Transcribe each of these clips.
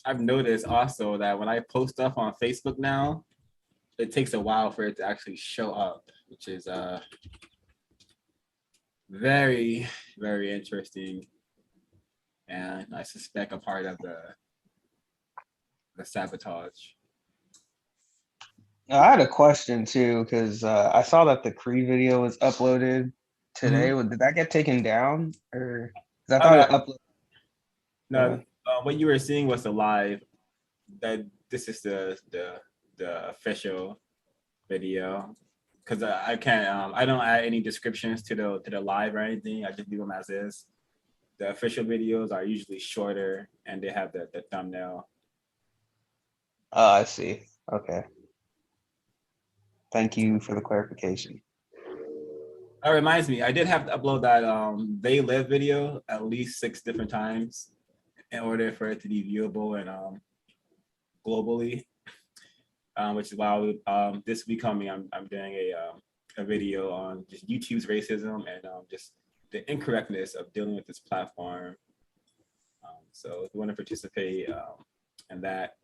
I've noticed also that when I post stuff on Facebook now, it takes a while for it to actually show up, which is very, very interesting. And I suspect a part of the sabotage. I had a question too, because I saw that the Creed video was uploaded today. Mhm. Did that get taken down, or? Because I Oh thought no, it uploaded. no. What you were seeing was the live. That this is the official video, because I can't I don't add any descriptions to the live or anything. I just leave them as is. The official videos are usually shorter and they have the thumbnail. Oh, I see. Okay. Thank you for the clarification. That reminds me, I did have to upload that They Live video at least 6 different times in order for it to be viewable and globally. Which is why this week coming, I'm doing a video on just YouTube's racism and just the incorrectness of dealing with this platform. So if you want to participate in that,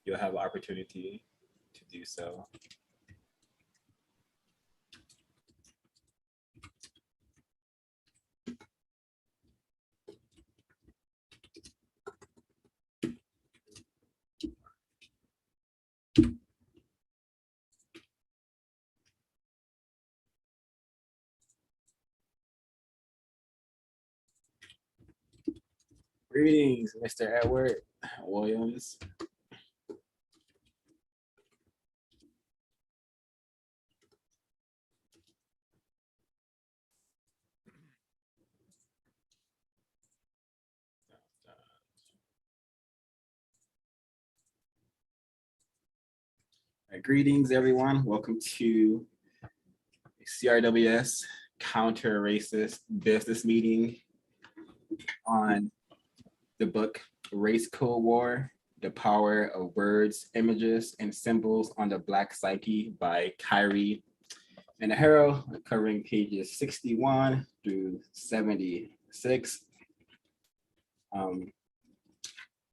you'll have an opportunity to do so. Greetings, Mr. Edward Williams. Greetings, everyone. Welcome to CRWS Counter Racist Business Meeting on the book Race Code War, The Power of Words, Images, and Symbols on the Black Psyche by Kyrie and Harrow, covering pages 61 through 76.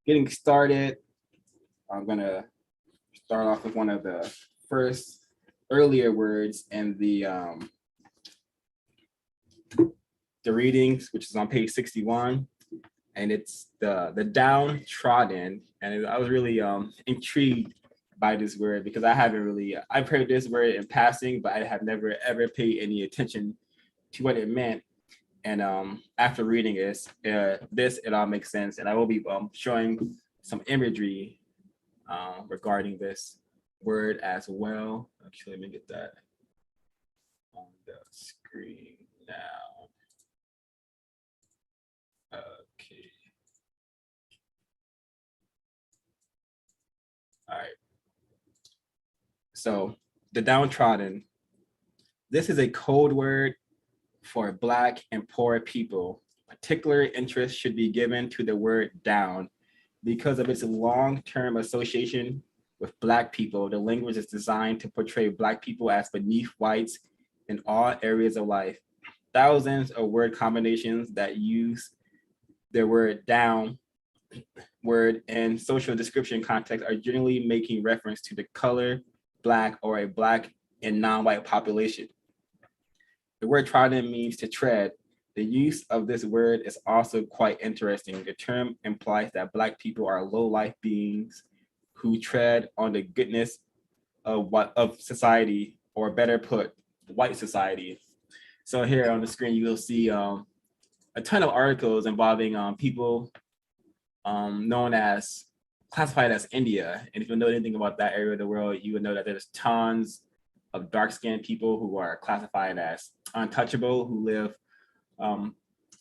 Getting started, I'm gonna start off with one of the first earlier words in the readings, which is on page 61. And it's the downtrodden. And I was really intrigued by this word because I've heard this word in passing, but I have never ever paid any attention to what it meant. And after reading it all makes sense. And I will be showing some imagery regarding this word as well. Actually, let me get that on the screen now. Okay. All right. So the downtrodden. This is a code word for Black and poor people. Particular interest should be given to the word down because of its long-term association with Black people. The language is designed to portray Black people as beneath whites in all areas of life. Thousands of word combinations that use the word down word in social description context are generally making reference to the color Black or a Black and non-white population. The word trodden means to tread. The use of this word is also quite interesting. The term implies that Black people are low-life beings who tread on the goodness of society, or better put, white society. So here on the screen, you will see a ton of articles involving people known as classified as India. And if you know anything about that area of the world, you would know that there's tons of dark-skinned people who are classified as untouchable, who live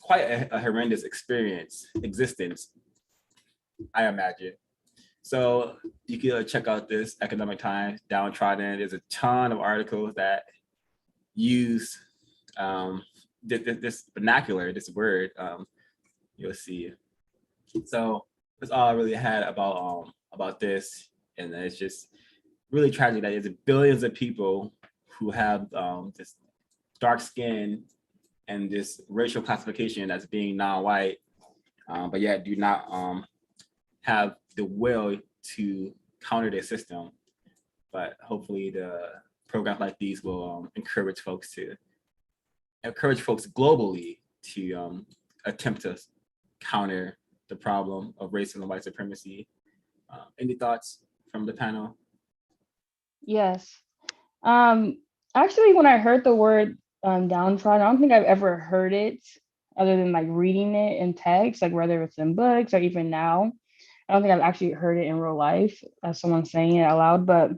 quite a horrendous existence, I imagine. So you can check out this Economic Times Downtrodden. There's a ton of articles that use this vernacular, this word. You'll see. So that's all I really had about this, and it's just really tragic that there's billions of people who have this dark skin and this racial classification as being non-white, but yet do not have the will to counter the system. But hopefully the programs like these will encourage folks globally to attempt to counter the problem of racism and white supremacy. Any thoughts from the panel? Yes. Actually, when I heard the word downtrodden, I don't think I've ever heard it other than like reading it in text, like whether it's in books or even now. I don't think I've actually heard it in real life as someone saying it out loud. But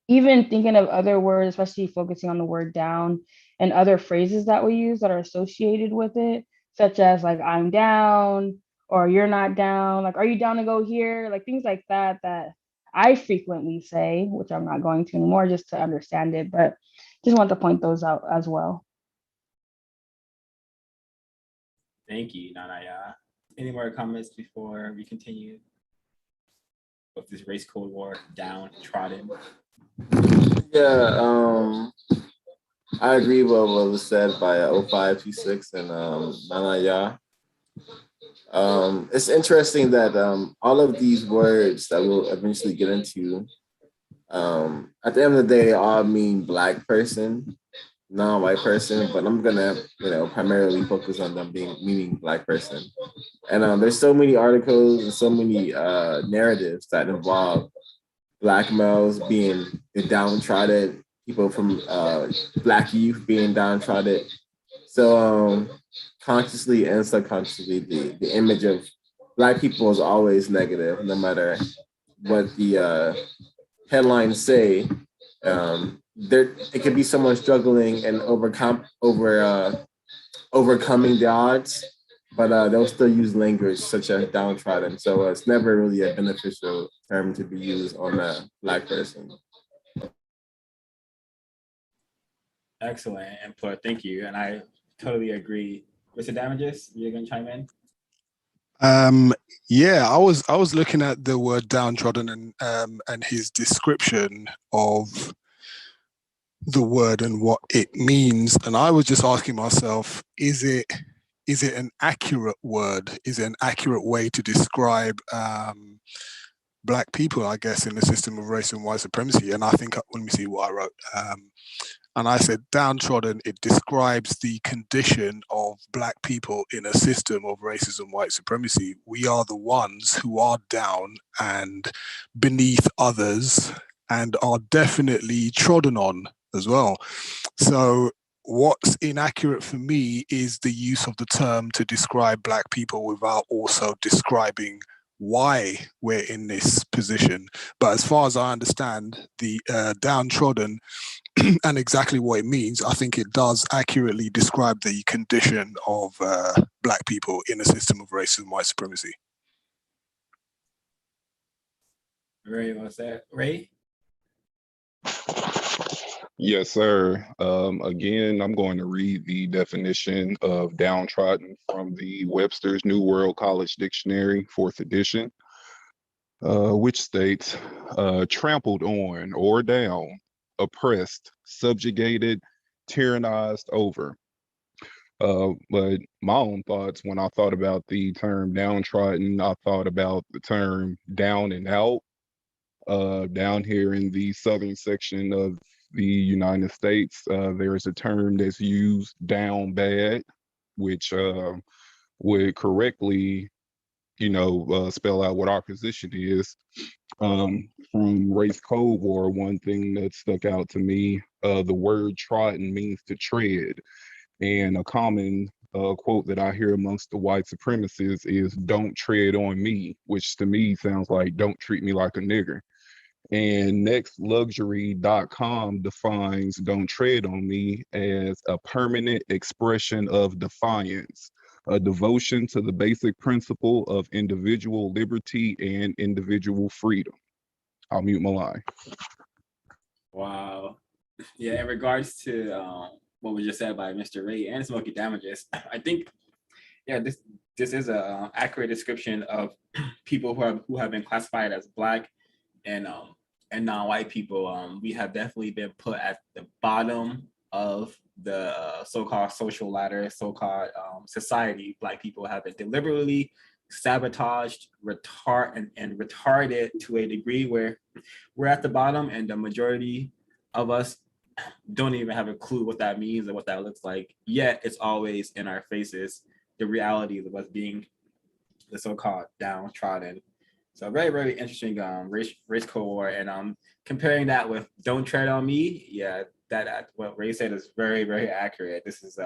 even thinking of other words, especially focusing on the word down and other phrases that we use that are associated with it, such as like I'm down or you're not down, like are you down to go here? Like things like that that I frequently say, which I'm not going to anymore just to understand it, but just want to point those out as well. Thank you, Nanaya. Any more comments before we continue with this race cold war downtrodden? Yeah, I agree with what was said by 0526 and Nanaya. It's interesting that all of these words that we'll eventually get into, at the end of the day, they all mean Black person, non-white person, but I'm gonna, primarily focus on them meaning Black person. And there's so many articles and so many narratives that involve Black males being downtrodden, people from Black youth being downtrodden. So consciously and subconsciously, the image of Black people is always negative, no matter what the headlines say. There, it could be someone struggling and overcoming the odds, but they'll still use language such as downtrodden. So it's never really a beneficial term to be used on a Black person. Excellent input. Thank you. And I totally agree. Mr. Damages, you're going to chime in? Yeah, I was looking at the word downtrodden and his description of the word and what it means, and I was just asking myself, is it an accurate word? Is it an accurate way to describe Black people, I guess, in the system of race and white supremacy? And I think, let me see what I wrote. And I said, downtrodden, it describes the condition of Black people in a system of racism, white supremacy. We are the ones who are down and beneath others and are definitely trodden on as well. So what's inaccurate for me is the use of the term to describe Black people without also describing why we're in this position. But as far as I understand, the downtrodden and exactly what it means, I think it does accurately describe the condition of Black people in a system of racism and white supremacy. Ray, what's that? Ray? Yes, sir. Again, I'm going to read the definition of downtrodden from the Webster's New World College Dictionary, 4th edition, which states, trampled on or down, oppressed, subjugated, tyrannized over. But my own thoughts, when I thought about the term downtrodden, I thought about the term down and out. Down here in the southern section of the United States, there is a term that's used, down bad, which would correctly, spell out what our position is. From Race Cold War, one thing that stuck out to me, the word trodden means to tread. And a common quote that I hear amongst the white supremacists is, don't tread on me, which to me sounds like, don't treat me like a nigger. And nextluxury.com defines don't tread on me as a permanent expression of defiance, a devotion to the basic principle of individual liberty and individual freedom. I'll mute my line. Wow. Yeah, in regards to what was just said by Mr. Ray and Smoky Damages, I think, yeah, this is a accurate description of people who have been classified as Black and non-white people. We have definitely been put at the bottom of the so-called social ladder, so-called society. Black people have been deliberately sabotaged, and retarded to a degree where we're at the bottom, and the majority of us don't even have a clue what that means or what that looks like. Yet it's always in our faces, the reality of us being the so-called downtrodden. So very, very interesting race code war, and comparing that with "Don't Tread on Me." Yeah, that what Ray said is very, very accurate. This is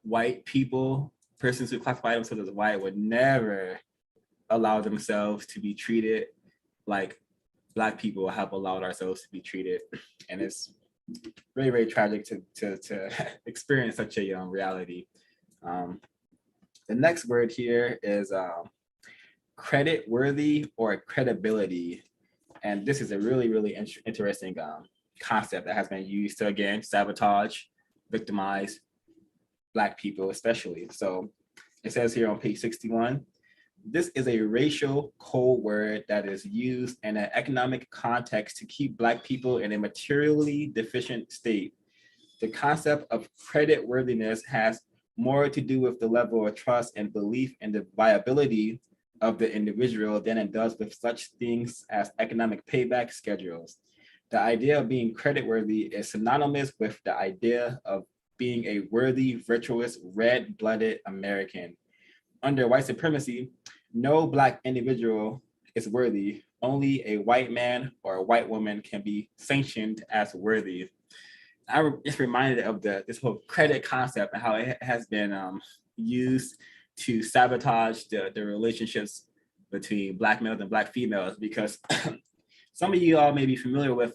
white people, persons who classify themselves as white, would never allow themselves to be treated like Black people have allowed ourselves to be treated, and it's very, very tragic to experience such a reality. The next word here is credit worthy or credibility. And this is a really, really interesting concept that has been used to, again, sabotage, victimize Black people, especially. So it says here on page 61, this is a racial code word that is used in an economic context to keep Black people in a materially deficient state. The concept of credit worthiness has more to do with the level of trust and belief in the viability of the individual than it does with such things as economic payback schedules. The idea of being creditworthy is synonymous with the idea of being a worthy, virtuous, red-blooded American. Under white supremacy, no Black individual is worthy. Only a white man or a white woman can be sanctioned as worthy. I just reminded of this whole credit concept and how it has been used to sabotage the relationships between Black males and Black females, because some of you all may be familiar with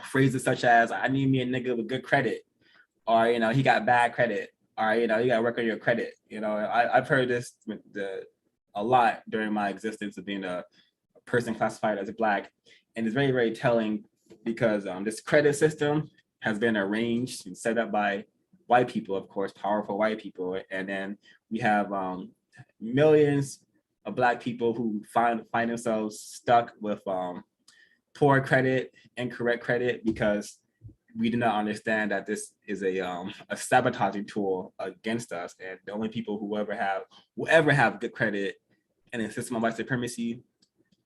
phrases such as, "I need me a nigga with good credit," or he got bad credit, or you got to work on your credit. I've heard this a lot during my existence of being a person classified as Black, and it's very, very telling because this credit system has been arranged and set up by white people, of course, powerful white people, and then we have millions of Black people who find themselves stuck with poor credit, incorrect credit, because we do not understand that this is a sabotaging tool against us, and the only people who will ever have good credit in a system of white supremacy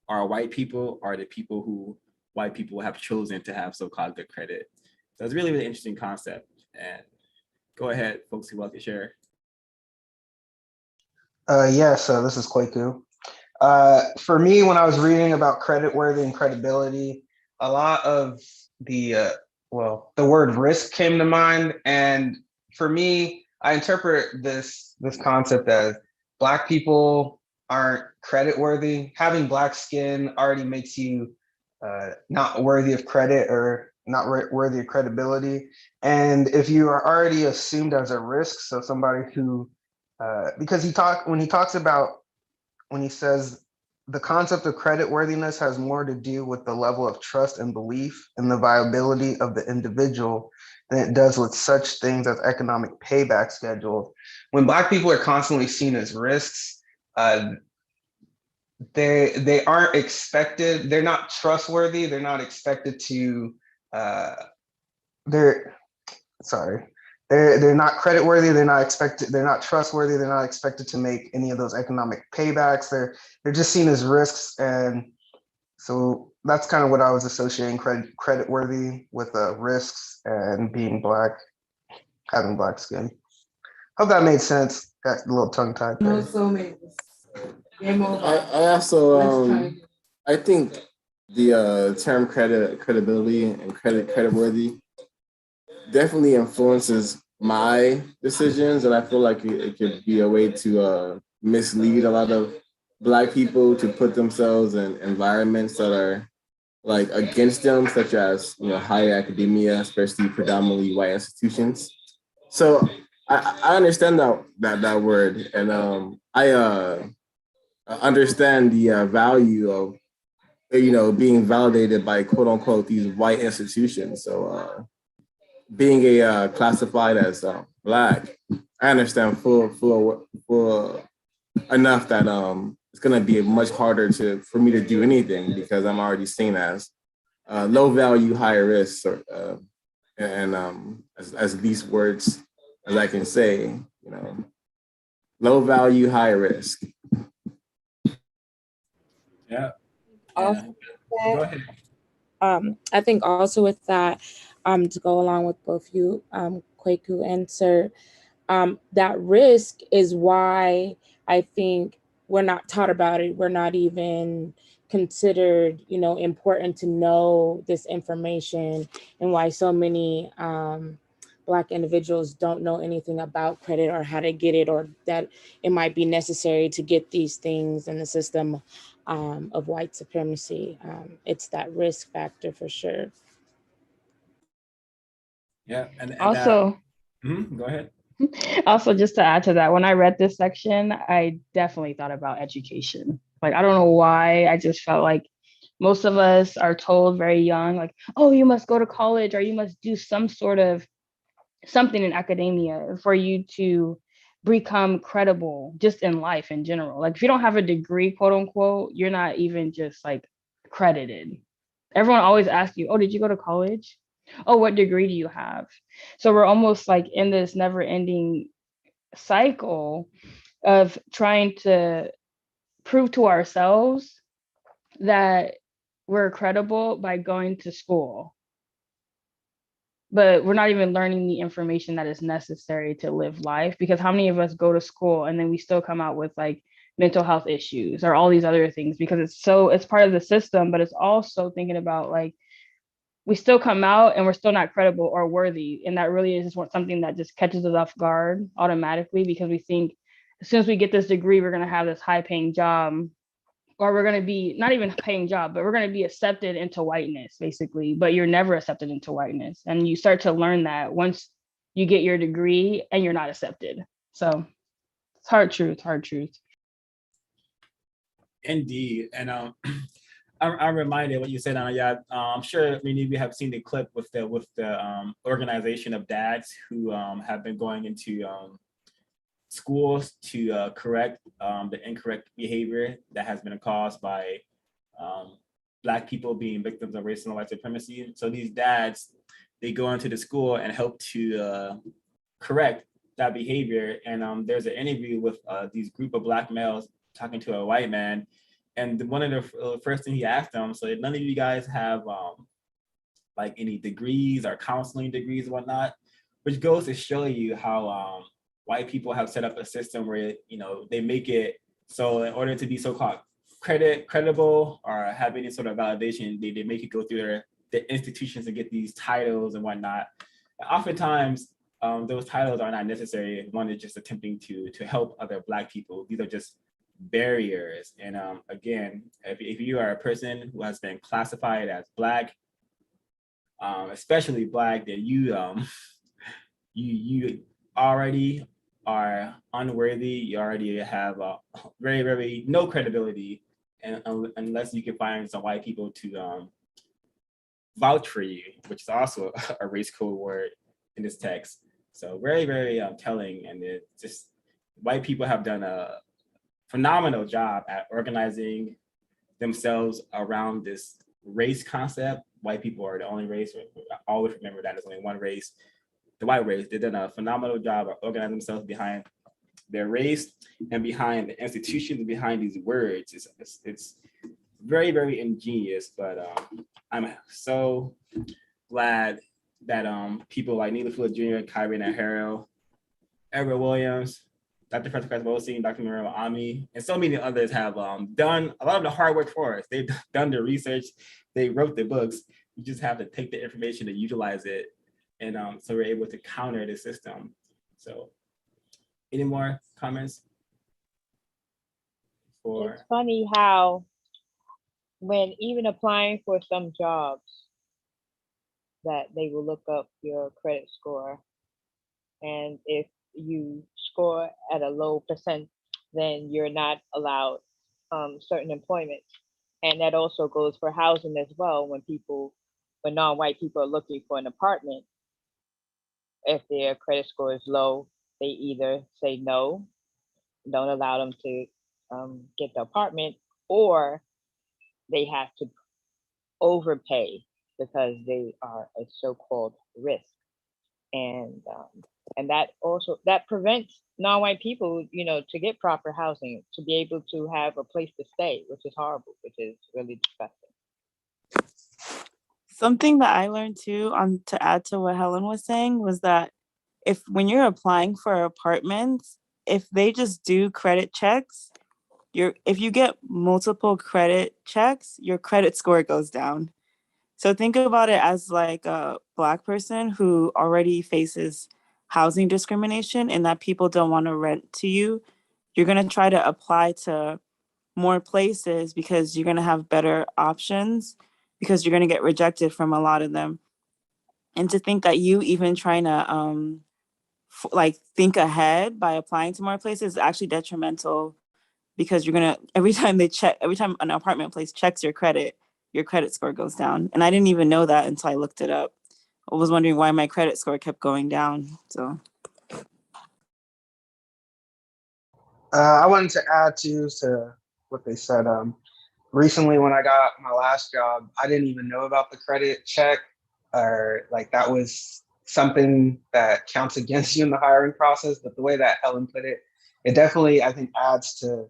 are white people, are the people who white people have chosen to have so-called good credit. So it's really, really interesting concept. And go ahead, folks who want to share. So this is Kwaku. For me, when I was reading about creditworthy and credibility, a lot of the word risk came to mind. And for me, I interpret this concept as Black people aren't creditworthy. Having Black skin already makes you not worthy of credit or not worthy of credibility. And if you are already assumed as a risk, so somebody who, because when he says the concept of creditworthiness has more to do with the level of trust and belief in the viability of the individual than it does with such things as economic payback schedules. When Black people are constantly seen as risks, they aren't expected, they're not trustworthy, they're not expected to, they're not creditworthy, they're not trustworthy, they're not expected to make any of those economic paybacks. They're just seen as risks. And so that's kind of what I was associating creditworthy with, risks and being Black, having Black skin. Hope that made sense. Got a little tongue tied there. I also I think the term credibility and creditworthy definitely influences my decisions, and I feel like it could be a way to mislead a lot of Black people to put themselves in environments that are like against them, such as higher academia, especially predominantly white institutions. So I understand that word, and I understand the value of being validated by quote unquote these white institutions. So being classified as Black, I understand full enough that it's gonna be much harder for me to do anything because I'm already seen as low value, high risk, and as least words as I can say, Low value, high risk. Yeah. Also, Go ahead. I think also with that, to go along with both you, Kwaku and Sir, that risk is why I think we're not taught about it. We're not even considered, important to know this information, and why so many Black individuals don't know anything about credit or how to get it, or that it might be necessary to get these things in the system of white supremacy. It's that risk factor for sure. Yeah. And Also, go ahead. also just to add to that, when I read this section, I definitely thought about education. Like, I don't know why, I just felt like most of us are told very young, like, oh, you must go to college or you must do some sort of something in academia for you to become credible just in life in general. Like, if you don't have a degree, quote unquote, you're not even just like credited. Everyone always asks you, oh, did you go to college? Oh, what degree do you have? So we're almost like in this never ending cycle of trying to prove to ourselves that we're credible by going to school, but we're not even learning the information that is necessary to live life. Because how many of us go to school and then we still come out with like mental health issues or all these other things, because it's part of the system, but it's also thinking about like we still come out and we're still not credible or worthy. And that really is just something that just catches us off guard automatically, because we think as soon as we get this degree, we're going to have this high paying job, or we're going to be not even paying job, but we're going to be accepted into whiteness basically. But you're never accepted into whiteness. And you start to learn that once you get your degree and you're not accepted. So it's hard truth. Indeed. And I'm reminded what you said. Yeah, I'm sure many of you have seen the clip with the organization of dads who have been going into schools to correct the incorrect behavior that has been caused by Black people being victims of racism and white supremacy. So these dads, they go into the school and help to correct that behavior. And there's an interview with these group of Black males talking to a white man. And one of the first thing he asked them, so none of you guys have like any degrees or counseling degrees and whatnot, which goes to show you how white people have set up a system where, they make it so in order to be so-called credible or have any sort of validation, they make it go through the institutions to get these titles and whatnot. And oftentimes, those titles are not necessary. One is just attempting to help other Black people. These are just barriers. And again, if you are a person who has been classified as Black, especially Black, then you already are unworthy. You already have very, very no credibility, and unless you can find some white people to vouch for you, which is also a race code word in this text. So very, very telling, and it just white people have done a phenomenal job at organizing themselves around this race concept. White people are the only race. I always remember that there's only one race, the white race. They've done a phenomenal job of organizing themselves behind their race and behind the institutions, behind these words. It's very, very ingenious, but I'm so glad that people like Neely Fuller Jr., Kyrie Harrell, Edward Williams, Dr. Francis Wilson, Dr. Muriel Ami, and so many others have done a lot of the hard work for us. They've done the research, they wrote the books. We just have to take the information and utilize it. And so we're able to counter the system. So any more comments? It's funny how when even applying for some jobs that they will look up your credit score. And if you score at a low percent, then you're not allowed certain employment. And that also goes for housing as well. When non-white people are looking for an apartment, if their credit score is low, they either say no, don't allow them to get the apartment, or they have to overpay because they are a so-called risk. And And that prevents non-white people, to get proper housing, to be able to have a place to stay, which is horrible, which is really disgusting. Something that I learned too, to add to what Helen was saying, was that when you're applying for apartments, if they just do credit checks, if you get multiple credit checks, your credit score goes down. So think about it as like a Black person who already faces housing discrimination and that people don't want to rent to you. You're going to try to apply to more places because you're going to have better options, because you're going to get rejected from a lot of them. And to think that you even trying to think ahead by applying to more places is actually detrimental, because you're going to, every time an apartment place checks your credit score goes down. And I didn't even know that until I looked it up. I was wondering why my credit score kept going down. So I wanted to add to what they said. Recently, when I got my last job, I didn't even know about the credit check, or like that was something that counts against you in the hiring process. But the way that Helen put it, it definitely, I think, adds to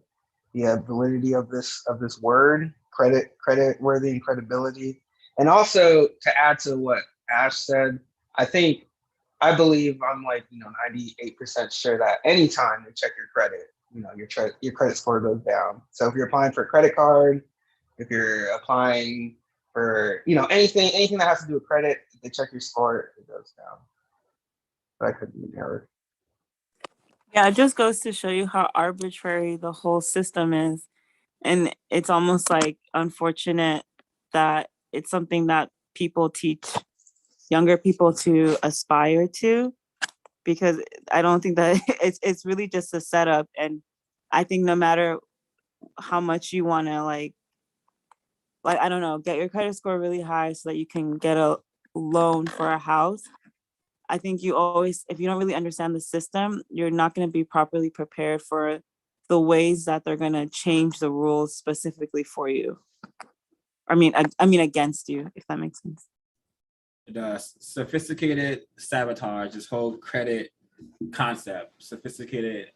the validity of this word, credit worthy, and credibility. And also to add to what Ash said, I believe I'm like 98% sure that anytime they check your credit, your credit score goes down. So if you're applying for a credit card, if you're applying for anything that has to do with credit, if they check your score, it goes down. That could be an error. yeah, it just goes to show you how arbitrary the whole system is. And it's almost like unfortunate that it's something that people teach younger people to aspire to, because I don't think that it's really just a setup. And I think no matter how much you want to like I don't know, get your credit score really high so that you can get a loan for a house, I think you always, if you don't really understand the system, you're not going to be properly prepared for the ways that they're going to change the rules specifically for you. I mean against you, if that makes sense. The sophisticated sabotage, this whole credit concept, sophisticated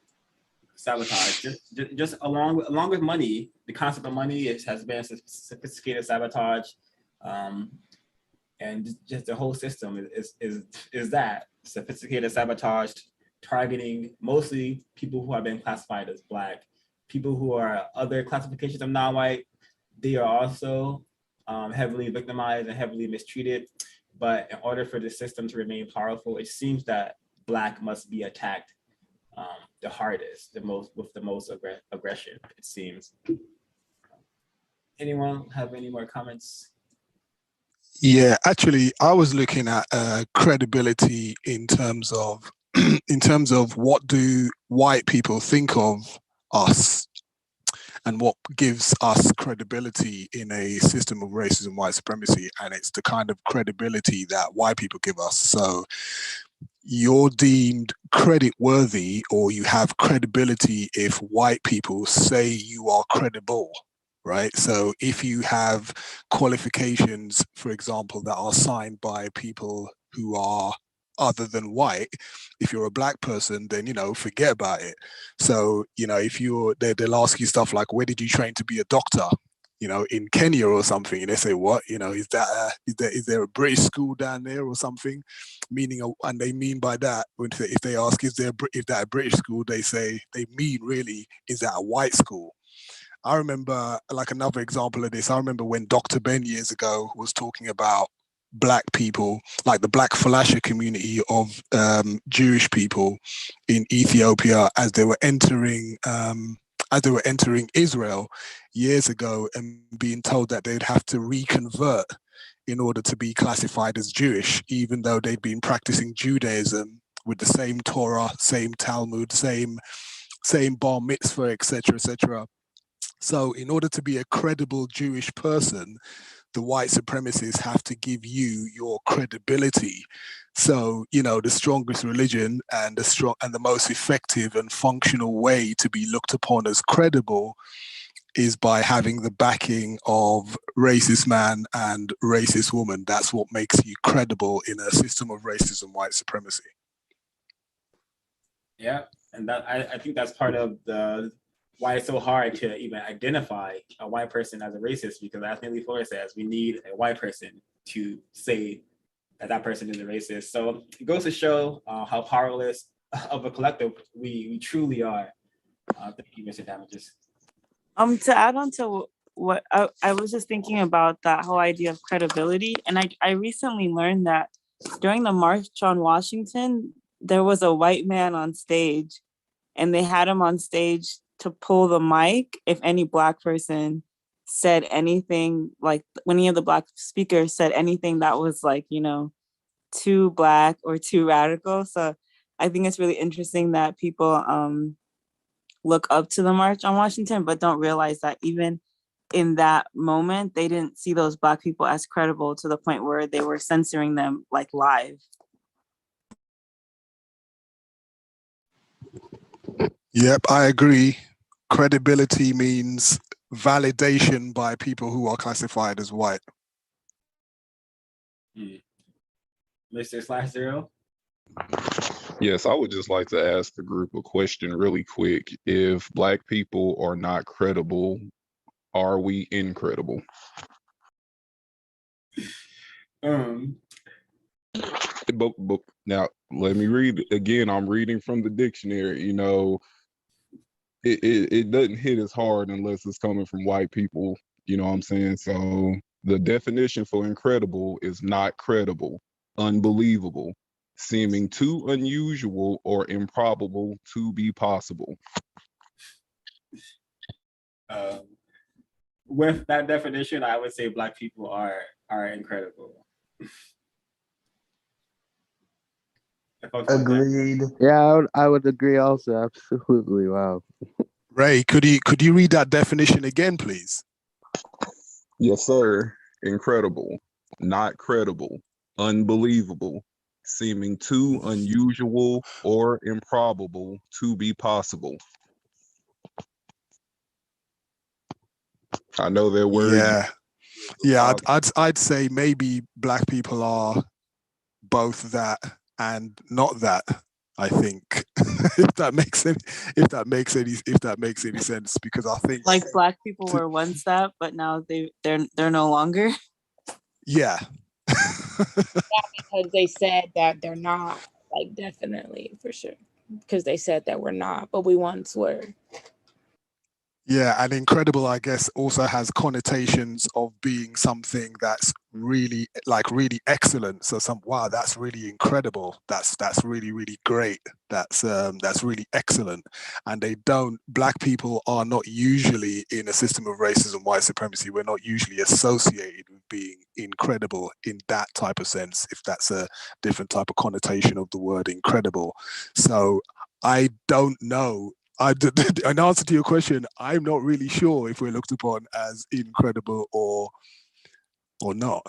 sabotage, just along with money, the concept of money has been sophisticated sabotage, and just the whole system is that sophisticated sabotage, targeting mostly people who have been classified as Black, people who are other classifications of non-white. They are also heavily victimized and heavily mistreated. But in order for the system to remain powerful, it seems that Black must be attacked the hardest, with the most aggression, it seems. Anyone have any more comments? Yeah, actually, I was looking at credibility in terms of what do white people think of us, and what gives us credibility in a system of racism, white supremacy, and it's the kind of credibility that white people give us. So you're deemed credit worthy, or you have credibility, if white people say you are credible, right? So if you have qualifications, for example, that are signed by people who are other than white, if you're a Black person, then forget about it. So if they'll ask you stuff like, where did you train to be a doctor, in Kenya or something, and they say, what, is there a British school down there or something, meaning, and they mean by that, if they ask is that a British school, they say they mean really, is that a white school? I remember, like, another example of this, I remember when Dr. Ben years ago was talking about Black people, like the Black Falasha community of Jewish people in Ethiopia, as they were entering Israel years ago, and being told that they'd have to reconvert in order to be classified as Jewish, even though they'd been practicing Judaism with the same Torah, same Talmud, same bar mitzvah, etc., etc. So in order to be a credible Jewish person, the white supremacists have to give you your credibility. So, the strongest religion and the most effective and functional way to be looked upon as credible is by having the backing of racist man and racist woman. That's what makes you credible in a system of racism, white supremacy. Yeah, and that I think that's part of the why it's so hard to even identify a white person as a racist, because as Neely Flores says, we need a white person to say that that person is a racist. So it goes to show how powerless of a collective we truly are. Thank you, Mr. Damages. To add on to what I was just thinking about that whole idea of credibility, and I recently learned that during the March on Washington, there was a white man on stage, and they had him on stage to pull the mic if any Black person said anything, like when any of the Black speakers said anything that was like, you know, too Black or too radical. So I think it's really interesting that people look up to the March on Washington, but don't realize that even in that moment, they didn't see those Black people as credible to the point where they were censoring them like live. Yep, I agree. Credibility means validation by people who are classified as white. Mr. Slash Zero. Yes, I would just like to ask the group a question really quick. If Black people are not credible, are we incredible? But now let me read again. I'm reading from the dictionary. You know, it doesn't hit as hard unless it's coming from white people. You know what I'm saying? So the definition for incredible is not credible, unbelievable, seeming too unusual or improbable to be possible. With that definition, I would say Black people are incredible. Agreed. Yeah, I would agree also. Absolutely. Wow. Ray, could you read that definition again, please? Yes, sir. Incredible, not credible, unbelievable, seeming too unusual or improbable to be possible. I know that word. Yeah. I'd say maybe Black people are both that and not that. I think if that makes any sense, because I think like Black people were once that, but now they're no longer. Yeah. Because they said that they're not, like, definitely for sure. Because they said that we're not, but we once were. Yeah, and incredible, I guess, also has connotations of being something that's really excellent. So wow, that's really incredible. That's really, really great. That's really excellent. And Black people are not usually in a system of racism, white supremacy. We're not usually associated with being incredible in that type of sense, if that's a different type of connotation of the word incredible. So I don't know. In answer to your question, I'm not really sure if we're looked upon as incredible or not.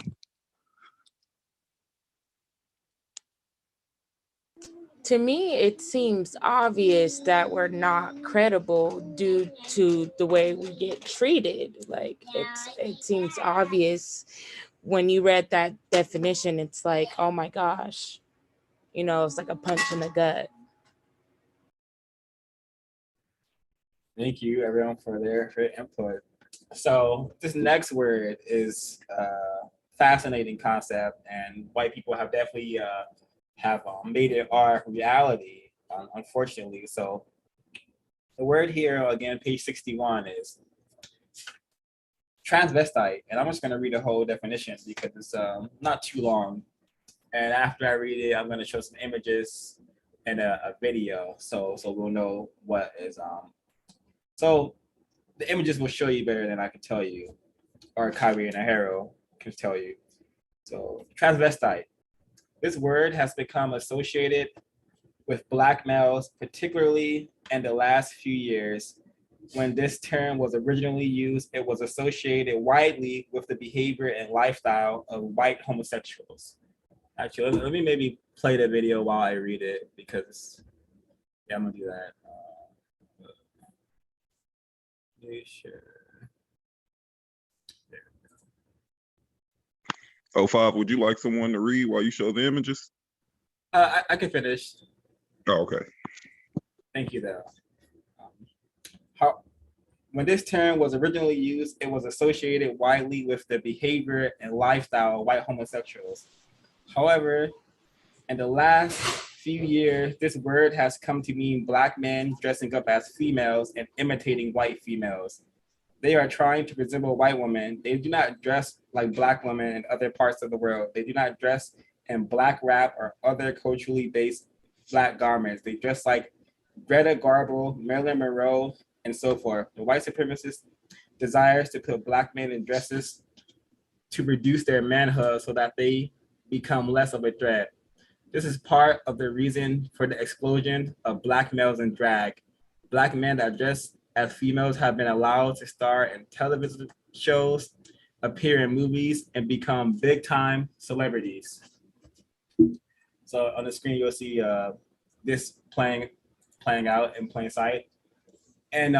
To me, it seems obvious that we're not credible due to the way we get treated. Like it seems obvious when you read that definition. It's like, oh my gosh, you know, it's like a punch in the gut. Thank you, everyone, for their input. So this next word is a fascinating concept, and white people have definitely have made it our reality, unfortunately. So the word here, again, page 61, is transvestite, and I'm just going to read the whole definition because it's not too long. And after I read it, I'm going to show some images and a video, so we'll know what is So the images will show you better than I can tell you, or Kyrie and Ahero can tell you. So transvestite. This word has become associated with Black males, particularly in the last few years. When this term was originally used, it was associated widely with the behavior and lifestyle of white homosexuals. Actually, let me maybe play the video while I read it, because I'm gonna do that. Sure. 05, would you like someone to read while you show the images? I can finish. Oh, okay. Thank you, though. How, when this term was originally used, it was associated widely with the behavior and lifestyle of white homosexuals. However, in the last few years, this word has come to mean Black men dressing up as females and imitating white females. They are trying to resemble white women. They do not dress like Black women in other parts of the world. They do not dress in Black rap or other culturally based Black garments. They dress like Greta Garbo, Marilyn Monroe, and so forth. The white supremacist desires to put Black men in dresses to reduce their manhood so that they become less of a threat. This is part of the reason for the explosion of Black males in drag. Black men that dress as females have been allowed to star in television shows, appear in movies, and become big-time celebrities. So on the screen, you'll see this playing out in plain sight. And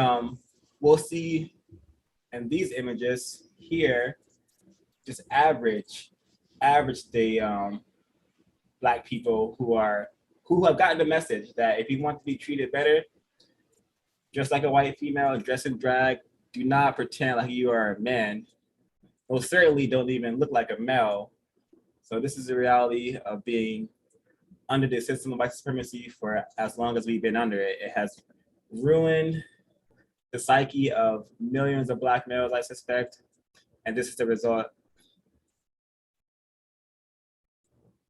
we'll see in these images here, just average day Black people who have gotten the message that if you want to be treated better, dress like a white female, dress in drag, do not pretend like you are a man. Well, certainly don't even look like a male. So this is the reality of being under the system of white supremacy for as long as we've been under it. It has ruined the psyche of millions of Black males, I suspect, and this is the result.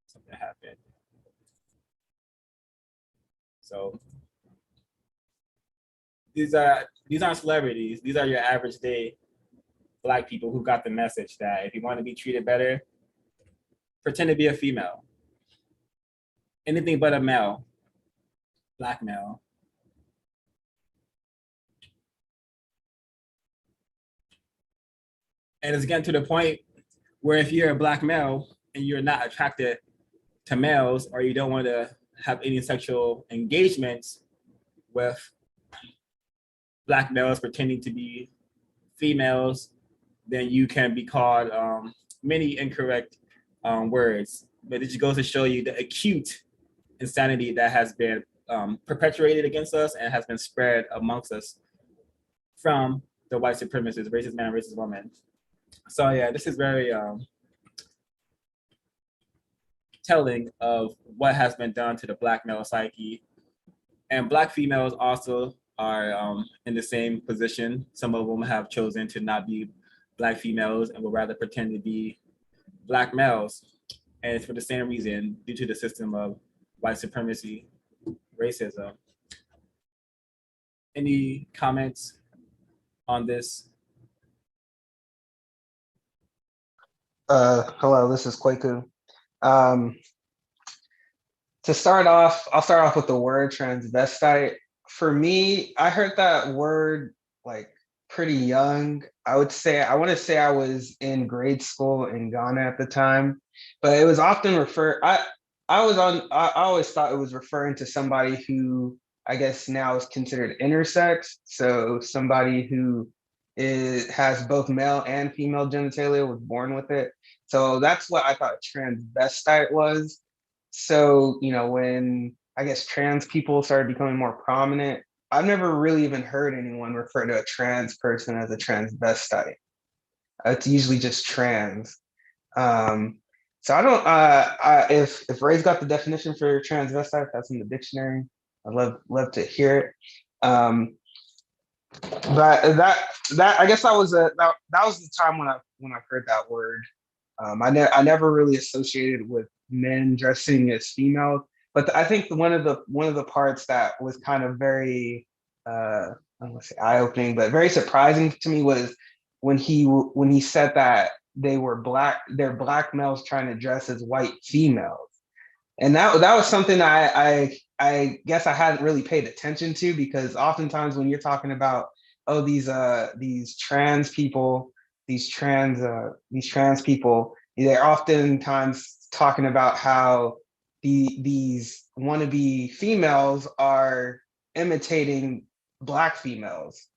Something happened. So these aren't celebrities. These are your average day Black people who got the message that if you want to be treated better, pretend to be a female. Anything but a male, Black male. And it's getting to the point where if you're a Black male and you're not attracted to males, or you don't want to have any sexual engagements with Black males pretending to be females, then you can be called many incorrect words. But it just goes to show you the acute insanity that has been perpetuated against us and has been spread amongst us from the white supremacists, racist man, racist woman. So yeah, this is very telling of what has been done to the Black male psyche. And Black females also are in the same position. Some of them have chosen to not be Black females and would rather pretend to be Black males. And it's for the same reason, due to the system of white supremacy, racism. Any comments on this? Hello, this is Kwaku. To start off, I'll start off with the word transvestite. For me, I heard that word like pretty young. I want to say I was in grade school in Ghana at the time, but it was often I always thought it was referring to somebody who I guess now is considered intersex. So somebody who has both male and female genitalia, was born with it. So that's what I thought transvestite was. So, when I guess trans people started becoming more prominent, I've never really even heard anyone refer to a trans person as a transvestite. It's usually just trans. So I don't. If Ray's got the definition for transvestite, if that's in the dictionary, I'd love to hear it. But that I guess that was the time when I heard that word. I never really associated with men dressing as females, but I think one of the parts that was kind of very I don't want to say eye-opening, but very surprising to me was when he said that they're Black males trying to dress as white females, and that was something I guess I hadn't really paid attention to, because oftentimes when you're talking about these trans people, they're oftentimes talking about how these wannabe females are imitating Black females.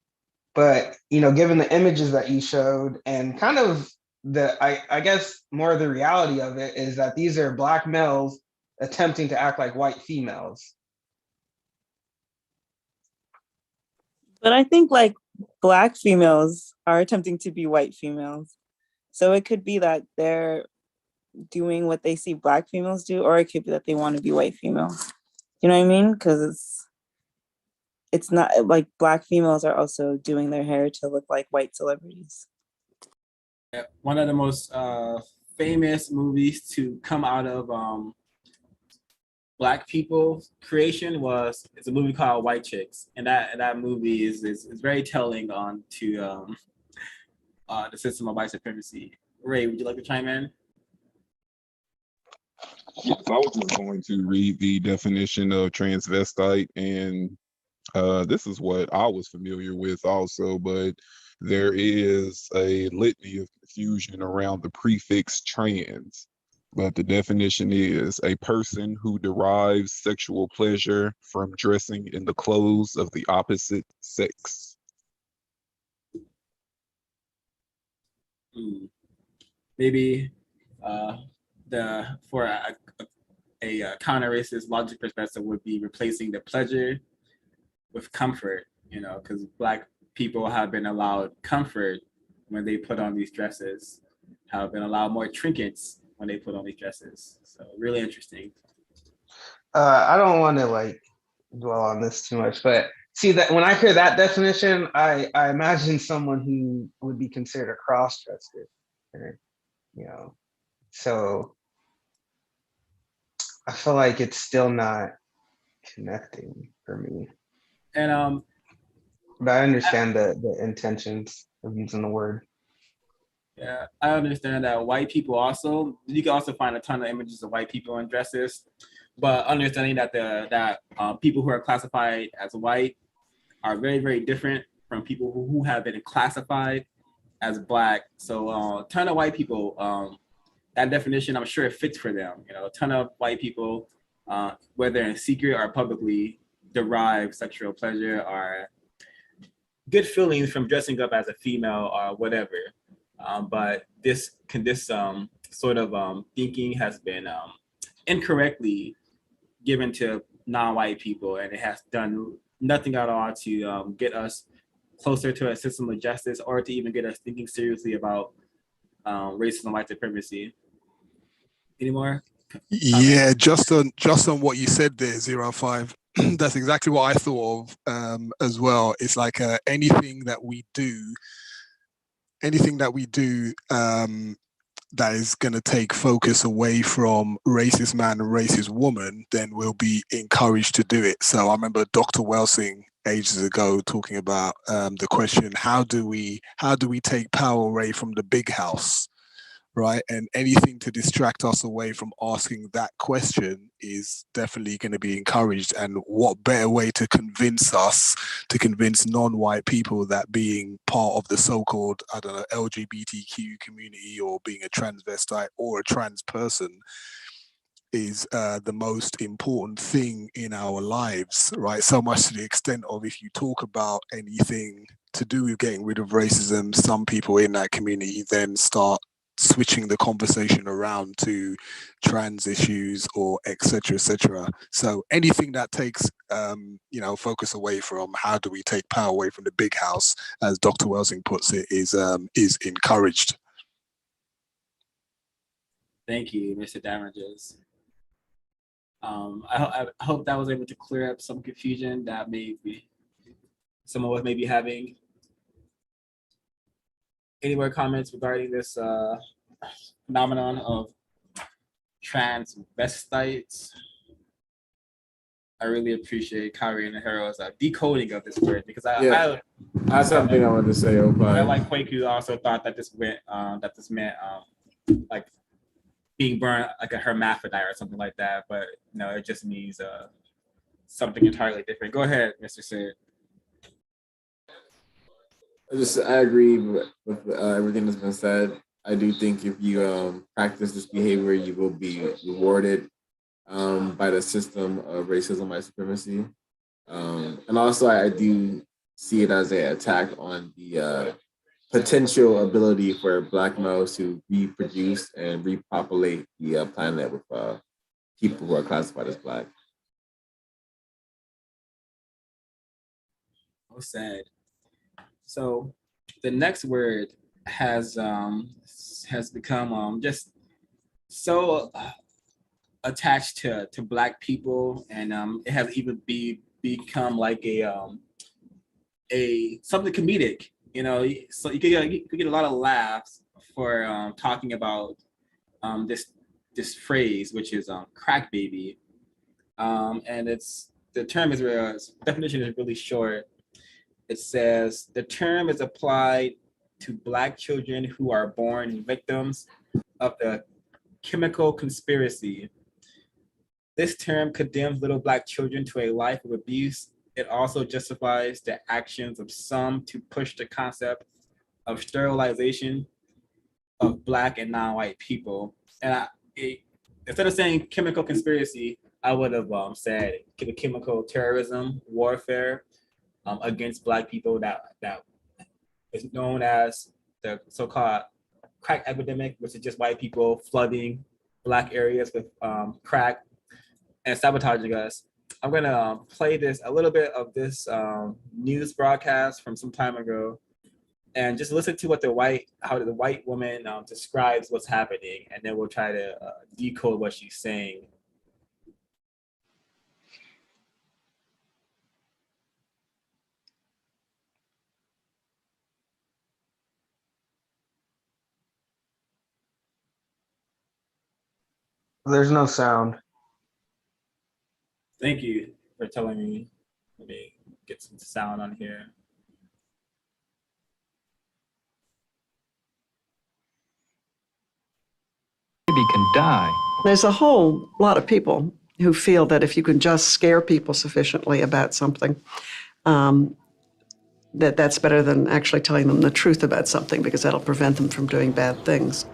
But given the images that you showed, and kind of I guess more of the reality of it is that these are Black males attempting to act like white females. But I think like Black females are attempting to be white females. So it could be that they're doing what they see Black females do, or it could be that they want to be white females. You know what I mean? Because it's not like Black females are also doing their hair to look like white celebrities. One of the most famous movies to come out of Black people creation it's a movie called White Chicks, and that movie is very telling on to the system of white supremacy. Ray, would you like to chime in? Yes, I was just going to read the definition of transvestite, and this is what I was familiar with also, but there is a litany of confusion around the prefix trans. But the definition is a person who derives sexual pleasure from dressing in the clothes of the opposite sex. Maybe for a counter-racist logic perspective would be replacing the pleasure with comfort, because Black people have been allowed comfort when they put on these dresses, have been allowed more trinkets when they put on these dresses. So really interesting. I don't want to like dwell on this too much, but see that when I hear that definition, I imagine someone who would be considered a cross-dresser, so I feel like it's still not connecting for me. And but I understand the intentions of using the word. Yeah, I understand that white people also, you can also find a ton of images of white people in dresses, but understanding that people who are classified as white are very, very different from people who have been classified as Black. So a ton of white people, that definition, I'm sure it fits for them. A ton of white people, whether in secret or publicly, derive sexual pleasure or good feelings from dressing up as a female or whatever. But this sort of thinking has been incorrectly given to non-white people, and it has done nothing at all to get us closer to a system of justice or to even get us thinking seriously about racism and white supremacy. Any more? Yeah, just on what you said there, 05. That's exactly what I thought of as well. It's like anything that we do that is going to take focus away from racist man and racist woman, then we'll be encouraged to do it. So I remember Dr. Welsing ages ago talking about the question, how do we take power away from the big house, right? And anything to distract us away from asking that question is definitely going to be encouraged. And what better way to convince non-white people that being part of the so-called, I don't know, LGBTQ community or being a transvestite or a trans person is the most important thing in our lives, right? So much to the extent of, if you talk about anything to do with getting rid of racism, some people in that community then start switching the conversation around to trans issues or etc. So anything that takes focus away from how do we take power away from the big house, as Dr. Welsing puts it, is encouraged. Thank you, Mr. Damages. I hope that was able to clear up some confusion that maybe some of us may be having. Any more comments regarding this phenomenon of transvestites? I really appreciate Kyrie and the Heroes decoding of this word, because I have something I wanted to say. I like Kwaku also thought that this meant like being burned like a hermaphrodite or something like that, but no, it just means something entirely different. Go ahead, Mr. Sid. I agree with everything that's been said. I do think if you practice this behavior, you will be rewarded by the system of racism, white supremacy. And also, I do see it as an attack on the potential ability for Black males to reproduce and repopulate the planet with people who are classified as Black. So sad. So the next word has become just so attached to Black people, and it has even become like a something comedic. You know, so you could get a lot of laughs for talking about this phrase, which is crack baby, and it's the term is definition is really short. It says the term is applied to Black children who are born victims of the chemical conspiracy. This term condemns little Black children to a life of abuse. It also justifies the actions of some to push the concept of sterilization of Black and non-white people. And instead of saying chemical conspiracy, I would have said chemical terrorism, warfare against Black people that is known as the so-called crack epidemic, which is just white people flooding Black areas with crack and sabotaging us. I'm gonna play a little bit of this news broadcast from some time ago, and just listen to how the white woman describes what's happening, and then we'll try to decode what she's saying. There's no sound. Thank you for telling me. Let me get some sound on here. Baby can die. There's a whole lot of people who feel that if you can just scare people sufficiently about something, that's better than actually telling them the truth about something, because that'll prevent them from doing bad things.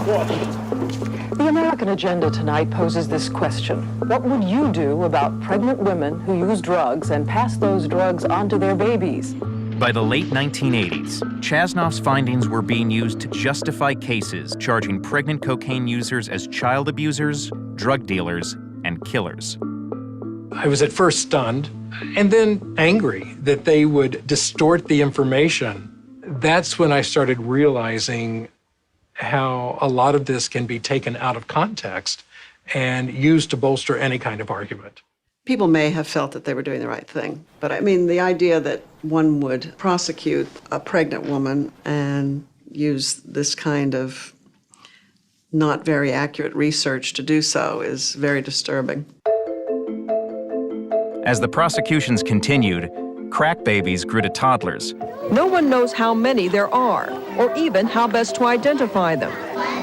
The American agenda tonight poses this question: what would you do about pregnant women who use drugs and pass those drugs on to their babies? By the late 1980s, Chasnoff's findings were being used to justify cases charging pregnant cocaine users as child abusers, drug dealers, and killers. I was at first stunned and then angry that they would distort the information. That's when I started realizing how a lot of this can be taken out of context and used to bolster any kind of argument. People may have felt that they were doing the right thing, but I mean, the idea that one would prosecute a pregnant woman and use this kind of not very accurate research to do so is very disturbing. As the prosecutions continued, crack babies grew to toddlers. No one knows how many there are, or even how best to identify them.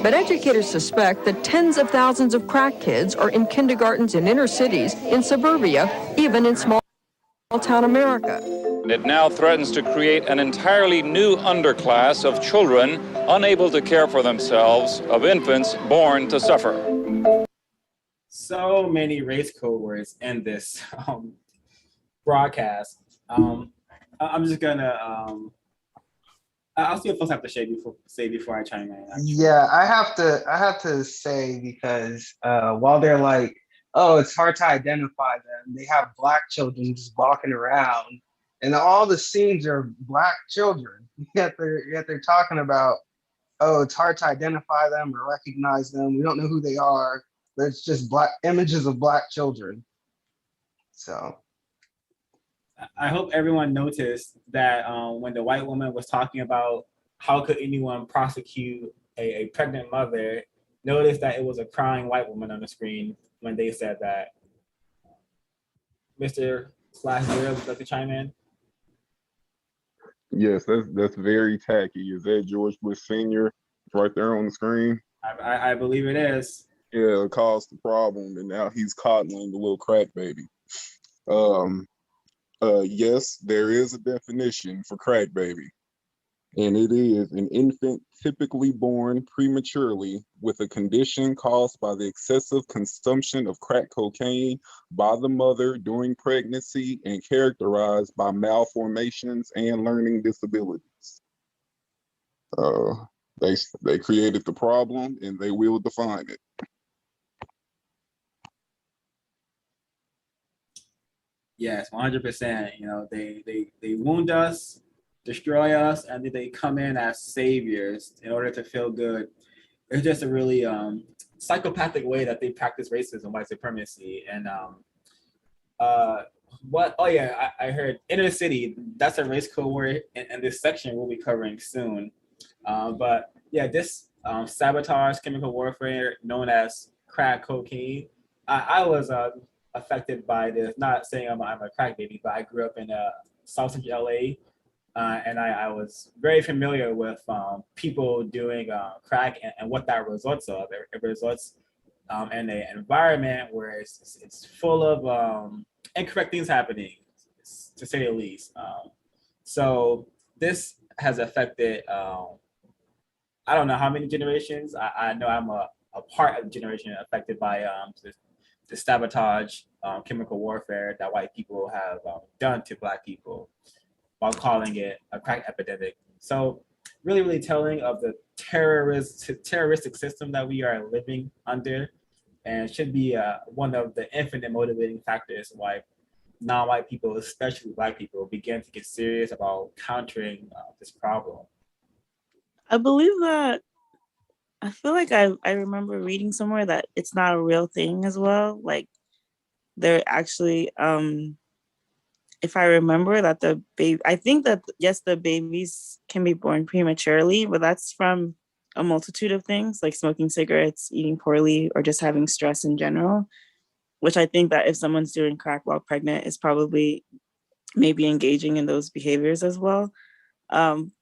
But educators suspect that tens of thousands of crack kids are in kindergartens in inner cities, in suburbia, even in small-town America. It now threatens to create an entirely new underclass of children unable to care for themselves, of infants born to suffer. So many race code words in this broadcast. I'm just gonna I'll see what folks have to say before I chime in. Actually. Yeah, I have to say, because while they're like, oh, it's hard to identify them, they have Black children just walking around, and all the scenes are Black children. Yet they're talking about, oh, it's hard to identify them or recognize them. We don't know who they are. There's just Black images of Black children. So I hope everyone noticed that when the white woman was talking about how could anyone prosecute a pregnant mother, notice that it was a crying white woman on the screen when they said that. Mr. Slash-Zero, would you like to chime in? Yes, that's very tacky. Is that George Bush Sr. right there on the screen? I believe it is. Yeah, it caused the problem, and now he's coddling the little crack baby. Yes, there is a definition for crack baby, and it is an infant typically born prematurely with a condition caused by the excessive consumption of crack cocaine by the mother during pregnancy and characterized by malformations and learning disabilities. They created the problem, and they will define it. Yes, 100%. You know, they wound us, destroy us, and then they come in as saviors in order to feel good. It's just a really psychopathic way that they practice racism, white supremacy, and uh, what? Oh yeah, I heard inner city. That's a race code word, and this section we'll be covering soon. But yeah, this sabotage, chemical warfare, known as crack cocaine. I was affected by this. Not saying I'm a crack baby, but I grew up in South Central LA, and I was very familiar with people doing crack and what that results of. It results in an environment where it's full of incorrect things happening, to say the least. So this has affected. I don't know how many generations. I know I'm a part of the generation affected by the sabotage, chemical warfare that white people have done to Black people while calling it a crack epidemic. So really, really telling of the terroristic system that we are living under, and should be one of the infinite motivating factors why non-white people, especially Black people, begin to get serious about countering this problem. I believe that I feel like I remember reading somewhere that it's not a real thing as well. Like they're actually if I remember that the baby, I think that yes, the babies can be born prematurely, but that's from a multitude of things like smoking cigarettes, eating poorly, or just having stress in general, which I think that if someone's doing crack while pregnant is probably maybe engaging in those behaviors as well. Um,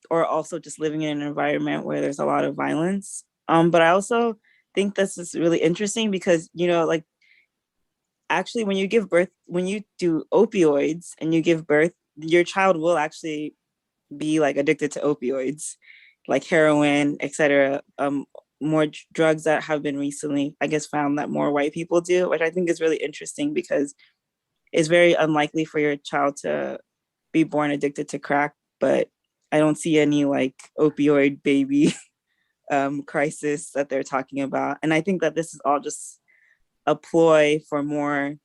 or also just living in an environment where there's a lot of violence. But I also think this is really interesting because, you know, like actually when you give birth, when you do opioids and you give birth, your child will actually be like addicted to opioids, like heroin, etc. More drugs that have been recently, I guess, found that more white people do, which I think is really interesting because it's very unlikely for your child to be born addicted to crack, but I don't see any like opioid baby crisis that they're talking about. And I think that this is all just a ploy for more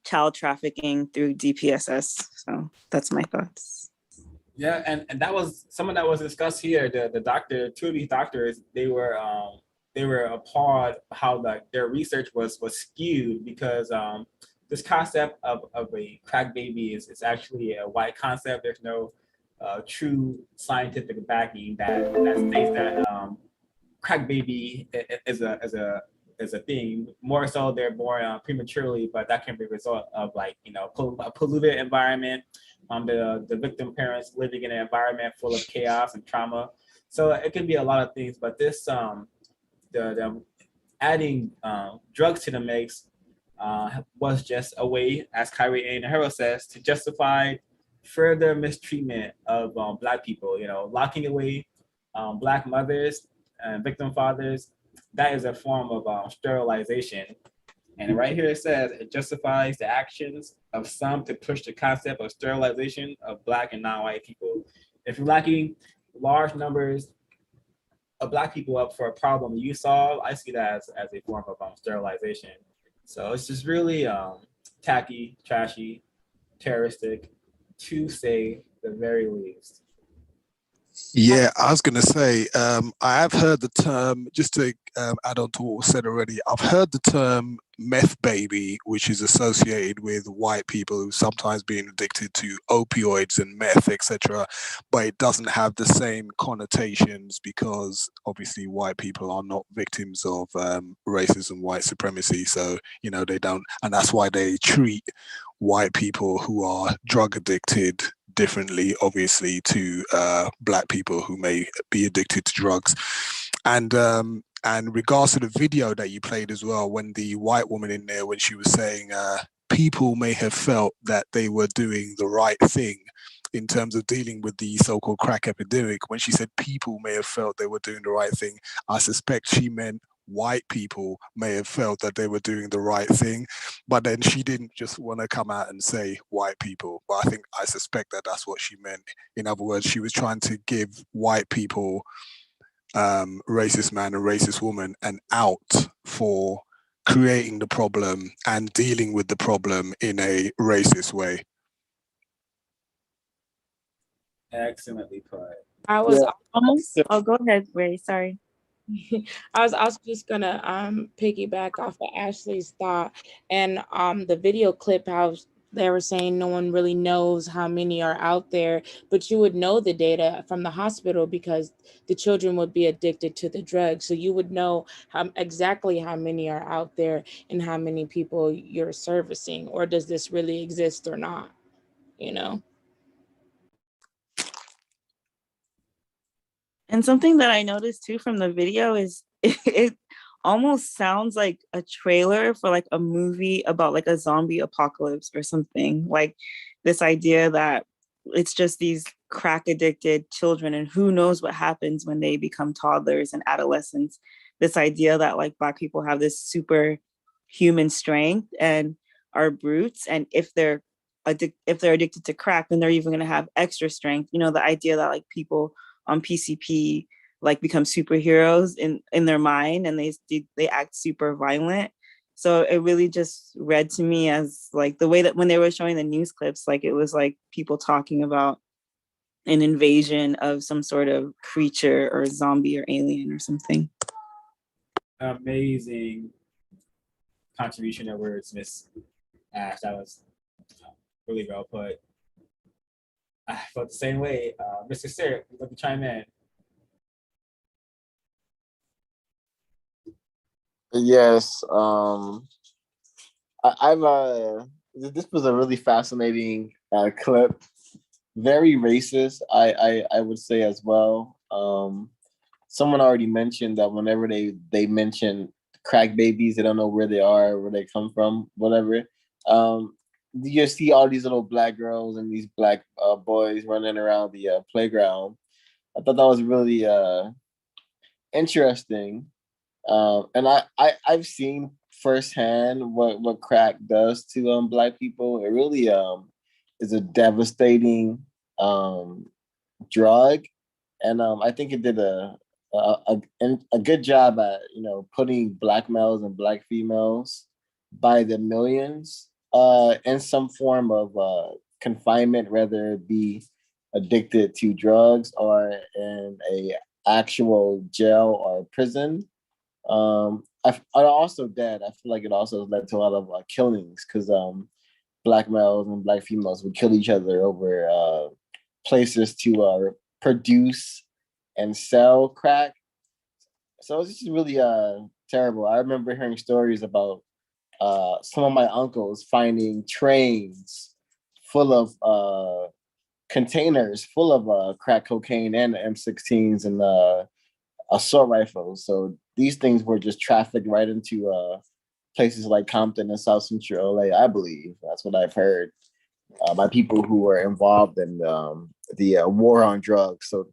child trafficking through DPSS. So that's my thoughts. Yeah, and that was something that was discussed here. The doctor, two of these doctors, they were appalled how their research was skewed because this concept of a crack baby is actually a white concept. There's no true scientific backing that states that crack baby is a thing. More so, they're born prematurely, but that can be a result of like a polluted environment. The victim parents living in an environment full of chaos and trauma. So it can be a lot of things, but this the adding drugs to the mix was just a way, as Kyrie A. Nahara says, to justify further mistreatment of Black people. You know, locking away Black mothers and victim fathers. That is a form of sterilization. And right here it says it justifies the actions of some to push the concept of sterilization of Black and non-white people. If you're lacking large numbers of Black people up for a problem you solve, I see that as a form of sterilization. So it's just really tacky, trashy, terroristic, to say the very least. Yeah, I was going to say, I have heard the term, just to add on to what was said already, I've heard the term meth baby, which is associated with white people who sometimes being addicted to opioids and meth, etc. But it doesn't have the same connotations because obviously white people are not victims of racism, white supremacy. So, they don't, and that's why they treat white people who are drug addicted differently, obviously, to Black people who may be addicted to drugs. And regards to the video that you played as well, when the white woman in there, when she was saying people may have felt that they were doing the right thing in terms of dealing with the so-called crack epidemic, when she said people may have felt they were doing the right thing, I suspect she meant white people may have felt that they were doing the right thing, but then she didn't just want to come out and say white people. But I suspect that that's what she meant. In other words, she was trying to give white people, racist man and racist woman, an out for creating the problem and dealing with the problem in a racist way. Excellently put. I was Almost. Oh, go ahead, Ray. Sorry. I was also just gonna piggyback off of Ashley's thought and the video clip how they were saying no one really knows how many are out there, but you would know the data from the hospital because the children would be addicted to the drug. So you would know exactly how many are out there and how many people you're servicing, or does this really exist or not, you know? And something that I noticed too from the video is it almost sounds like a trailer for like a movie about like a zombie apocalypse or something. Like this idea that it's just these crack addicted children and who knows what happens when they become toddlers and adolescents. This idea that like Black people have this super human strength and are brutes, and if they're addicted to crack, then they're even going to have extra strength. You know, the idea that like people on PCP like become superheroes in their mind and they act super violent. So it really just read to me as like the way that when they were showing the news clips, like it was like people talking about an invasion of some sort of creature or zombie or alien or something. Amazing contribution of words, Miss Ash. That was really well put. I felt the same way. Mr. Sir, would like to chime in? Yes. This was a really fascinating clip. Very racist, I would say as well. Someone already mentioned that whenever they mention crack babies, they don't know where they are, where they come from, whatever. You see all these little Black girls and these Black boys running around the playground. I thought that was really interesting. And I've seen firsthand what crack does to Black people. It really is a devastating drug, and I think it did a good job at putting Black males and Black females by the millions in some form of confinement, whether it be addicted to drugs or in a actual jail or prison. I also dead. I feel like it also led to a lot of killings because Black males and Black females would kill each other over places to produce and sell crack. So it's just really terrible. I remember hearing stories about some of my uncles finding trains full of containers full of crack cocaine and M16s and assault rifles. So these things were just trafficked right into places like Compton and South Central LA, I believe. That's what I've heard by people who were involved in the war on drugs. So,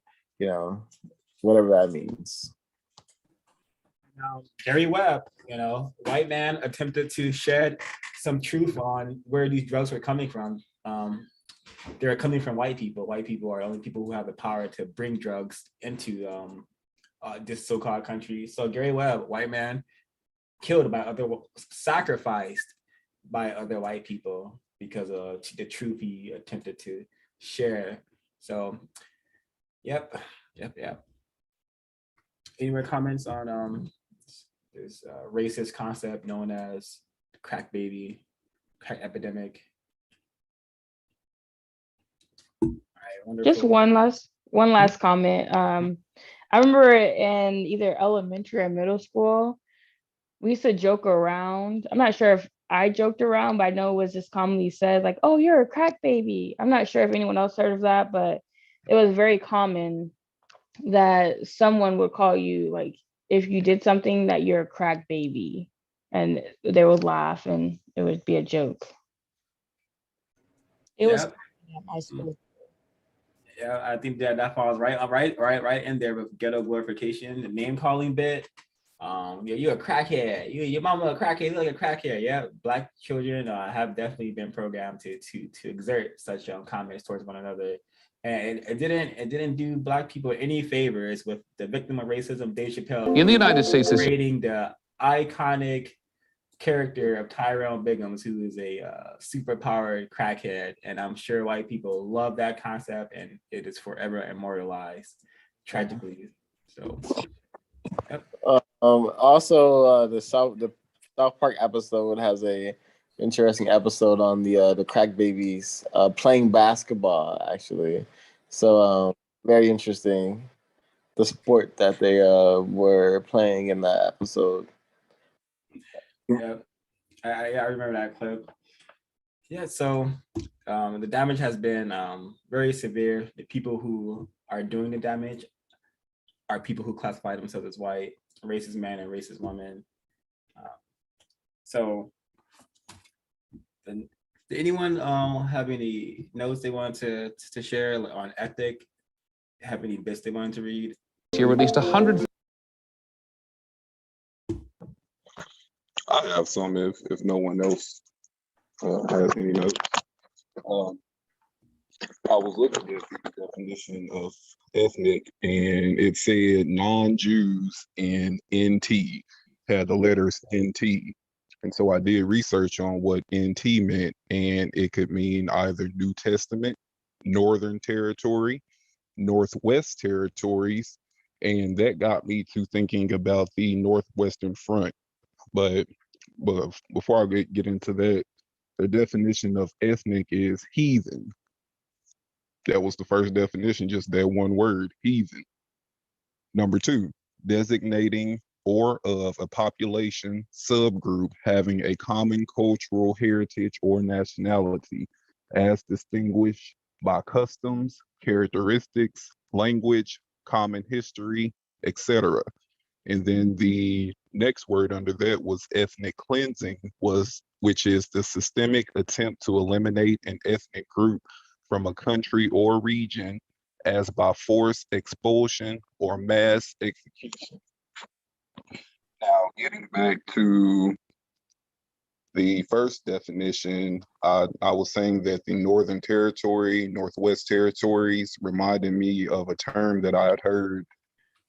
whatever that means. Now, Gary Webb, white man attempted to shed some truth on where these drugs were coming from. They're coming from white people. White people are the only people who have the power to bring drugs into this so-called country. So Gary Webb, white man, sacrificed by other white people because of the truth he attempted to share. So, yep. Any more comments on this racist concept known as crack baby, crack epidemic? All right, wonderful. Just one last comment. I remember in either elementary or middle school, we used to joke around. I'm not sure if I joked around, but I know it was just commonly said, like, "Oh, you're a crack baby." I'm not sure if anyone else heard of that, but it was very common that someone would call you, like, if you did something, that you're a crack baby, and they would laugh and it would be a joke. It was high school. Yeah, I think that falls right in there with ghetto glorification, the name calling bit. You're a crackhead. Your mama a crackhead. You're like a crackhead. Yeah, Black children have definitely been programmed to exert such comments towards one another, and it didn't do Black people any favors with the victim of racism, Dave Chappelle, In the United States, creating the iconic character of Tyrone Biggums, who is a superpowered crackhead, and I'm sure white people love that concept, and it is forever immortalized, tragically. So, yep. Also, the South Park episode has a interesting episode on the crack babies playing basketball, actually. So very interesting, the sport that they were playing in that episode. Yeah, I remember that clip. Yeah, so the damage has been very severe. The people who are doing the damage are people who classify themselves as white, racist men and racist women. So, did anyone have any notes they want to share on ethic? Have any bits they wanted to read? He released 100. I have some if no one else has any notes. I was looking at the definition of ethnic, and it said non-Jews and NT, had the letters NT. And so I did research on what NT meant, and it could mean either New Testament, Northern Territory, Northwest Territories, and that got me to thinking about the Northwestern Front. But before I get into that, the definition of ethnic is heathen. That was the first definition, just that one word, heathen. Number two, designating or of a population subgroup having a common cultural heritage or nationality as distinguished by customs, characteristics, language, common history, etc. And then the next word under that was ethnic cleansing, which is the systemic attempt to eliminate an ethnic group from a country or region as by force expulsion or mass execution. Now, getting back to the first definition, I was saying that the Northern Territory, Northwest Territories reminded me of a term that I had heard,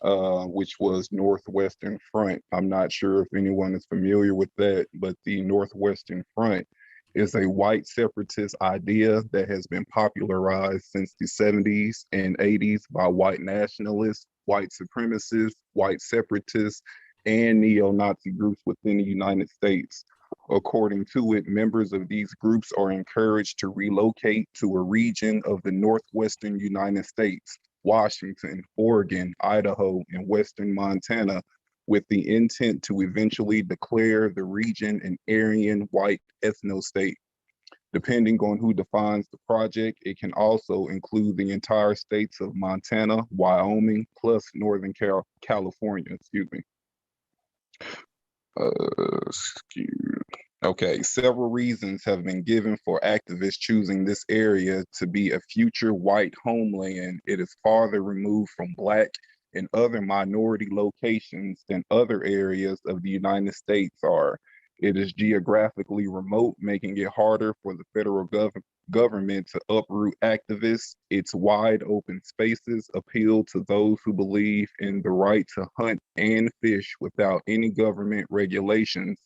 which was Northwestern Front. I'm not sure if anyone is familiar with that, but the Northwestern Front is a white separatist idea that has been popularized since the 70s and 80s by white nationalists, white supremacists, white separatists, and neo-Nazi groups within the United States. According to it, members of these groups are encouraged to relocate to a region of the northwestern United States, Washington, Oregon, Idaho, and western Montana, with the intent to eventually declare the region an Aryan white ethno-state. Depending on who defines the project, it can also include the entire states of Montana, Wyoming, plus Northern California, Okay, several reasons have been given for activists choosing this area to be a future white homeland. It is farther removed from Black and other minority locations than other areas of the United States are. It is geographically remote, making it harder for the federal government to uproot activists. Its wide open spaces appeal to those who believe in the right to hunt and fish without any government regulations,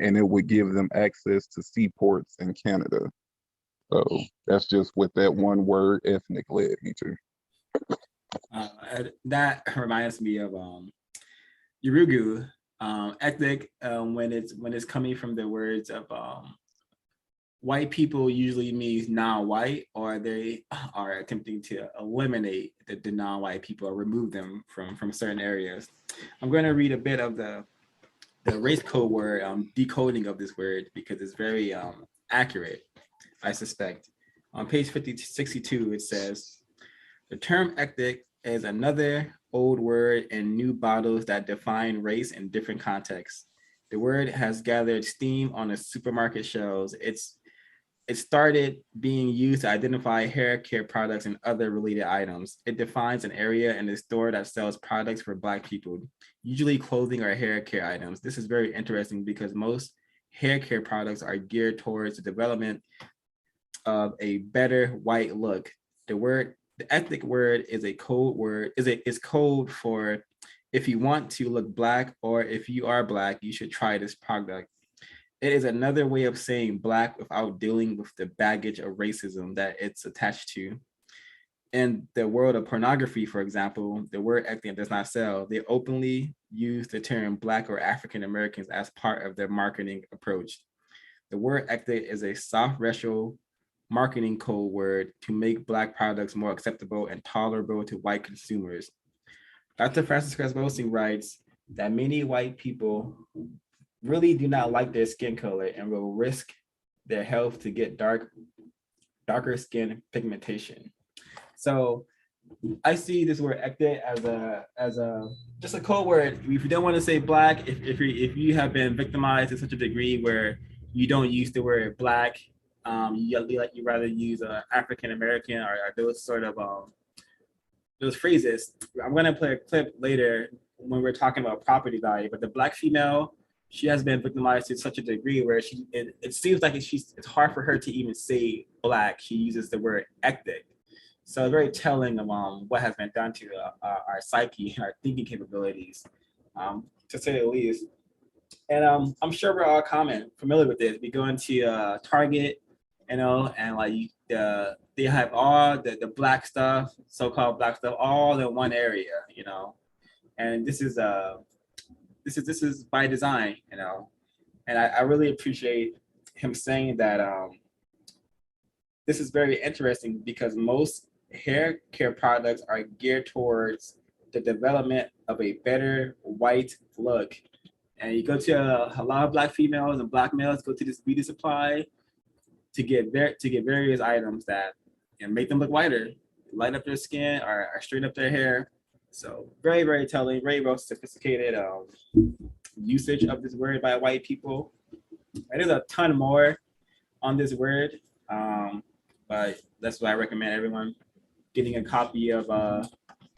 and it would give them access to seaports in Canada. So that's just what that one word ethnic led me to. That reminds me of Urugu, ethnic, when it's coming from the words of white people usually means non-white, or they are attempting to eliminate the non-white people or remove them from certain areas. I'm going to read a bit of the race code word decoding of this word because it's very accurate, I suspect. On page 62, it says, the term ethnic is another old word in new bottles that define race in different contexts. The word has gathered steam on the supermarket shelves. It started being used to identify hair care products and other related items. It defines an area in the store that sells products for Black people, usually clothing or hair care items. This is very interesting because most hair care products are geared towards the development of a better white look. The ethnic word is a code word, is code for if you want to look Black or if you are Black, you should try this product. It is another way of saying Black without dealing with the baggage of racism that it's attached to. In the world of pornography, for example, the word ethnic does not sell. They openly use the term Black or African Americans as part of their marketing approach. The word ethnic is a soft racial marketing code word to make Black products more acceptable and tolerable to white consumers. Dr. Francis Krasbosing writes that many white people really do not like their skin color and will risk their health to get darker skin pigmentation. So I see this word ethnic as a just a code word. If you don't want to say Black, if you have been victimized to such a degree where you don't use the word Black, you rather use African American or those sort of those phrases. I'm gonna play a clip later when we're talking about property value, but the Black female, she has been victimized to such a degree where it seems like it's hard for her to even say Black. She uses the word ethnic. So very telling of what has been done to our psyche and our thinking capabilities, to say the least. And I'm sure we're all familiar with this. We go into Target, and like they have all the Black stuff, so-called Black stuff, all in one area, and this is by design, and I really appreciate him saying that this is very interesting because most hair care products are geared towards the development of a better white look. And you go to a lot of Black females and Black males go to this beauty supply to get various items that make them look whiter, light up their skin or straighten up their hair. So very, very telling, very well sophisticated usage of this word by white people. And there's a ton more on this word, but that's why I recommend everyone getting a copy of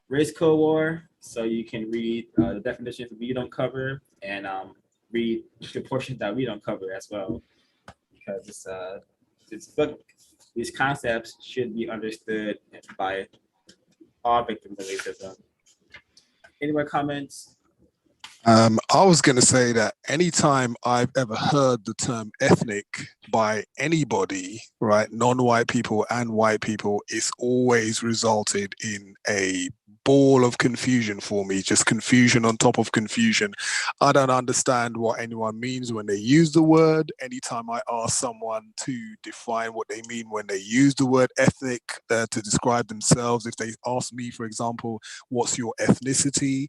Race Code War so you can read the definitions we don't cover and read the portions that we don't cover as well, because this book, these concepts should be understood by all victims of racism. Any more comments? I was going to say that anytime I've ever heard the term ethnic by anybody, right, non-white people and white people, it's always resulted in a ball of confusion for me, just confusion on top of confusion. I don't understand what anyone means when they use the word. Anytime I ask someone to define what they mean when they use the word ethnic to describe themselves, if they ask me, for example, what's your ethnicity?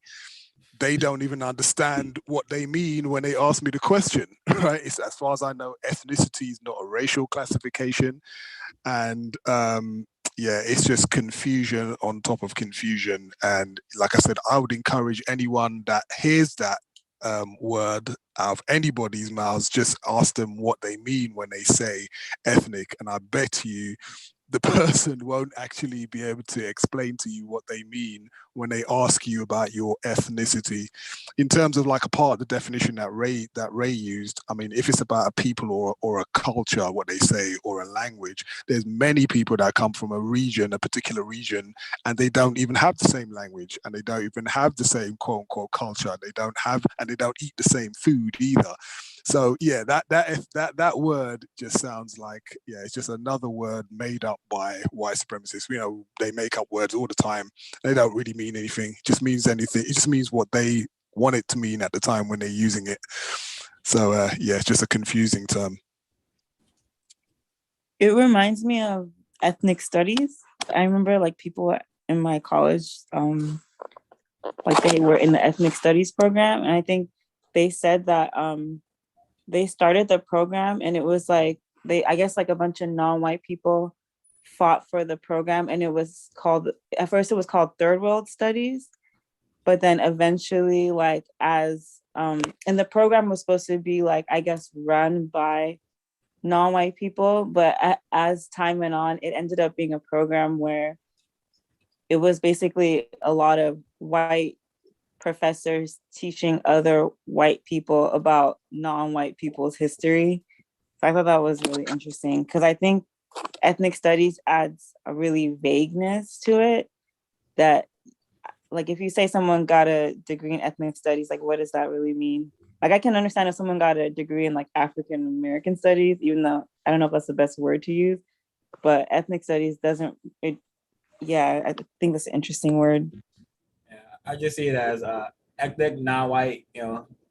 They don't even understand what they mean when they ask me the question, right? It's, as far as I know, ethnicity is not a racial classification. And it's just confusion on top of confusion. And like I said, I would encourage anyone that hears that word out of anybody's mouths, just ask them what they mean when they say ethnic. And I bet you the person won't actually be able to explain to you what they mean when they ask you about your ethnicity. In terms of like a part of the definition that Ray used, I mean, if it's about a people or a culture, what they say, or a language, there's many people that come from a particular region, and they don't even have the same language, and they don't even have the same quote unquote culture. They don't eat the same food either. So yeah, that word just sounds like, it's just another word made up by white supremacists. They make up words all the time. They don't really mean anything. It just means anything. It just means what they want it to mean at the time when they're using it. So it's just a confusing term. It reminds me of ethnic studies. I remember like people in my college, like they were in the ethnic studies program, and I think they said that they started the program, and it was like I guess like a bunch of non-white people fought for the program, and at first it was called Third World Studies, but then eventually and the program was supposed to be like, I guess, run by non-white people, but as time went on, it ended up being a program where it was basically a lot of white professors teaching other white people about non-white people's history. So I thought that was really interesting because I think ethnic studies adds a really vagueness to it that, like, if you say someone got a degree in ethnic studies, like, what does that really mean? Like I can understand if someone got a degree in like African American studies, even though I don't know if that's the best word to use, but ethnic studies doesn't. Yeah, I think that's an interesting word. Yeah, I just see it as ethnic non-white,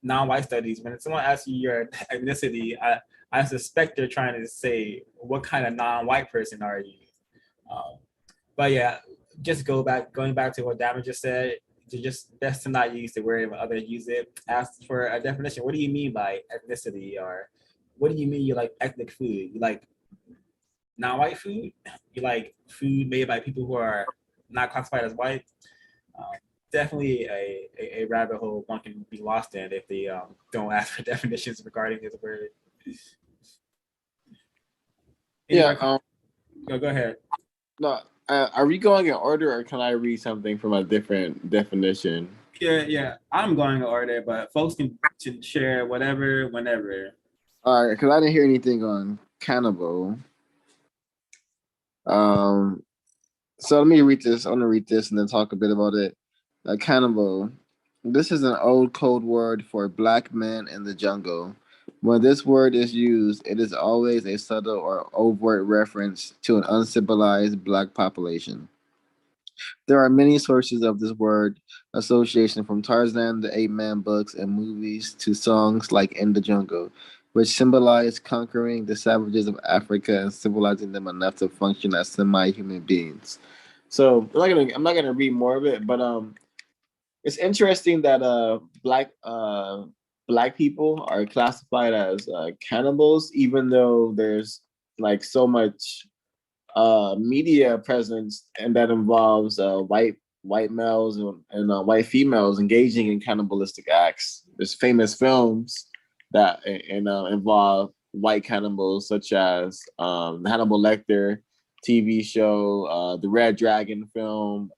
non-white studies. When someone asks you your ethnicity, I suspect they're trying to say what kind of non-white person are you. But yeah, just going back to what Dahmer just said, to just best to not use the word when others use it. Ask for a definition. What do you mean by ethnicity, or what do you mean you like ethnic food? You like non-white food? You like food made by people who are not classified as white? Um, Definitely a rabbit hole one can be lost in if they don't ask for definitions regarding this word. Yeah. Go ahead. No. Are we going in order, or can I read something from a different definition? Yeah. I'm going in order, but folks can share whatever, whenever. All right, because I didn't hear anything on cannibal. So let me read this. I'm gonna read this and then talk a bit about it. Cannibal. This is an old code word for black men in the jungle. When this word is used, it is always a subtle or overt reference to an uncivilized black population. There are many sources of this word association, from Tarzan, the Eight Man books and movies, to songs like In the Jungle, which symbolize conquering the savages of Africa and civilizing them enough to function as semi-human beings. So I'm not gonna read more of it, but it's interesting that black people are classified as cannibals, even though there's like so much media presence, and that involves white males and white females engaging in cannibalistic acts. There's famous films that involve white cannibals, such as the Hannibal Lecter TV show, the Red Dragon film,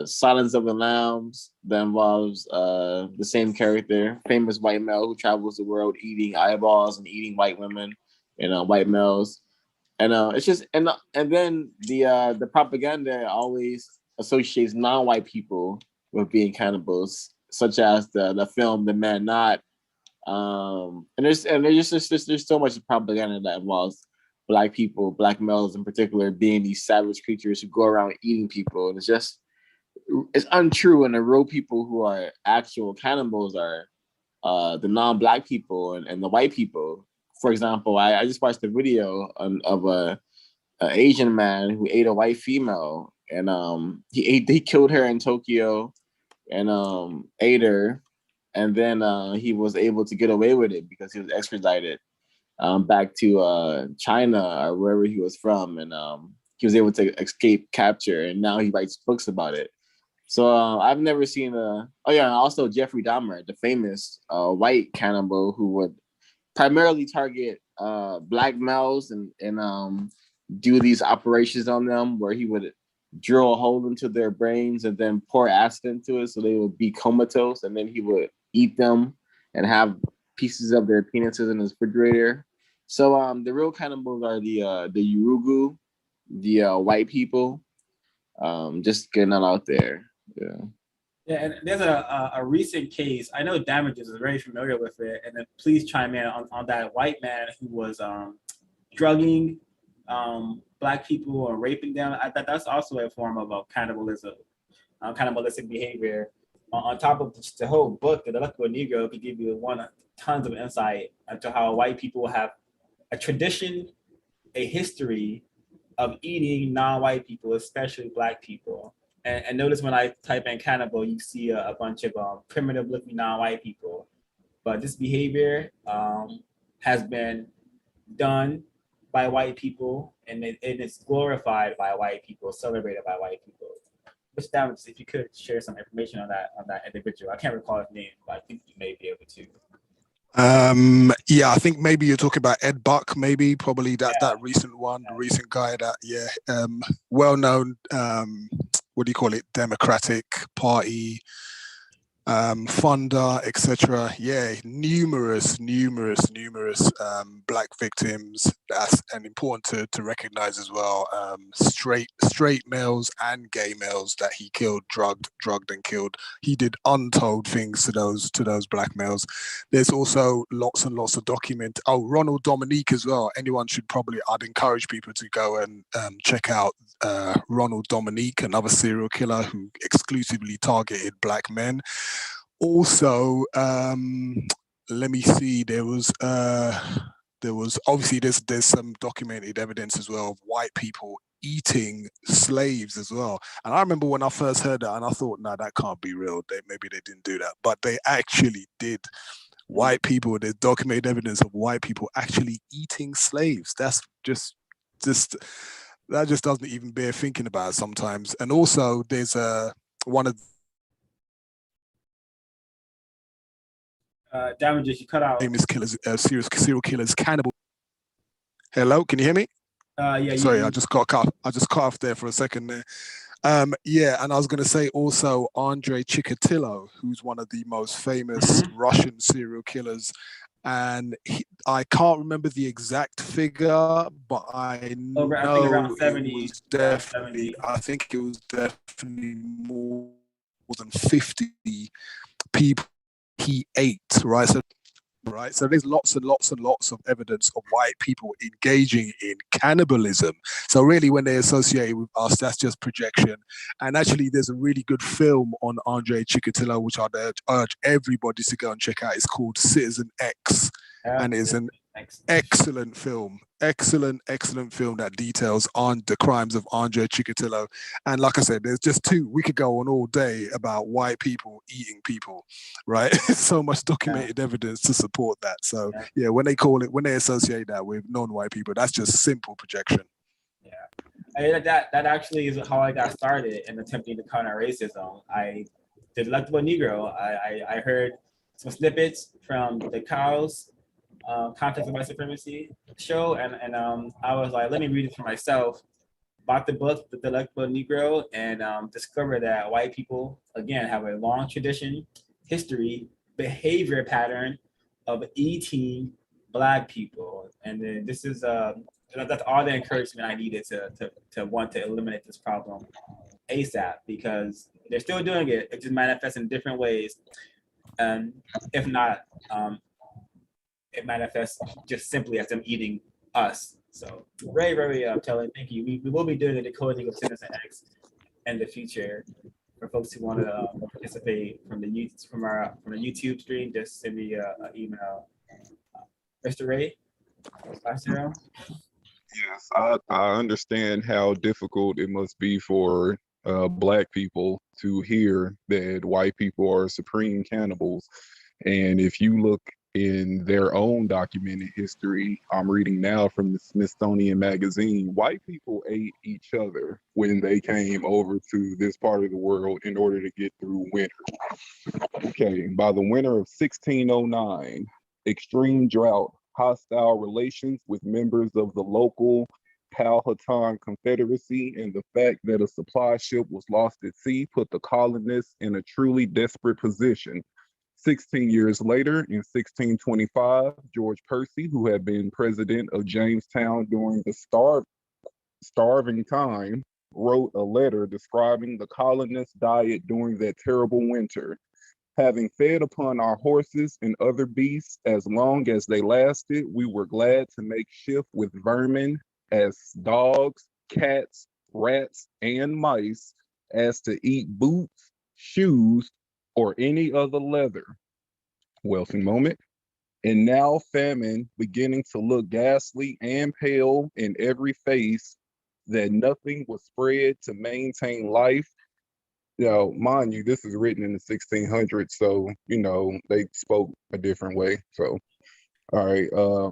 Silence of the Lambs, that involves the same character, famous white male who travels the world eating eyeballs and eating white women and white males. And it's just and then the propaganda always associates non-white people with being cannibals, such as the film The Man Not. And there's so much propaganda that involves black people, black males in particular, being these savage creatures who go around eating people. And it's untrue. And the real people who are actual cannibals are the non-black people and the white people. For example, I just watched a video of a Asian man who ate a white female, and he killed her in Tokyo and ate her, and then he was able to get away with it because he was extradited back to China or wherever he was from, and he was able to escape capture, and now he writes books about it. So I've never seen also Jeffrey Dahmer, the famous white cannibal who would primarily target black males and do these operations on them, where he would drill a hole into their brains and then pour acid into it so they would be comatose, and then he would eat them and have pieces of their penises in his refrigerator. So the real cannibals are the Yurugu, the white people. Just getting that out there. Yeah. Yeah, and there's a recent case. I know Damages is very familiar with it, and then please chime in on that white man who was drugging black people or raping them. I thought that's also a form of cannibalism, cannibalistic behavior. On top of the whole book, The Delectable Negro could give you tons of insight into how white people have a tradition, a history of eating non-white people, especially black people. And notice when I type in cannibal, you see a bunch of primitive-looking non-white people. But this behavior has been done by white people, and it's glorified by white people, celebrated by white people. Which Damages, if you could share some information on that individual. I can't recall his name, but I think you may be able to. Yeah, I think maybe you're talking about Ed Buck, probably that recent one, the recent guy that, well-known, what do you call it, Democratic Party Fonda, etc. Yeah, numerous black victims. That's and important to recognize as well. Straight males and gay males that he killed, drugged and killed. He did untold things to those black males. There's also lots and lots of document. Oh, Ronald Dominique as well. I'd encourage people to go and check out Ronald Dominique, another serial killer who exclusively targeted black men. Also, let me see. There was obviously there's some documented evidence as well of white people eating slaves as well. And I remember when I first heard that, and I thought, no, that can't be real. Maybe they didn't do that, but they actually did. White people. There's documented evidence of white people actually eating slaves. That's just that just doesn't even bear thinking about sometimes. And also, there's one of Damages, you cut out. famous killers, serial killers, cannibal. Hello, can you hear me? Yeah. Sorry, I just got off there for a second there. Yeah, and I was going to say also Andrei Chikatilo, who's one of the most famous Russian serial killers. And I can't remember the exact figure, but I know I think around 70. it was definitely, I think it was definitely more than 50 people he ate, right? So there's lots and lots and lots of evidence of white people engaging in cannibalism. So really, when they associate with us, that's just projection. And actually, there's a really good film on Andrei Chikatilo, which I'd urge everybody to go and check out. It's called Citizen X, and it's an excellent film. Excellent film that details on the crimes of Andrei Chikatilo. And like I said, there's just two. We could go on all day about white people eating people, right? So much documented evidence to support that. So yeah, when they associate that with non-white people, that's just simple projection. Yeah, that actually is how I got started in attempting to counter racism. I did Delectable Negro. I heard some snippets from the Cows Context of White Supremacy show, and I was like, let me read it for myself. Bought the book, The Delectable Negro, and discovered that white people, again, have a long tradition, history, behavior pattern of eating black people. And then this is, that's all the encouragement I needed to want to eliminate this problem ASAP, because they're still doing it. It just manifests in different ways. And if not, it manifests just simply as them eating us. So very, very telling. Thank you. We will be doing the decoding of Citizen X in the future. For folks who want to participate from the YouTube stream, just send me an email. Mr. Ray, Yes, I understand how difficult it must be for Black people to hear that white people are supreme cannibals. And if you look in their own documented history, I'm reading now from the Smithsonian Magazine, white people ate each other when they came over to this part of the world in order to get through winter. Okay, by the winter of 1609, extreme drought, hostile relations with members of the local Powhatan Confederacy, and the fact that a supply ship was lost at sea put the colonists in a truly desperate position. 16 years later, in 1625, George Percy, who had been president of Jamestown during the starving time, wrote a letter describing the colonists' diet during that terrible winter. Having fed upon our horses and other beasts as long as they lasted, we were glad to make shift with vermin as dogs, cats, rats, and mice, as to eat boots, shoes, or any other leather. Wealthy moment. And now famine beginning to look ghastly and pale in every face, that nothing was spread to maintain life. Mind you, this is written in the 1600s, so, they spoke a different way. So, all right.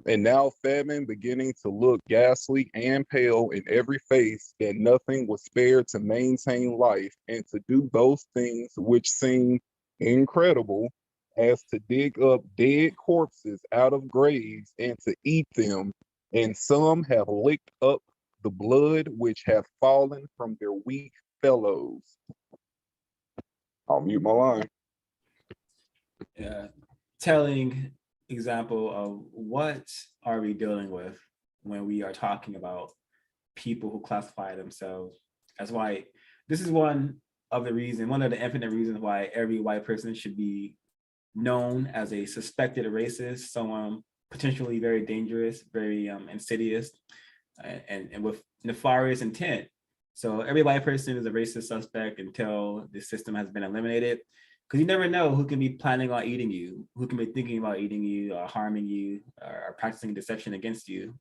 And now famine beginning to look ghastly and pale in every face, that nothing was spared to maintain life, and to do those things which seem incredible, as to dig up dead corpses out of graves and to eat them. And some have licked up the blood which hath fallen from their weak fellows. I'll mute my line. telling example of what are we dealing with when we are talking about people who classify themselves as white. This is one of the infinite reasons why every white person should be known as a suspected racist, someone potentially very dangerous, very insidious, and with nefarious intent. So every white person is a racist suspect until the system has been eliminated. Because you never know who can be planning on eating you, who can be thinking about eating you, or harming you, or practicing deception against you.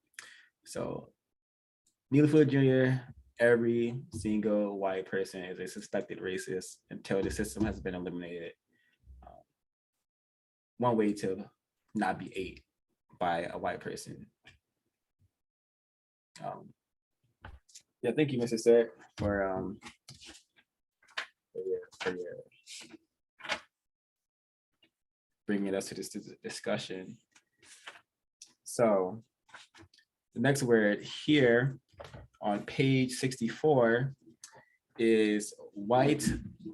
So Neelyfoot Jr., every single white person is a suspected racist until the system has been eliminated. One way to not be ate by a white person. Yeah, thank you, Mr. Sir, for your bringing us to this discussion. So the next word here on page 64 is white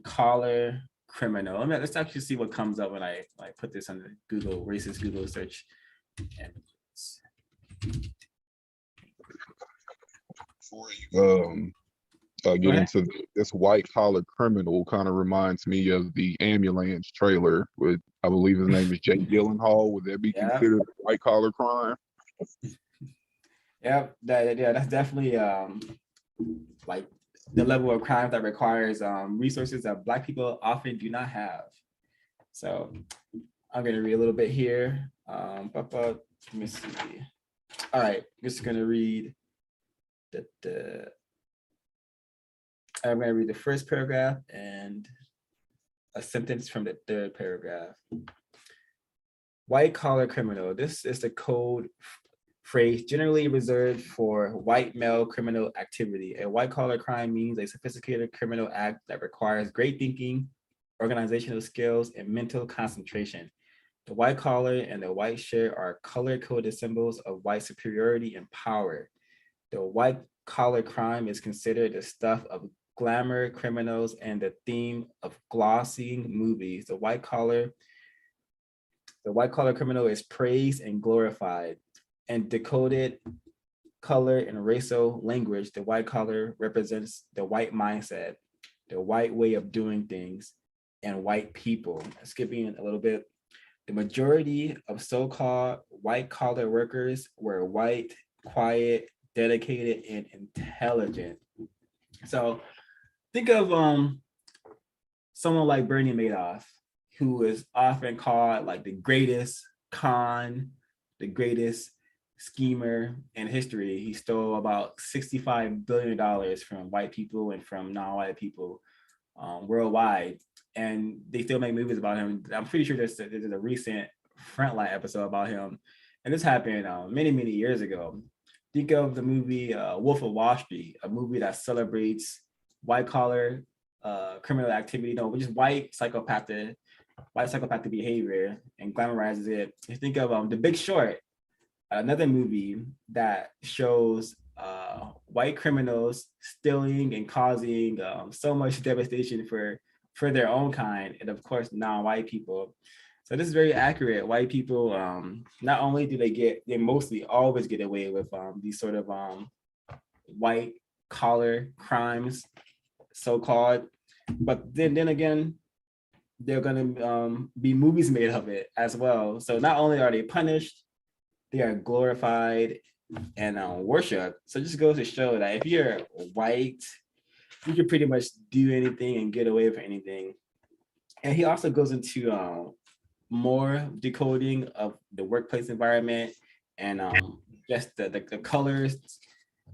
collar criminal. Let's actually see what comes up when I put this on the Google, racist Google search. Before you get into this white collar criminal, kind of reminds me of the ambulance trailer with, I believe his name is Jake Gyllenhaal. Would that be considered a white collar crime? Yep, that's definitely like the level of crime that requires resources that Black people often do not have. So I'm gonna read a little bit here. Let me see. All right, just gonna read I'm gonna read the first paragraph and a sentence from the third paragraph. White collar criminal. This is the code phrase generally reserved for white male criminal activity. A white collar crime means a sophisticated criminal act that requires great thinking, organizational skills, and mental concentration. The white collar and the white shirt are color-coded symbols of white superiority and power. The white collar crime is considered the stuff of glamour criminals and the theme of glossy movies. The white collar criminal is praised and glorified. And decoded color and racial language, the white collar represents the white mindset, the white way of doing things, and white people. Skipping a little bit, the majority of so-called white collar workers were white, quiet, dedicated, and intelligent. So think of someone like Bernie Madoff, who is often called like the greatest con, the greatest schemer in history. He stole about $65 billion from white people and from non-white people worldwide. And they still make movies about him. I'm pretty sure there's a recent Frontline episode about him. And this happened many, many years ago. Think of the movie Wolf of Wall Street, a movie that celebrates white collar criminal activity, which is white psychopathic behavior and glamorizes it. You think of The Big Short, another movie that shows white criminals stealing and causing so much devastation for their own kind, and of course non-white people. So this is very accurate. White people, not only do they mostly always get away with these sort of white collar crimes, so-called, but then again, they're gonna be movies made of it as well. So not only are they punished, they are glorified and worshiped. So it just goes to show that if you're white, you can pretty much do anything and get away with anything. And he also goes into more decoding of the workplace environment and just the colors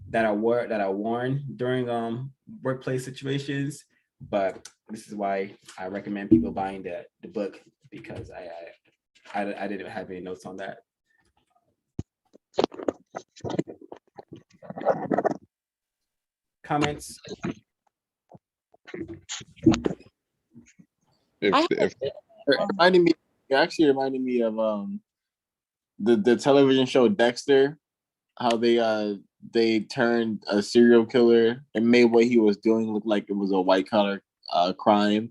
that are worn during workplace situations. But this is why I recommend people buying the book, because I didn't have any notes on that. Comments? It actually reminded me of the television show Dexter, how they turned a serial killer and made what he was doing look like it was a white collar crime,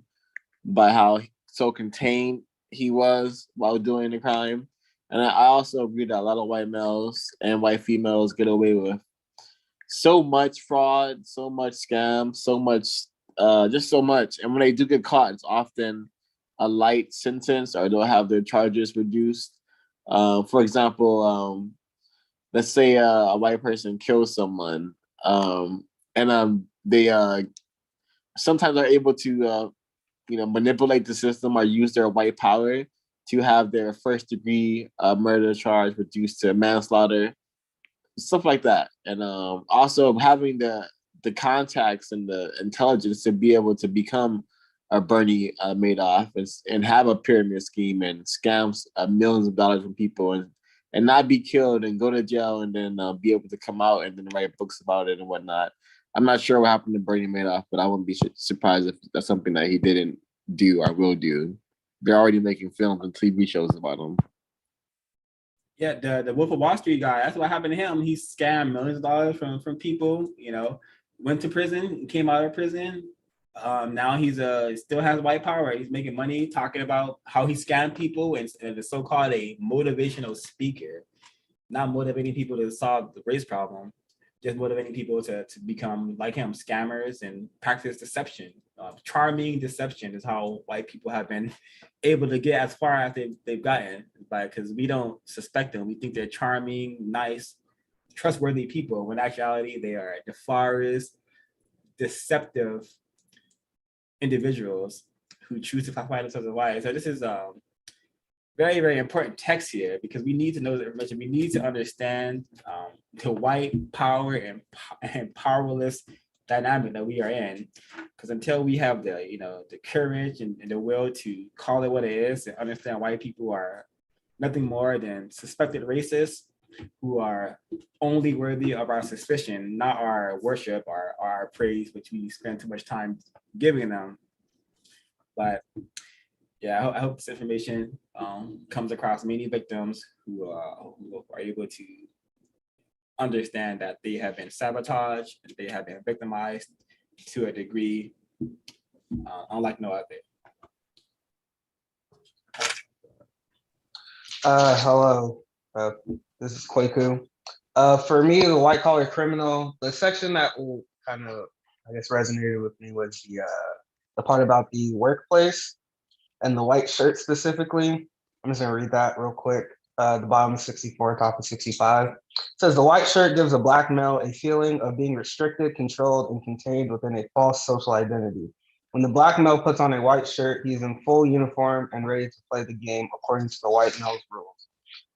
by how so contained he was while doing the crime. And I also agree that a lot of white males and white females get away with so much fraud, so much scam, so much, just so much. And when they do get caught, it's often a light sentence or they'll have their charges reduced. For example, let's say a white person kills someone, and they sometimes are able to manipulate the system or use their white power to have their first degree murder charge reduced to manslaughter, stuff like that. And also having the contacts and the intelligence to be able to become a Bernie Madoff and have a pyramid scheme and scams millions of dollars from people and not be killed and go to jail and then be able to come out and then write books about it and whatnot. I'm not sure what happened to Bernie Madoff, but I wouldn't be surprised if that's something that he didn't do or will do. They're already making films and TV shows about him. Yeah, the Wolf of Wall Street guy, that's what happened to him. He scammed millions of dollars from people, went to prison, came out of prison. Now he's still has white power. He's making money talking about how he scammed people and is so-called a motivational speaker, not motivating people to solve the race problem, just motivating people to become like him, scammers and practice deception. Charming deception is how white people have been able to get as far as they've gotten, because we don't suspect them. We think they're charming, nice, trustworthy people, when in actuality they are nefarious, deceptive individuals who choose to classify themselves as white. So this is very, very important text here because we need to know the information. We need to understand the white power and powerless dynamic that we are in. Because until we have the courage and the will to call it what it is and understand white people are nothing more than suspected racists who are only worthy of our suspicion, not our worship or our praise, which we spend too much time giving them. But yeah, I hope this information comes across many victims who are able to understand that they have been sabotaged, they have been victimized to a degree unlike no other. Hello, this is Kwaku. For me, the white collar criminal, the section that kind of, I guess, resonated with me was the part about the workplace and the white shirt specifically. I'm just gonna read that real quick. The bottom of 64, top of 65. It says the white shirt gives a black male a feeling of being restricted, controlled, and contained within a false social identity. When the black male puts on a white shirt, he is in full uniform and ready to play the game according to the white male's rules.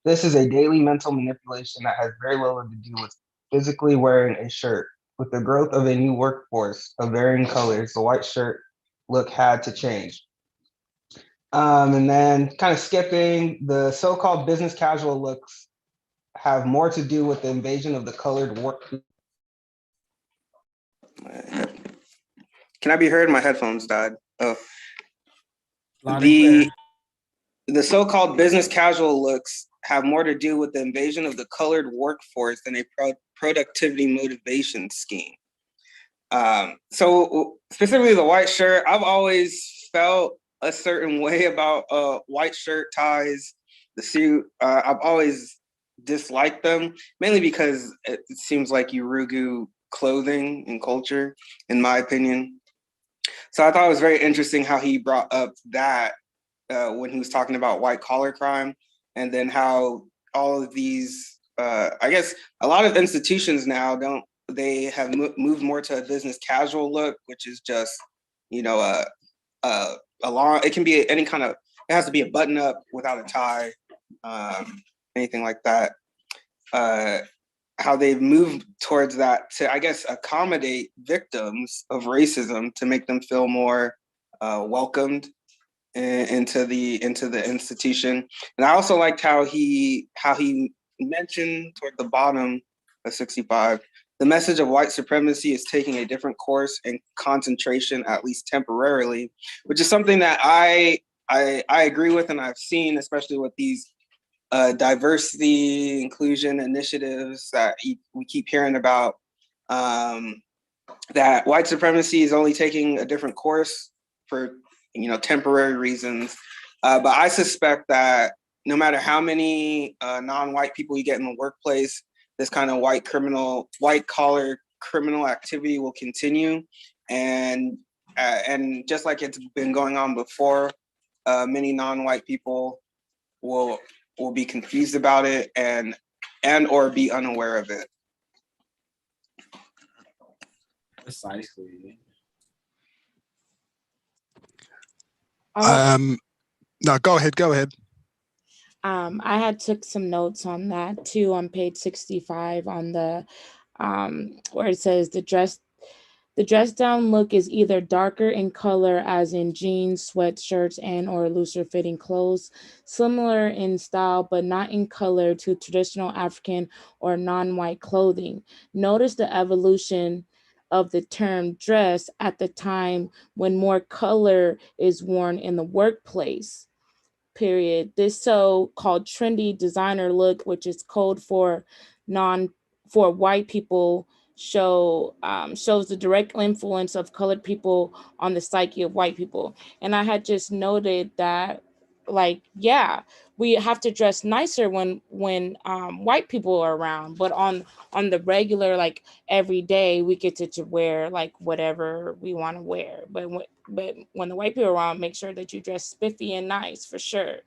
This is a daily mental manipulation that has very little to do with physically wearing a shirt. With the growth of a new workforce of varying colors, the white shirt look had to change. And then kind of skipping, the so-called business casual looks have more to do with the invasion of the colored work. Can I be heard? My headphones died. Oh. Loud and clear. The so-called business casual looks have more to do with the invasion of the colored workforce than a productivity motivation scheme. So specifically the white shirt, I've always felt a certain way about white shirt, ties, the suit. I've always disliked them, mainly because it seems like Urugu clothing and culture, in my opinion. So I thought it was very interesting how he brought up that when he was talking about white collar crime, and then how all of these, I guess a lot of institutions now they have moved more to a business casual look, which is just, a long, it can be any kind of, it has to be a button up without a tie, anything like that. How they've moved towards that to, I guess, accommodate victims of racism to make them feel more welcomed into the institution. And I also liked how he mentioned toward the bottom of 65, the message of white supremacy is taking a different course and concentration, at least temporarily, which is something that I agree with, and I've seen, especially with these diversity inclusion initiatives that we keep hearing about, that white supremacy is only taking a different course for temporary reasons, But I suspect that no matter how many non-white people you get in the workplace, this kind of white collar criminal activity will continue, and just like it's been going on before, many non-white people will be confused about it and or be unaware of it. Precisely. No, go ahead. I had took some notes on that too on page 65 on the where it says the dress down look is either darker in color as in jeans, sweatshirts, and or looser fitting clothes, similar in style but not in color to traditional African or non-white clothing. Notice the evolution of the term dress at the time when more color is worn in the workplace. Period. This so-called trendy designer look, which is code for white people, shows the direct influence of colored people on the psyche of white people. And I had just noted that, like, yeah, we have to dress nicer when white people are around, but on the regular, like every day, we get to wear like whatever we want to wear. But when the white people are around, make sure that you dress spiffy and nice for sure.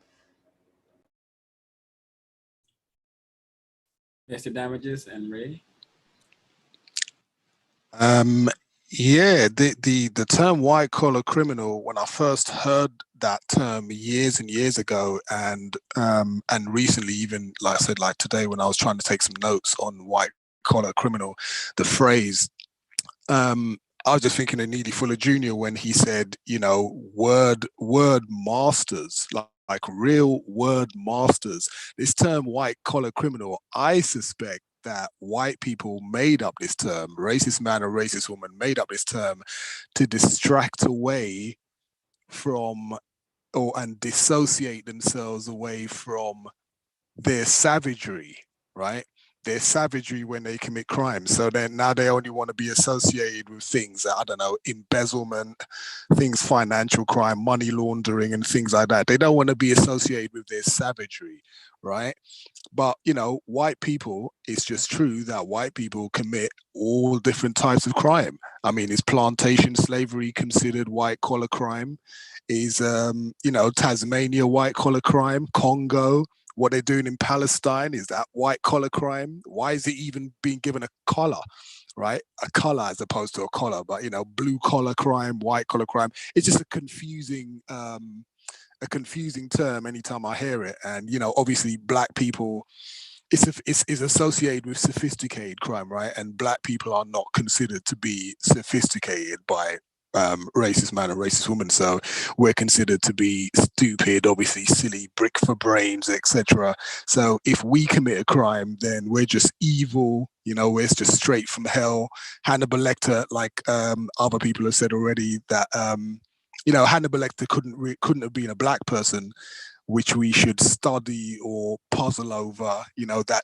Mr. Damages and Ray. Yeah, the term white collar criminal, when I first heard that term years and years ago, and recently, even like I said, like today when I was trying to take some notes on white collar criminal, the phrase, I was just thinking of Neely Fuller Jr. when he said, word masters, like real word masters. This term white collar criminal, I suspect that white people made up this term, racist man or racist woman made up this term to distract away from and dissociate themselves away from their savagery, right? Their savagery when they commit crimes. So then now they only want to be associated with things that, I don't know, embezzlement, things, financial crime, money laundering, and things like that. They don't want to be associated with their savagery, right? But, white people, it's just true that white people commit all different types of crime. I mean, is plantation slavery considered white collar crime? Is, Tasmania white collar crime? Congo? What they're doing in Palestine, is that white collar crime? Why is it even being given a collar, right? A collar as opposed to a collar, but blue collar crime, white collar crime. It's just a confusing term anytime I hear it. And obviously black people, it's associated with sophisticated crime, right? And black people are not considered to be sophisticated by racist man and racist woman, so we're considered to be stupid, obviously silly, brick for brains, etc. So if we commit a crime, then we're just evil, we're just straight from hell. Hannibal Lecter, like other people have said already, that Hannibal Lecter couldn't have been a black person, which we should study or puzzle over, that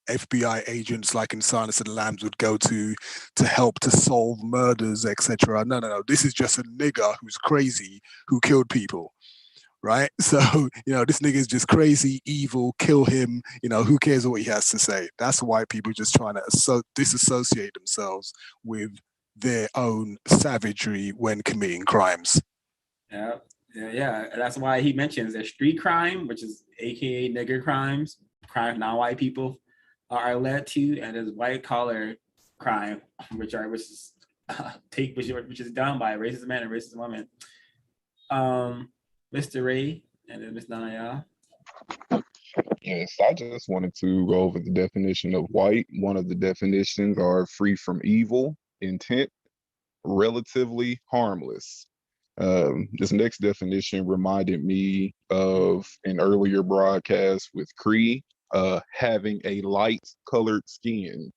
FBI agents like in Silence of the Lambs would go to help to solve murders, etc. No. This is just a nigger who's crazy who killed people, right? So, this nigga is just crazy, evil, kill him, who cares what he has to say? That's why people just trying to disassociate themselves with their own savagery when committing crimes. Yeah. That's why he mentions there's street crime, which is AKA nigger crimes non-white people are led to, and there's white collar crime, which is done by racist men and racist women. Mr. Ray and then Ms. Naya. Yes, I just wanted to go over the definition of white. One of the definitions are free from evil, intent, relatively harmless. This next definition reminded me of an earlier broadcast with Cree, having a light colored skin,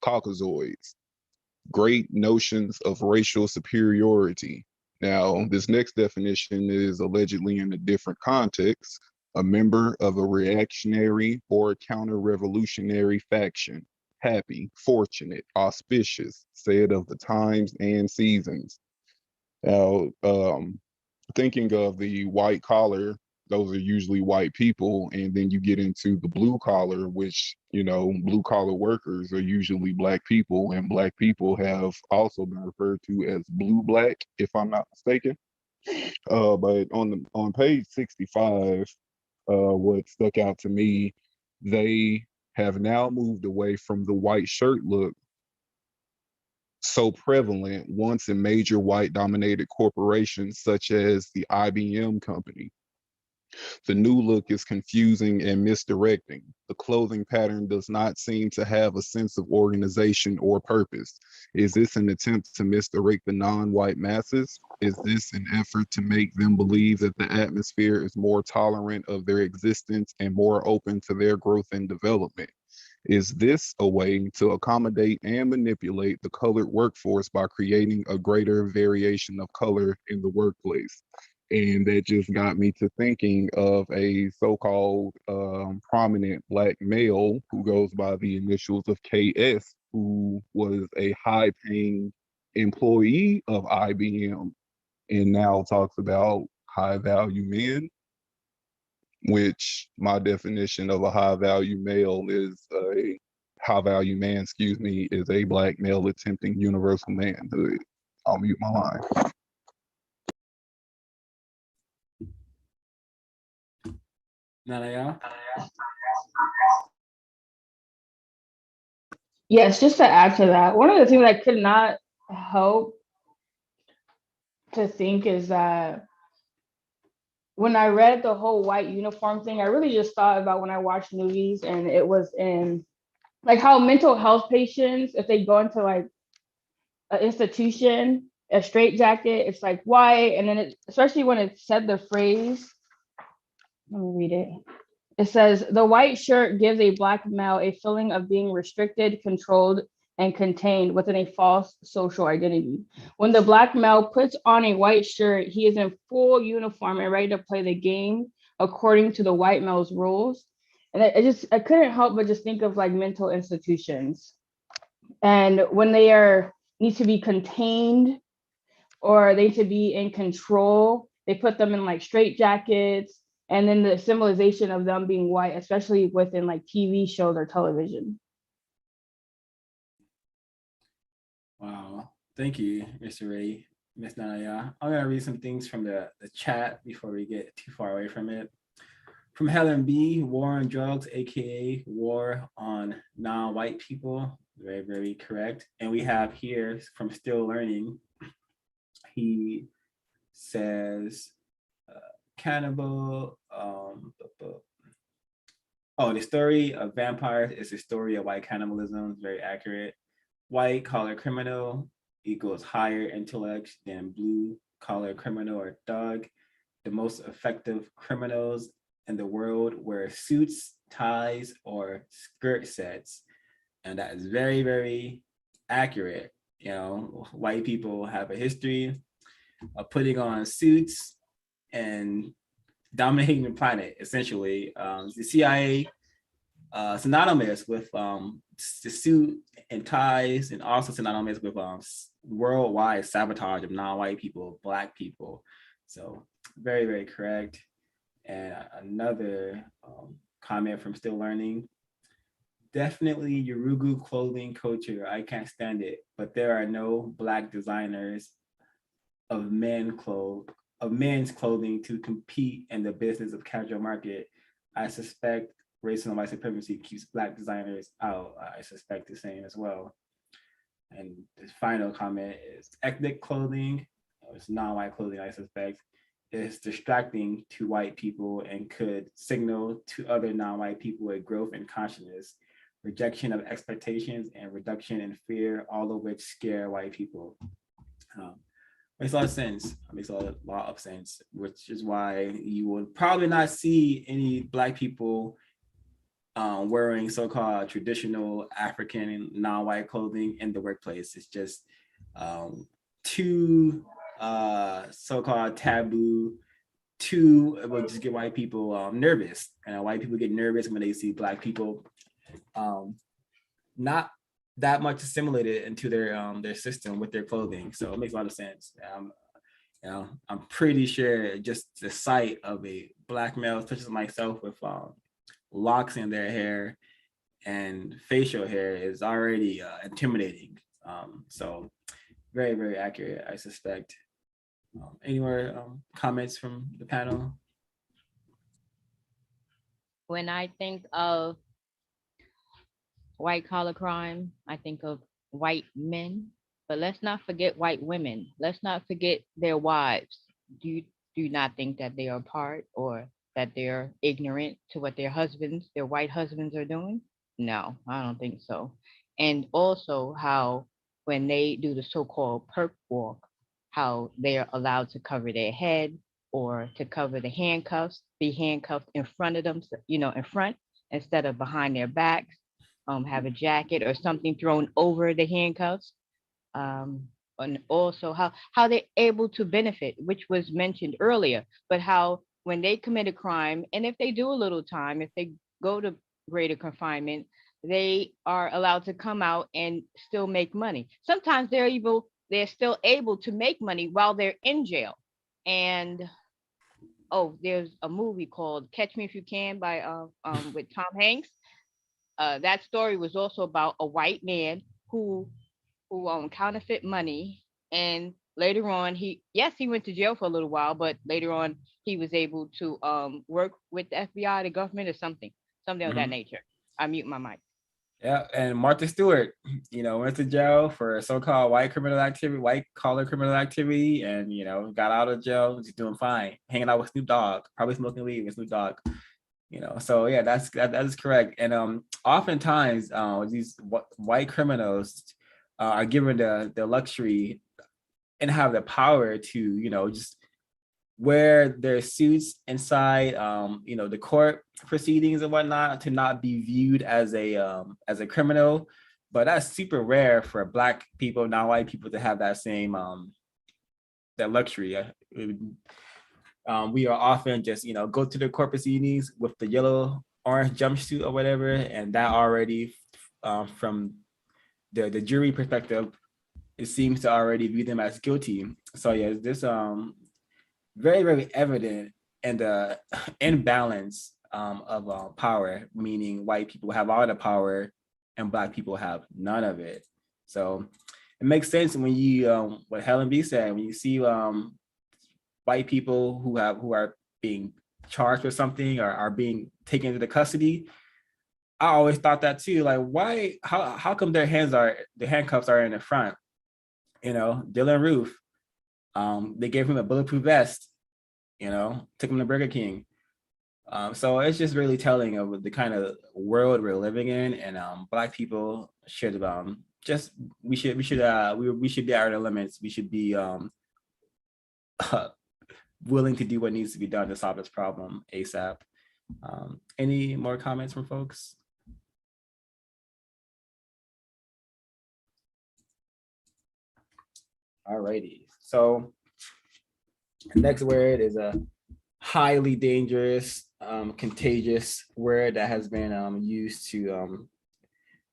Caucasoids, great notions of racial superiority. Now, this next definition is allegedly in a different context, a member of a reactionary or counter-revolutionary faction, happy, fortunate, auspicious, said of the times and seasons. Now, thinking of the white collar, those are usually white people. And then you get into the blue collar, which, blue collar workers are usually black people, and black people have also been referred to as blue black, if I'm not mistaken. But on page 65, what stuck out to me, they have now moved away from the white shirt look so prevalent once in major white dominated corporations such as the IBM company. The new look is confusing and misdirecting. The clothing pattern does not seem to have a sense of organization or purpose. Is this an attempt to misdirect the non-white masses? Is this an effort to make them believe that the atmosphere is more tolerant of their existence and more open to their growth and development? Is this a way to accommodate and manipulate the colored workforce by creating a greater variation of color in the workplace? And that just got me to thinking of a so-called prominent black male who goes by the initials of KS, who was a high-paying employee of IBM and now talks about high-value men, which my definition of a high-value male is a high-value man, is a black male attempting universal manhood. I'll mute my line. Naya? Yes, just to add to that, one of the things I could not help to think is that when I read the whole white uniform thing, I really just thought about when I watched movies and it was in like how mental health patients, if they go into like an institution, a straitjacket, it's like white, and then especially when it said the phrase, let me read it. It says, the white shirt gives a black male a feeling of being restricted, controlled, and contained within a false social identity. When the black male puts on a white shirt, he is in full uniform and ready to play the game according to the white male's rules. And I couldn't help but just think of like mental institutions. And when they need to be contained or they need to be in control, they put them in like straitjackets, and then the symbolization of them being white, especially within like TV shows or television. Wow. Thank you, Mr. Ray, Ms. Naya. I'm gonna read some things from the chat before we get too far away from it. From Helen B, war on drugs, AKA war on non-white people. Very, very correct. And we have here from Still Learning, he says, cannibal, the story of vampires is the story of white cannibalism. It's very accurate. White collar criminal equals higher intellect than blue collar criminal or thug. The most effective criminals in the world wear suits, ties, or skirt sets. And that is very, very accurate. White people have a history of putting on suits and dominating the planet, essentially. The CIA synonymous with the suit and ties, and also synonymous with worldwide sabotage of non-white people, Black people. So very, very correct. And another comment from Still Learning. Definitely Yurugu clothing culture. I can't stand it, but there are no Black designers of men's clothing to compete in the business of casual market. I suspect racial and white supremacy keeps Black designers out. I suspect the same as well. And the final comment is ethnic clothing, it's non-white clothing, I suspect, is distracting to white people and could signal to other non-white people a growth in consciousness, rejection of expectations, and reduction in fear, all of which scare white people. Makes a lot of sense. Makes a lot of sense, which is why you will probably not see any Black people wearing so-called traditional African non-white clothing in the workplace. It's just too so-called taboo. It will just get white people nervous. And white people get nervous when they see Black people not that much assimilated into their system with their clothing. So it makes a lot of sense. You know, I'm pretty sure just the sight of a black male such as myself with locks in their hair and facial hair is already intimidating. So very, very accurate, I suspect. Any more comments from the panel? When I think of white collar crime, I think of white men, but let's not forget white women. Let's not forget their wives. Do you do not think that they are part or that they're ignorant to what their husbands, their white husbands are doing? No, I don't think so. And also how when they do the so-called perp walk, how they're allowed to cover their head or to cover the handcuffs, be handcuffed in front of them, you know, in front instead of behind their backs, have a jacket or something thrown over the handcuffs. And also how they're able to benefit, which was mentioned earlier, but how when they commit a crime, and if they do a little time, if they go to greater confinement, they are allowed to come out and still make money. Sometimes they're still able to make money while they're in jail. And oh, there's a movie called Catch Me If You Can by with Tom Hanks. That story was also about a white man who counterfeit money, and later on he went to jail for a little while, but later on he was able to work with the FBI, the government, or something of that nature. I mute my mic. Yeah, and Martha Stewart, you know, went to jail for so-called white collar criminal activity, and you know, got out of jail. She's doing fine, hanging out with Snoop Dogg, probably smoking weed with Snoop Dogg. You know, so yeah, that is correct. And oftentimes these white criminals are given the luxury and have the power to, you know, just wear their suits inside you know, the court proceedings and whatnot, to not be viewed as a criminal. But that's super rare for Black people, non-white people, to have that same that luxury. We are often just, you know, go to the court proceedings with the yellow orange jumpsuit or whatever, and that already from the jury perspective, it seems to already view them as guilty. So yeah, this very, very evident in the imbalance of power, meaning white people have all the power and Black people have none of it. So it makes sense when you what Helen B said, when you see white people who are being charged with something or are being taken into the custody. I always thought that too. Like, why? How come the handcuffs are in the front? You know, Dylan Roof, they gave him a bulletproof vest. You know, took him to Burger King. So it's just really telling of the kind of world we're living in, and Black people should just we should be out of the limits. We should be willing to do what needs to be done to solve this problem ASAP. Any more comments from folks? Alrighty, so the next word is a highly dangerous, contagious word that has been used to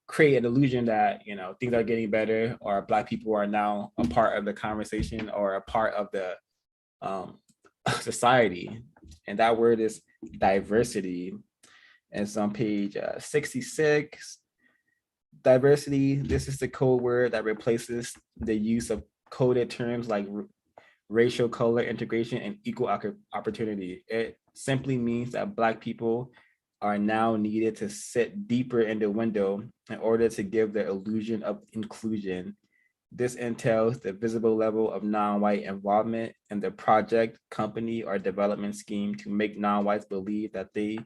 create an illusion that, you know, things are getting better, or Black people are now a part of the conversation or a part of the society. And that word is diversity. And it's on page 66. Diversity, this is the code word that replaces the use of coded terms like racial, color, integration, and equal opportunity. It simply means that Black people are now needed to sit deeper in the window in order to give the illusion of inclusion. This entails the visible level of non-white involvement in the project, company, or development scheme to make non-whites believe that they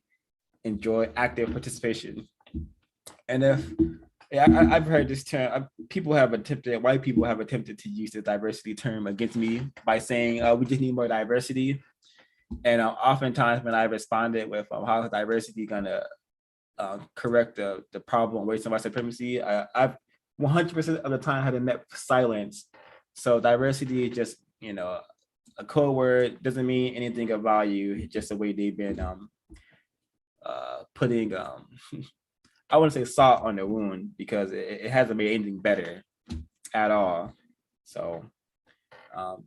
enjoy active participation. And I've heard this term, white people have attempted to use the diversity term against me by saying, we just need more diversity. And oftentimes when I responded with how is diversity gonna correct the problem of race and white supremacy, I've 100% of the time had to met silence. So diversity is just, you know, a code word, doesn't mean anything of value. It's just the way they've been putting I wouldn't say salt on the wound, because it hasn't made anything better at all. So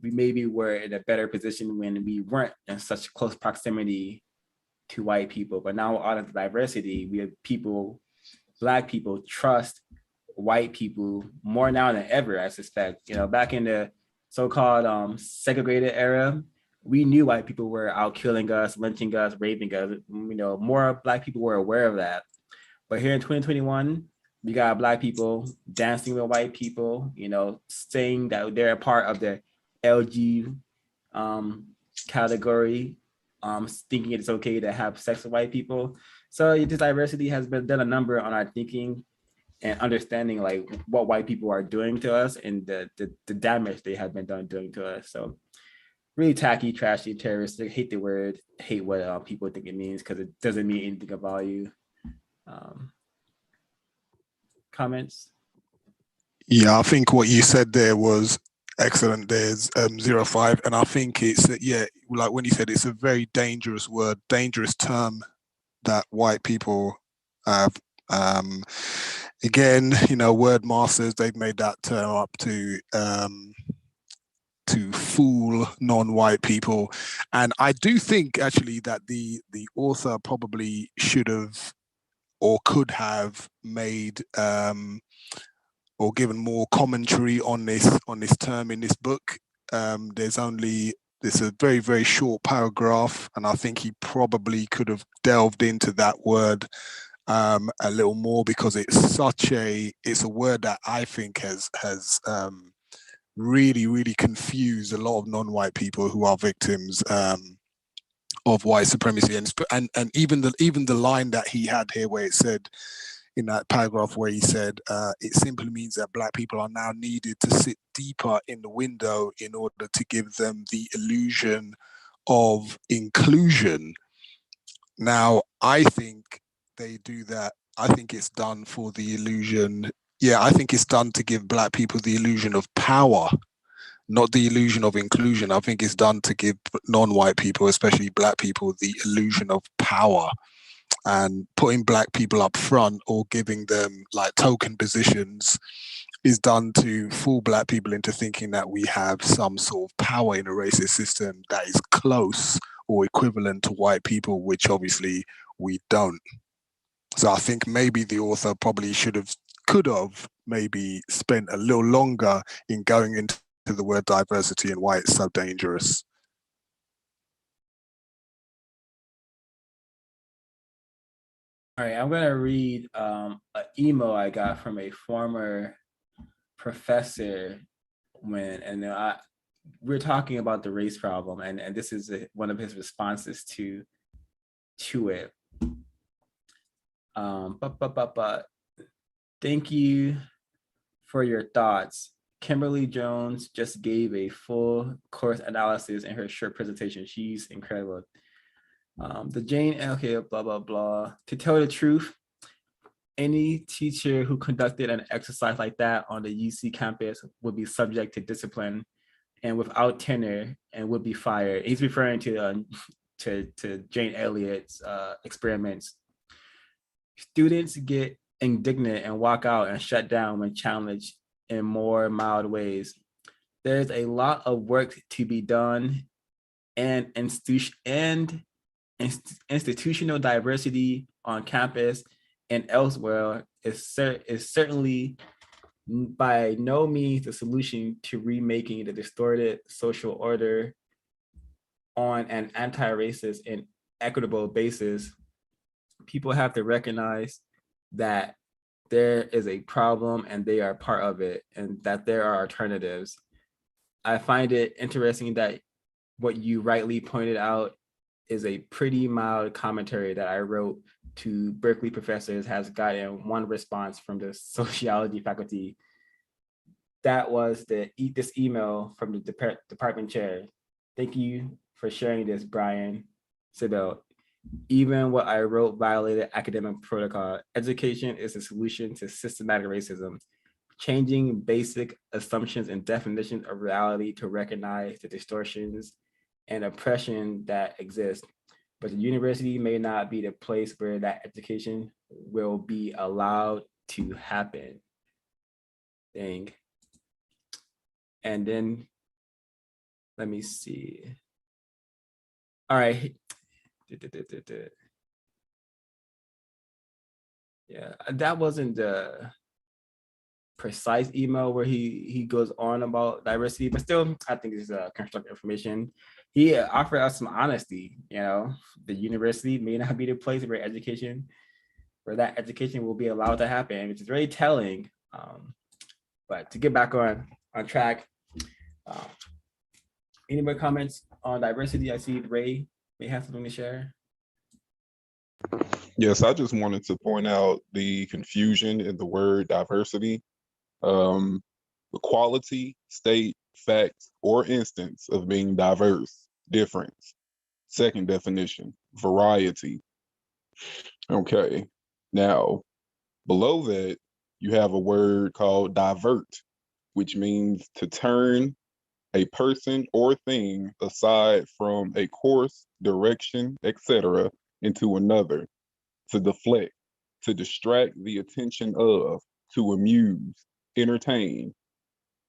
We maybe were in a better position when we weren't in such close proximity to white people. But now all of the diversity, we have people, Black people trust white people more now than ever, I suspect. You know, back in the so-called segregated era, we knew white people were out killing us, lynching us, raping us. You know, more Black people were aware of that. But here in 2021, we got Black people dancing with white people, you know, saying that they're a part of the LG category, thinking it's okay to have sex with white people. So this diversity has been done a number on our thinking and understanding like what white people are doing to us and the damage they have been doing to us. So really tacky, trashy, terroristic. Hate the word. Hate what people think it means because it doesn't mean anything of value. Comments? Yeah, I think what you said there was excellent. There's 05, and I think it's like when you said it's a very dangerous word, dangerous term that white people have. Again, you know, word masters, they've made that term up to fool non-white people, and I do think actually that the author probably should have or could have made or given more commentary on this term in this book. There's a very, very short paragraph, and I think he probably could have delved into that word a little more because it's a word that I think has really, really confused a lot of non-white people who are victims of white supremacy, and even the line that he had here where it said in that paragraph where he said it simply means that Black people are now needed to sit deeper in the window in order to give them the illusion of inclusion. Now, I think they do that. I think it's done for the illusion. Yeah, I think it's done to give Black people the illusion of power, not the illusion of inclusion. I think it's done to give non-white people, especially Black people, the illusion of power. And putting Black people up front or giving them like token positions is done to fool Black people into thinking that we have some sort of power in a racist system that is close or equivalent to white people, which obviously we don't. So I think maybe the author probably could have maybe spent a little longer in going into the word diversity and why it's so dangerous. All right, I'm gonna read an email I got from a former professor we're talking about the race problem, and this is one of his responses to it. But thank you for your thoughts. Kimberly Jones just gave a full course analysis in her short presentation. She's incredible. The Jane, okay, blah, blah, blah. To tell the truth, any teacher who conducted an exercise like that on the UC campus would be subject to discipline and without tenure and would be fired. He's referring to Jane Elliott's experiments. Students get indignant and walk out and shut down when challenged in more mild ways. There's a lot of work to be done, and institutional diversity on campus and elsewhere is certainly by no means the solution to remaking the distorted social order on an anti-racist and equitable basis. People have to recognize that there is a problem and they are part of it and that there are alternatives. I find it interesting that what you rightly pointed out is a pretty mild commentary that I wrote to Berkeley professors has gotten one response from the sociology faculty. That was this email from the department chair. Thank you for sharing this, Brian Sibel. Even what I wrote violated academic protocol. Education is a solution to systematic racism. Changing basic assumptions and definitions of reality to recognize the distortions and oppression that exist. But the university may not be the place where that education will be allowed to happen. Dang. And then Let me see. All right. Yeah, that wasn't the precise email where he goes on about diversity, but still, I think it's constructive information. He offered us some honesty. The university may not be the place where that education will be allowed to happen, which is very telling. But to get back on track, any more comments on diversity? I see Ray may have something to share. Yes, I just wanted to point out the confusion in the word diversity. The quality, state, fact, or instance of being diverse, difference. Second definition, variety. Okay, now below that, you have a word called divert, which means to turn a person or thing aside from a course, direction, etc., into another, to deflect, to distract the attention of, to amuse, entertain.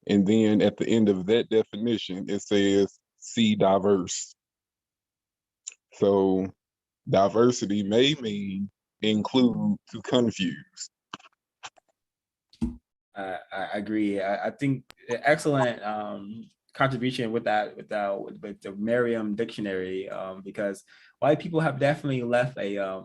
And then at the end of that definition, it says, see diverse. So diversity may mean include to confuse. I agree. I think excellent contribution with the Merriam dictionary, because white people have definitely left a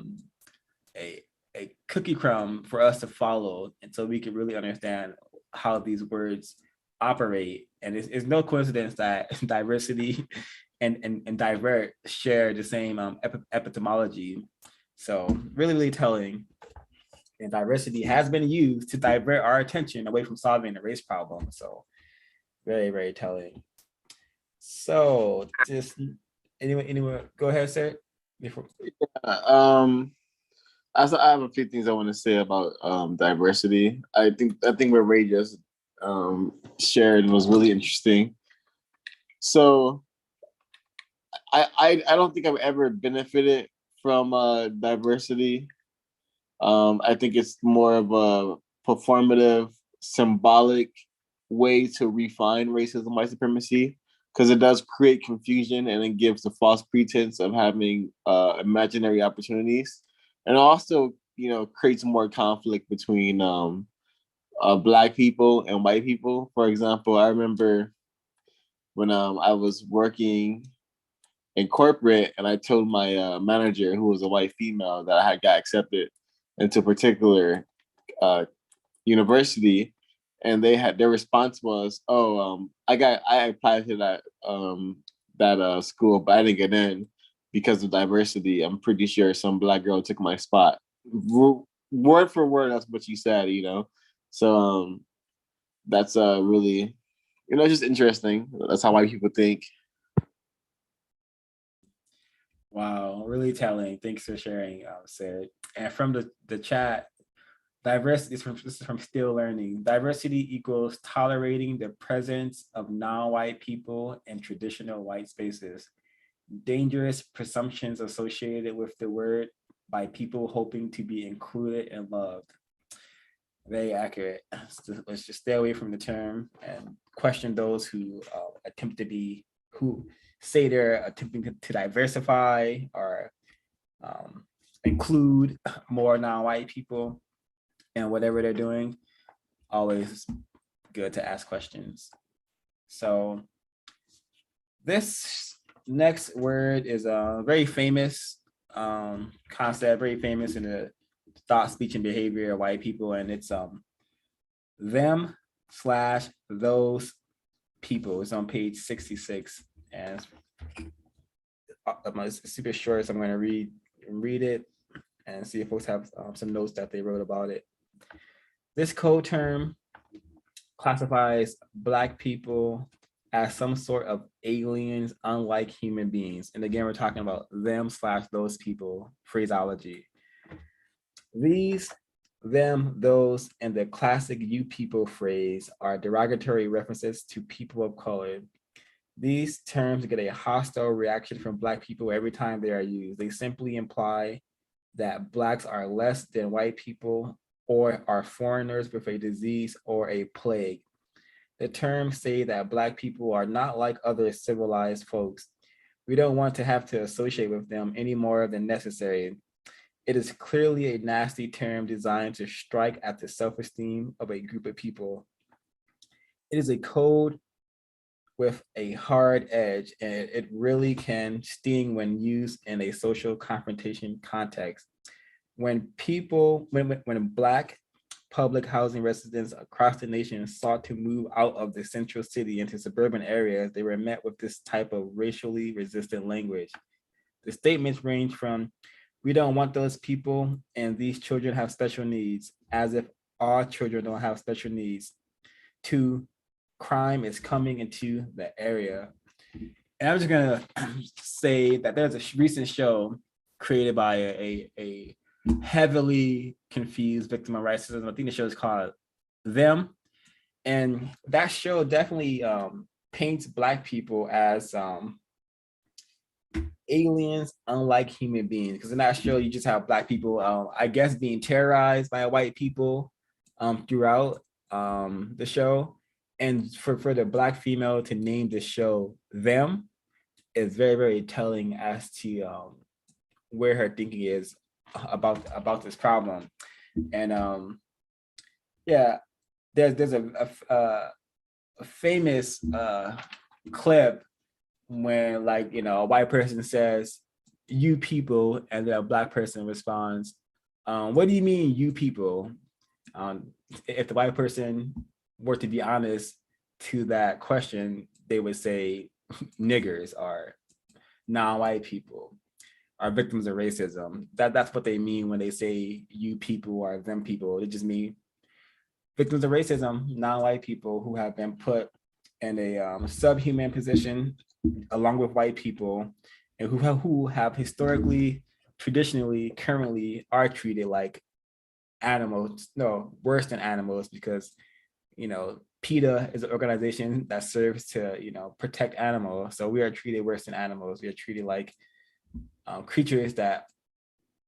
cookie crumb for us to follow, and so we can really understand how these words operate. And it's no coincidence that diversity and divert share the same etymology. So really telling. And diversity has been used to divert our attention away from solving the race problem. So very telling. So just anyone go ahead, sir. I have a few things I want to say about diversity. I think what Ray just shared was really interesting. So I don't think I've ever benefited from diversity. I think it's more of a performative, symbolic way to refine racism, white supremacy, because it does create confusion and it gives the false pretense of having imaginary opportunities, and also, creates more conflict between Black people and white people. For example, I remember when I was working in corporate, and I told my manager, who was a white female, that I had got accepted into a particular university, and their response was, "Oh, I applied to that school, but I didn't get in because of diversity. I'm pretty sure some Black girl took my spot." Word for word, that's what you said. So that's really, just interesting. That's how white people think. Wow, really telling. Thanks for sharing, Sid. And from the chat, diversity this is from Still Learning. Diversity equals tolerating the presence of non-white people in traditional white spaces. Dangerous presumptions associated with the word by people hoping to be included and loved. Very accurate. Let's just stay away from the term and question those who say they're attempting to diversify or include more non-white people in whatever they're doing. Always good to ask questions. So this next word is a very famous concept, very famous in the thought, speech, and behavior of white people, and it's them/those people. It's on page 66, and it's super short, so I'm going to read it and see if folks have some notes that they wrote about it. This code term classifies Black people as some sort of aliens, unlike human beings. And again, we're talking about them/those people phraseology. These, them, those, and the classic you people phrase are derogatory references to people of color. These terms get a hostile reaction from Black people every time they are used. They simply imply that Blacks are less than white people or are foreigners with a disease or a plague. The terms say that Black people are not like other civilized folks. We don't want to have to associate with them any more than necessary. It is clearly a nasty term designed to strike at the self-esteem of a group of people. It is a code with a hard edge, and it really can sting when used in a social confrontation context. When Black public housing residents across the nation sought to move out of the central city into suburban areas, they were met with this type of racially resistant language. The statements range from, "We don't want those people," and "these children have special needs," as if all children don't have special needs, to "crime is coming into the area." And I'm just gonna say that there's a recent show created by a heavily confused victim of racism. I think the show is called Them. And that show definitely paints Black people as aliens, unlike human beings. Because in that show, you just have Black people, I guess, being terrorized by white people throughout the show. And for the Black female to name the show Them is very, very telling as to where her thinking is about this problem. And yeah, there's a famous clip when, like, a white person says "you people," and then a Black person responds, "What do you mean you people?" If the white person were to be honest to that question, they would say niggers are non-white people, are victims of racism. That's what they mean when they say "you people" or "them people." They just mean victims of racism, non-white people who have been put in a subhuman position along with white people, and who have historically, traditionally, currently are treated like animals. No, worse than animals, because PETA is an organization that serves to protect animals. So we are treated worse than animals. We are treated like creatures that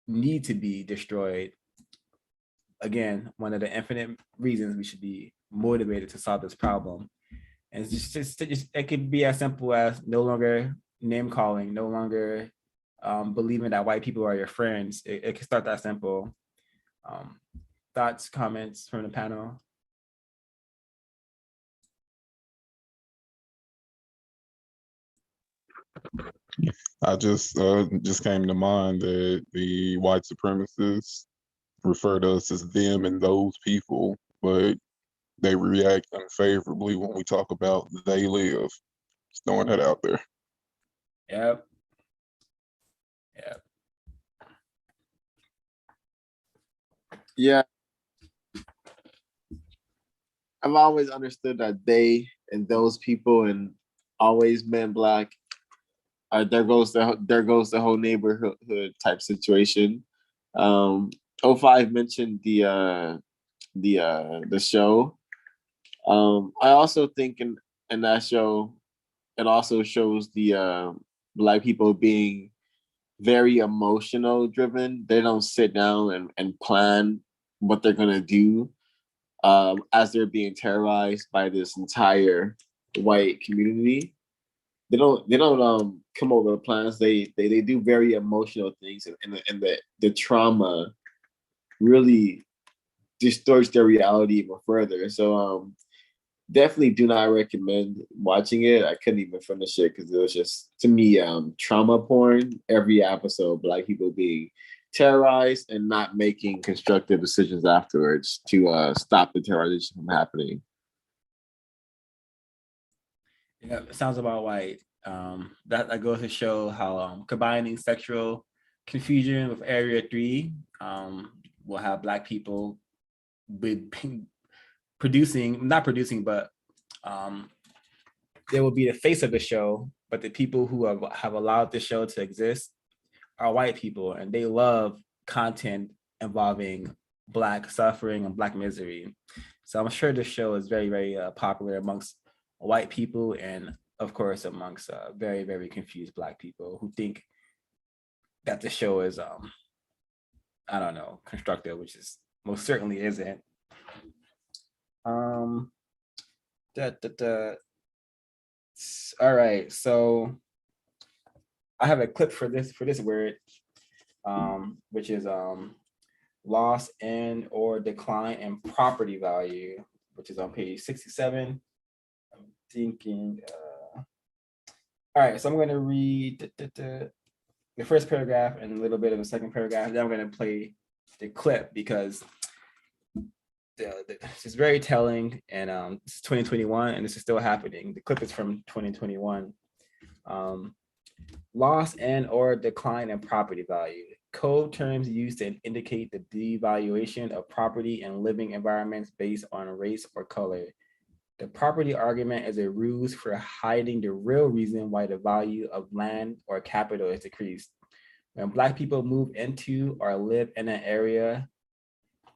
need to be destroyed. Again, one of the infinite reasons we should be motivated to solve this problem. And it's just it could be as simple as no longer name calling, no longer believing that white people are your friends. It can start that simple. Thoughts, comments from the panel? I just came to mind that the white supremacists refer to us as them and those people, but they react unfavorably when we talk about they live. Just throwing that out there. Yep. Yeah. I've always understood that they and those people and always meant Black. There goes the whole neighborhood type situation. 05 mentioned the show. I also think in that show, it also shows the Black people being very emotional driven. They don't sit down and plan what they're gonna do as they're being terrorized by this entire white community. They don't come up with plans. They do very emotional things, and the trauma really distorts their reality even further. So definitely do not recommend watching it. I couldn't even finish it because it was just, to me, trauma porn. Every episode, Black people being terrorized and not making constructive decisions afterwards to stop the terrorization from happening. Yeah, it sounds about right. That goes to show how combining sexual confusion with Area 3 will have Black people be not producing, but they will be the face of the show. But the people who have allowed the show to exist are white people, and they love content involving Black suffering and Black misery. So I'm sure the show is very, very popular amongst white people, and of course amongst very, very confused Black people who think that the show is I don't know, constructive, which is most certainly isn't. All right, so I have a clip for this word, which is loss and or decline in property value, which is on page 67. I'm thinking. All right, so I'm going to read the first paragraph and a little bit of the second paragraph. Then I'm going to play the clip because this is very telling, and it's 2021 and this is still happening. The clip is from 2021. Loss and or decline in property value. Code terms used to indicate the devaluation of property and living environments based on race or color. The property argument is a ruse for hiding the real reason why the value of land or capital is decreased. When Black people move into or live in an area,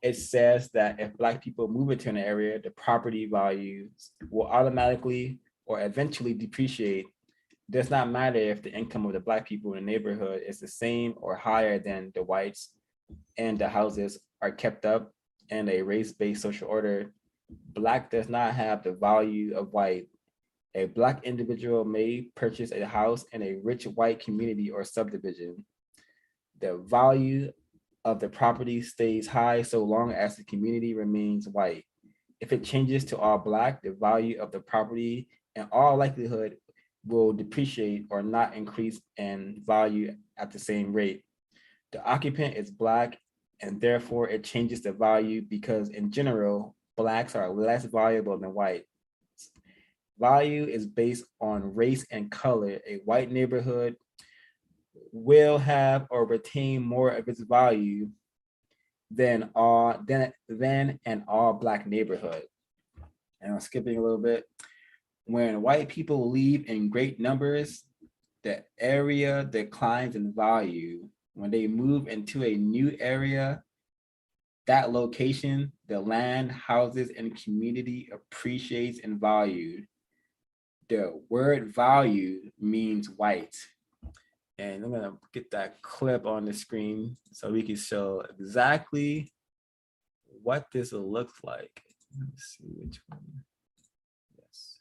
it says that if Black people move into an area, the property values will automatically or eventually depreciate. It does not matter if the income of the Black people in the neighborhood is the same or higher than the whites, and the houses are kept up in a race-based social order. Black does not have the value of white. A Black individual may purchase a house in a rich white community or subdivision. The value of the property stays high so long as the community remains white. If it changes to all Black, the value of the property in all likelihood will depreciate or not increase in value at the same rate. The occupant is Black, and therefore it changes the value because in general, Blacks are less valuable than white. Value is based on race and color. A white neighborhood will have or retain more of its value than an all Black neighborhood. And I'm skipping a little bit. When white people leave in great numbers, the area declines in value. When they move into a new area, that location, the land, houses, and community appreciates in value. The word value means white. And I'm gonna get that clip on the screen so we can show exactly what this looks like. Let's see which one. Yes.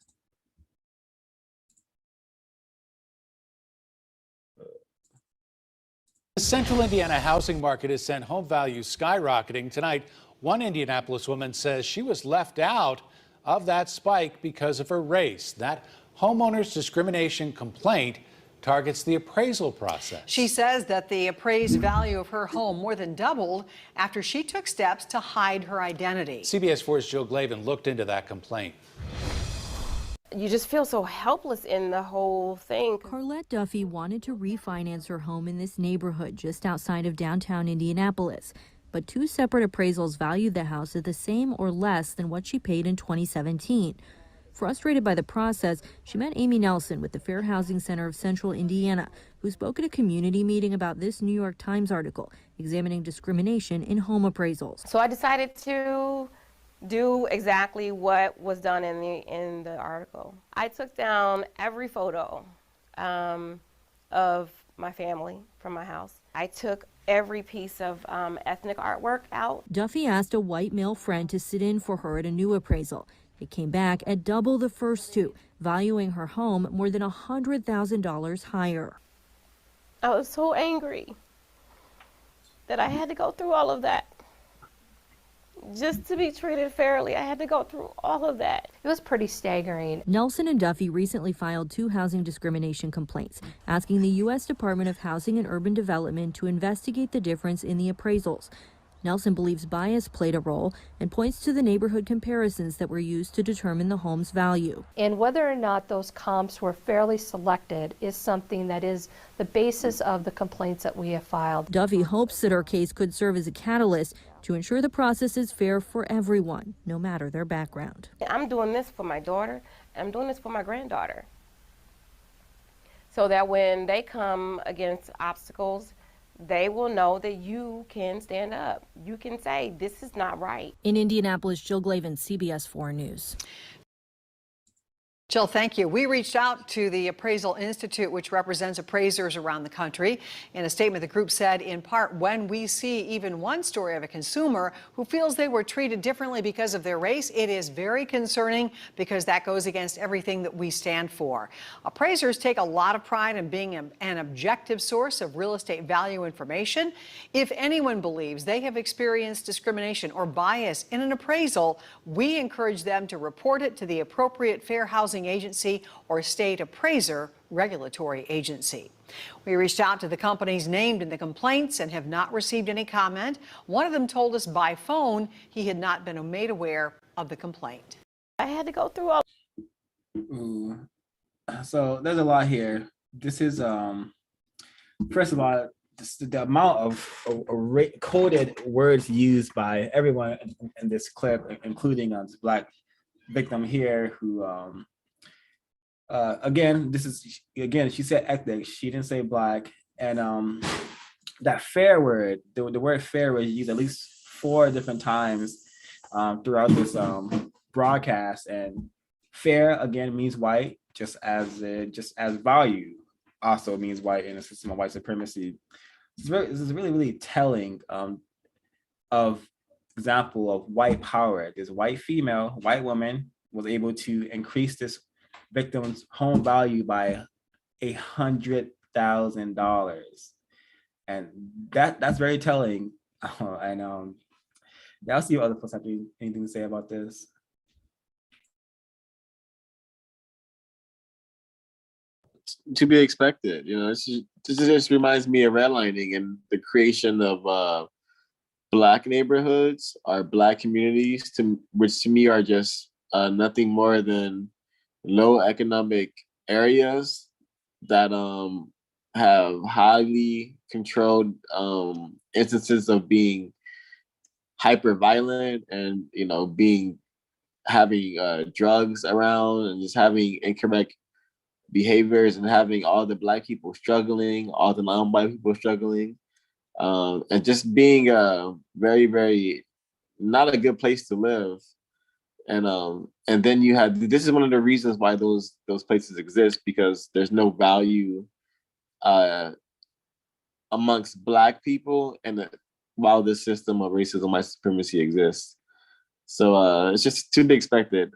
The central Indiana housing market has sent home values skyrocketing. Tonight, one Indianapolis woman says she was left out of that spike because of her race. That homeowner's discrimination complaint targets the appraisal process. She says that the appraised value of her home more than doubled after she took steps to hide her identity. CBS 4's Jill Glavin looked into that complaint. You just feel so helpless in the whole thing. Carlette Duffy wanted to refinance her home in this neighborhood just outside of downtown Indianapolis, but two separate appraisals valued the house at the same or less than what she paid in 2017. Frustrated by the process, she met Amy Nelson with the Fair Housing Center of Central Indiana, who spoke at a community meeting about this New York Times article examining discrimination in home appraisals. So I decided to do exactly what was done in the article. I took down every photo of my family from my house. I took every piece of ethnic artwork out. Duffy asked a white male friend to sit in for her at a new appraisal. It came back at double the first two, valuing her home more than $100,000 higher. I was so angry that I had to go through all of that. Just to be treated fairly, I had to go through all of that. It was pretty staggering. Nelson and Duffy recently filed two housing discrimination complaints, asking the U.S. Department of Housing and Urban Development to investigate the difference in the appraisals. Nelson believes bias played a role and points to the neighborhood comparisons that were used to determine the home's value. And whether or not those comps were fairly selected is something that is the basis of the complaints that we have filed. Duffy hopes that her case could serve as a catalyst to ensure the process is fair for everyone, no matter their background. I'm doing this for my daughter, and I'm doing this for my granddaughter. So that when they come against obstacles, they will know that you can stand up. You can say, this is not right. In Indianapolis, Jill Glavin, CBS 4 News. Jill, thank you. We reached out to the Appraisal Institute, which represents appraisers around the country. In a statement, the group said, in part, when we see even one story of a consumer who feels they were treated differently because of their race, it is very concerning because that goes against everything that we stand for. Appraisers take a lot of pride in being an objective source of real estate value information. If anyone believes they have experienced discrimination or bias in an appraisal, we encourage them to report it to the appropriate fair housing agency or state appraiser regulatory agency. We reached out to the companies named in the complaints and have not received any comment. One of them told us by phone he had not been made aware of the complaint. I had to go through all. Ooh. So there's a lot here. This is first of all, the amount of coded words used by everyone in this clip, including this Black victim here, who again, she said ethnic, she didn't say Black, and that fair word, the word fair was used at least 4 different times throughout this broadcast, and fair again means white, just as value also means white in a system of white supremacy. This is really telling of example of white power. This white female, white woman was able to increase this victim's home value by $100,000, and that's very telling. And I'll see if other folks have anything to say about this. To be expected, this just reminds me of redlining and the creation of Black neighborhoods or Black communities, which to me are just nothing more than low economic areas that have highly controlled instances of being hyper violent and having drugs around and just having incorrect behaviors and having all the Black people struggling, all the non-Black people struggling, and just being a very, very not a good place to live. And then you have, this is one of the reasons why those places exist, because there's no value amongst Black people, and while this system of racism, white supremacy exists. So it's just to be expected.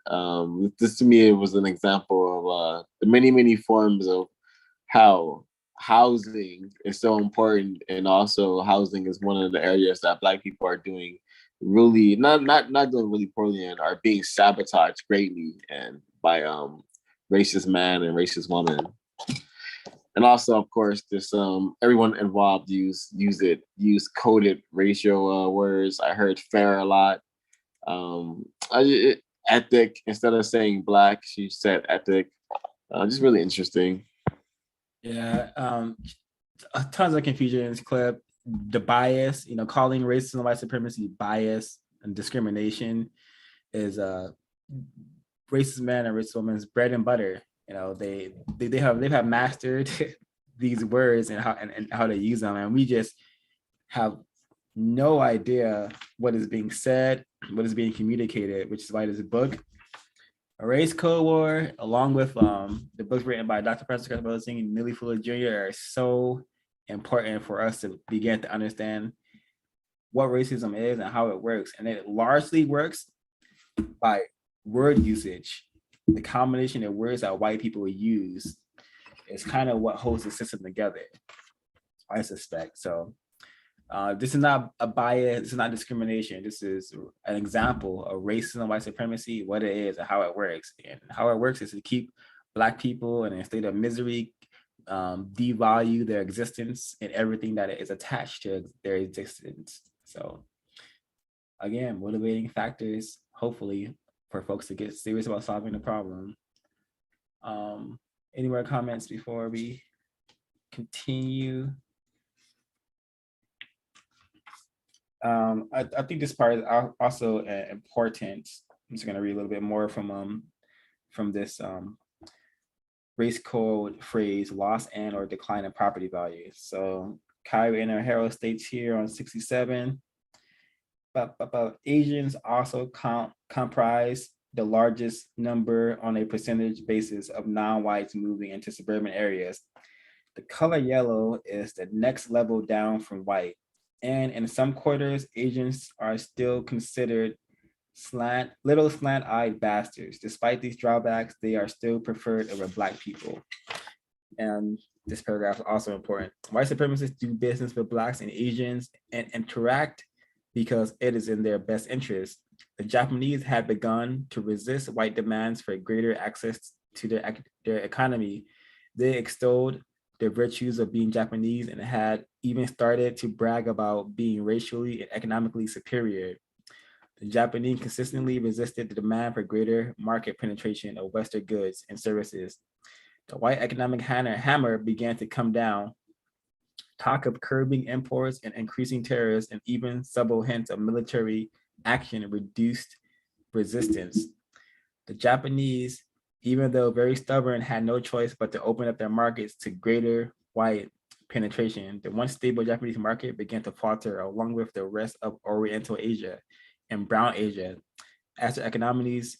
This to me, it was an example of the many forms of how housing is so important, and also housing is one of the areas that Black people are doing really not doing really poorly and are being sabotaged greatly and by racist man and racist woman. And also, of course, this everyone involved use coded racial words. I heard fair a lot. Ethic, instead of saying Black, she said ethic. Just really interesting. Yeah, tons of confusion in this clip. The bias, calling racism and white supremacy bias and discrimination is racist men and racist women's bread and butter. They've mastered these words and how to use them, and we just have no idea what is being said, what is being communicated, which is why this book, A Race Code War, along with the books written by Dr. Francis Scott and Neely Fuller Jr. are so important for us to begin to understand what racism is and how it works. And it largely works by word usage. The combination of words that white people use is kind of what holds the system together, I suspect. So this is not a bias, this is not discrimination. This is an example of racism, white supremacy, what it is and how it works. And how it works is to keep Black people in a state of misery, devalue their existence and everything that is attached to their existence. So again, motivating factors, hopefully, for folks to get serious about solving the problem. Any more comments before we continue? I think this part is also important. I'm just going to read a little bit more from this race code phrase, loss and or decline in property value. So Kyrie and Herald states here on 67, but Asians also comprise the largest number on a percentage basis of non-whites moving into suburban areas. The color yellow is the next level down from white. And in some quarters, Asians are still considered little slant-eyed bastards. Despite these drawbacks, they are still preferred over Black people. And this paragraph is also important. White supremacists do business with Blacks and Asians and interact because it is in their best interest. The Japanese had begun to resist white demands for greater access to their economy. They extolled the virtues of being Japanese and had even started to brag about being racially and economically superior. The Japanese consistently resisted the demand for greater market penetration of Western goods and services. The white economic hammer began to come down. Talk of curbing imports and increasing tariffs and even subtle hints of military action reduced resistance. The Japanese, even though very stubborn, had no choice but to open up their markets to greater white penetration. The once stable Japanese market began to falter along with the rest of Oriental Asia and Brown Asia. As their economies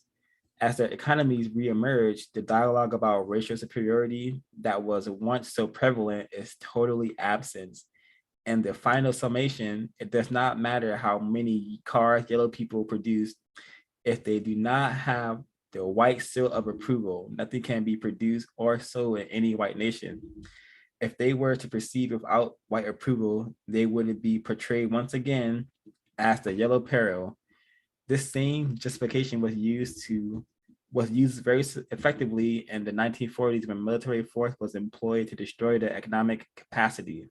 reemerged, the dialogue about racial superiority that was once so prevalent is totally absent. And the final summation, it does not matter how many cars yellow people produce, if they do not have the white seal of approval, nothing can be produced or sold in any white nation. If they were to proceed without white approval, they would be portrayed once again as the yellow peril. This same justification was used very effectively in the 1940s when military force was employed to destroy the economic capacity.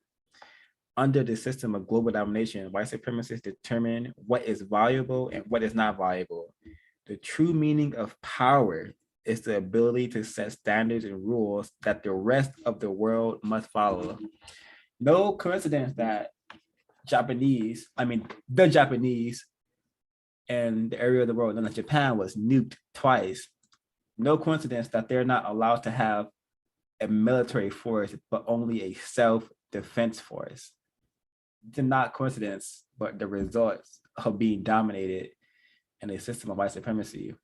Under the system of global domination, white supremacists determine what is valuable and what is not valuable. The true meaning of power is the ability to set standards and rules that the rest of the world must follow. No coincidence that the Japanese and the area of the world known as Japan was nuked twice. No coincidence that they're not allowed to have a military force, but only a self-defense force. It's not coincidence, but the results of being dominated in a system of white supremacy.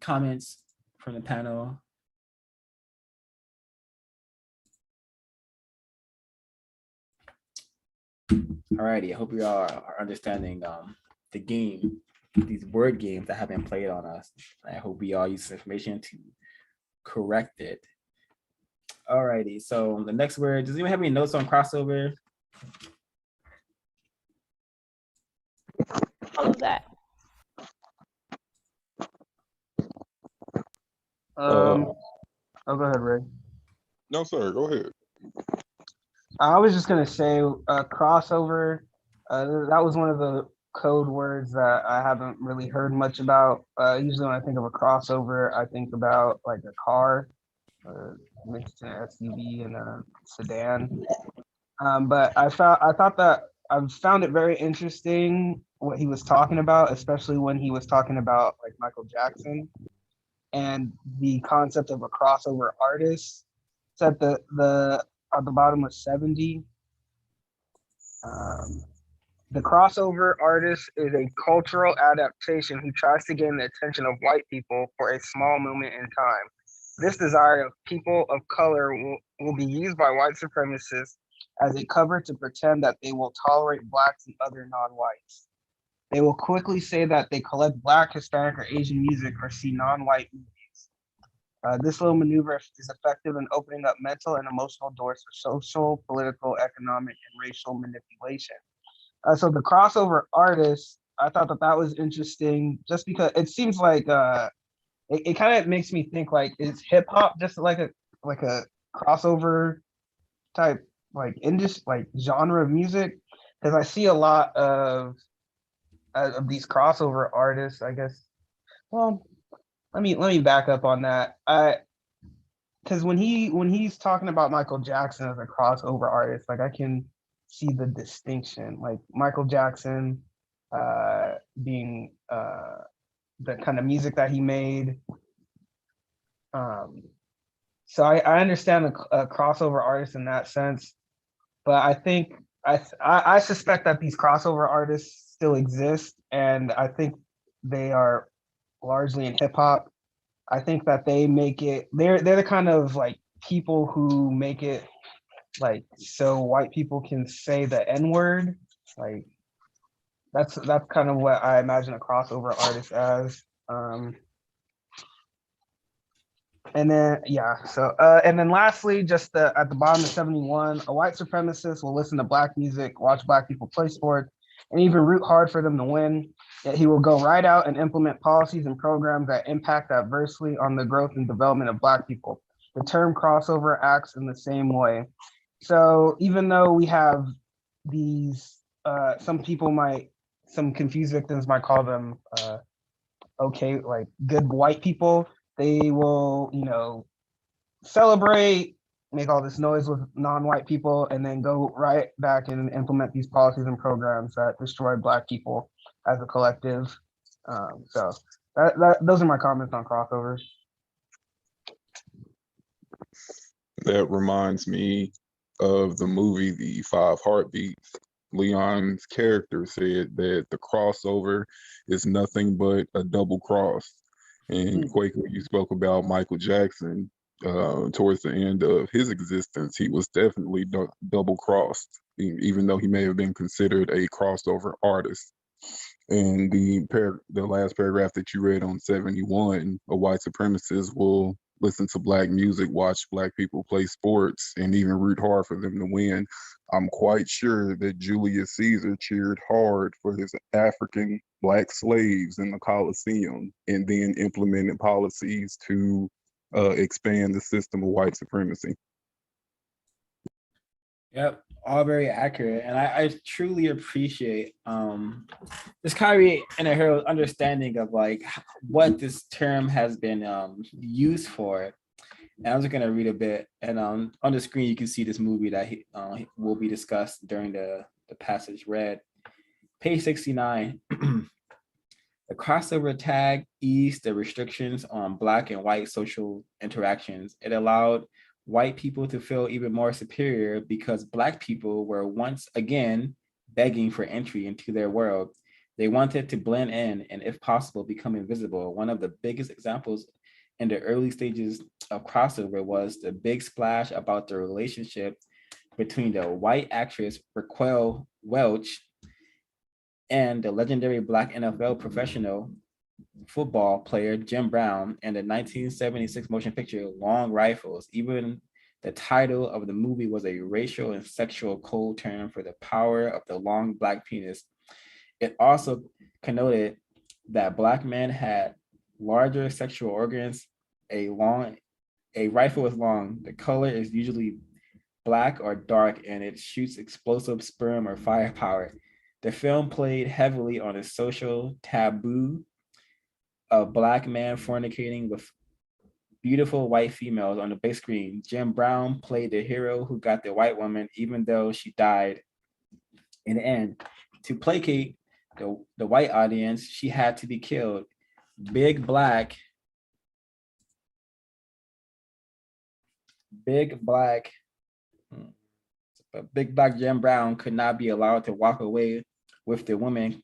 Comments from the panel? Alrighty, I hope you all are understanding the game, these word games that have been played on us. I hope we all use this information to correct it. Alrighty, so the next word, does anyone have any notes on crossover? All of that. Go ahead, Ray. No, sir. Go ahead. I was just gonna say crossover. That was one of the code words that I haven't really heard much about. Usually when I think of a crossover, I think about like a car, mixed an SUV and a sedan. But I found it very interesting what he was talking about, especially when he was talking about like Michael Jackson and the concept of a crossover artist. It's at the bottom of 70. The crossover artist is a cultural adaptation who tries to gain the attention of white people for a small moment in time. This desire of people of color will be used by white supremacists as a cover to pretend that they will tolerate Blacks and other non-whites. They will quickly say that they collect Black, Hispanic, or Asian music or see non-white movies. This little maneuver is effective in opening up mental and emotional doors for social, political, economic, and racial manipulation. So the crossover artist, I thought that was interesting just because it seems like it kind of makes me think like, is hip hop just like a crossover type like genre of music? Because I see a lot of these crossover artists, I guess. Well, let me back up on that. Because when he's talking about Michael Jackson as a crossover artist, like I can see the distinction, like Michael Jackson being the kind of music that he made. So I understand a crossover artist in that sense, but I think I suspect that these crossover artists still exist, and I think they are largely in hip hop. I think that they make it. They're the kind of like people who make it like so white people can say the N word. Like that's kind of what I imagine a crossover artist as. And then and then lastly, just at the bottom of 71, a white supremacist will listen to black music, watch black people play sports, and even root hard for them to win. Yet he will go right out and implement policies and programs that impact adversely on the growth and development of black people. The term crossover acts in the same way. So even though we have these, some confused victims might call them okay, like good white people, they will, celebrate, make all this noise with non-white people, and then go right back and implement these policies and programs that destroy black people as a collective. So those are my comments on crossovers. That reminds me of the movie The Five Heartbeats. Leon's character said that the crossover is nothing but a double cross. And Quaker, you spoke about Michael Jackson. Towards the end of his existence, he was definitely double crossed, even though he may have been considered a crossover artist. And the last paragraph that you read on 71, a white supremacist will listen to black music, watch black people play sports, and even root hard for them to win. I'm quite sure that Julius Caesar cheered hard for his African black slaves in the Colosseum and then implemented policies to expand the system of white supremacy. Yep, all very accurate. And I truly appreciate this Kyrie and her understanding of like what this term has been used for. And I'm just gonna read a bit. And on the screen you can see this movie that will be discussed during the passage read. Page 69. The crossover tag eased the restrictions on Black and white social interactions. It allowed white people to feel even more superior because Black people were once again begging for entry into their world. They wanted to blend in and, if possible, become invisible. One of the biggest examples in the early stages of crossover was the big splash about the relationship between the white actress Raquel Welch and the legendary Black NFL professional football player Jim Brown and the 1976 motion picture Long Rifles. Even the title of the movie was a racial and sexual code term for the power of the long Black penis. It also connoted that Black men had larger sexual organs. A rifle is long. The color is usually black or dark, and it shoots explosive sperm or firepower. The film played heavily on a social taboo of Black men fornicating with beautiful white females on the big screen. Jim Brown played the hero who got the white woman, even though she died in the end. To placate the white audience, she had to be killed. Big black Jim Brown could not be allowed to walk away with the woman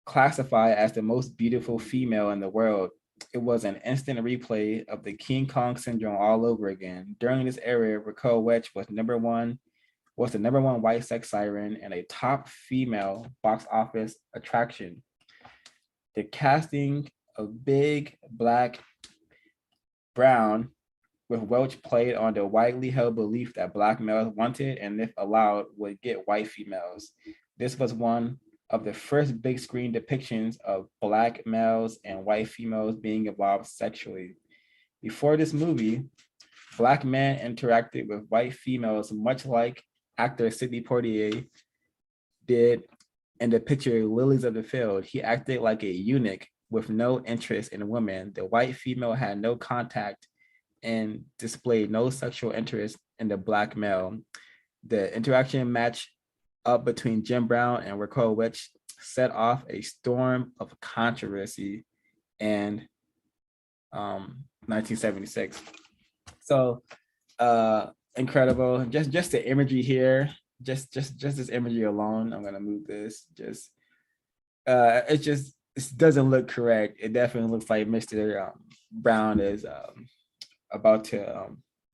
classified as the most beautiful female in the world. It was an instant replay of the King Kong syndrome all over again. During this era, Raquel Welch was the number one white sex siren and a top female box office attraction. The casting of Big Black Brown with Welch played on the widely held belief that Black males wanted and, if allowed, would get white females. This was one of the first big screen depictions of Black males and white females being involved sexually. Before this movie, Black men interacted with white females much like actor Sidney Poitier did in the picture Lilies of the Field. He acted like a eunuch with no interest in women. The white female had no contact and displayed no sexual interest in the Black male. The interaction match up between Jim Brown and Raquel Welch set off a storm of controversy in 1976. So incredible. Just the imagery here, just this imagery alone. I'm gonna move this. It's just this doesn't look correct. It definitely looks like Mr. Brown is about to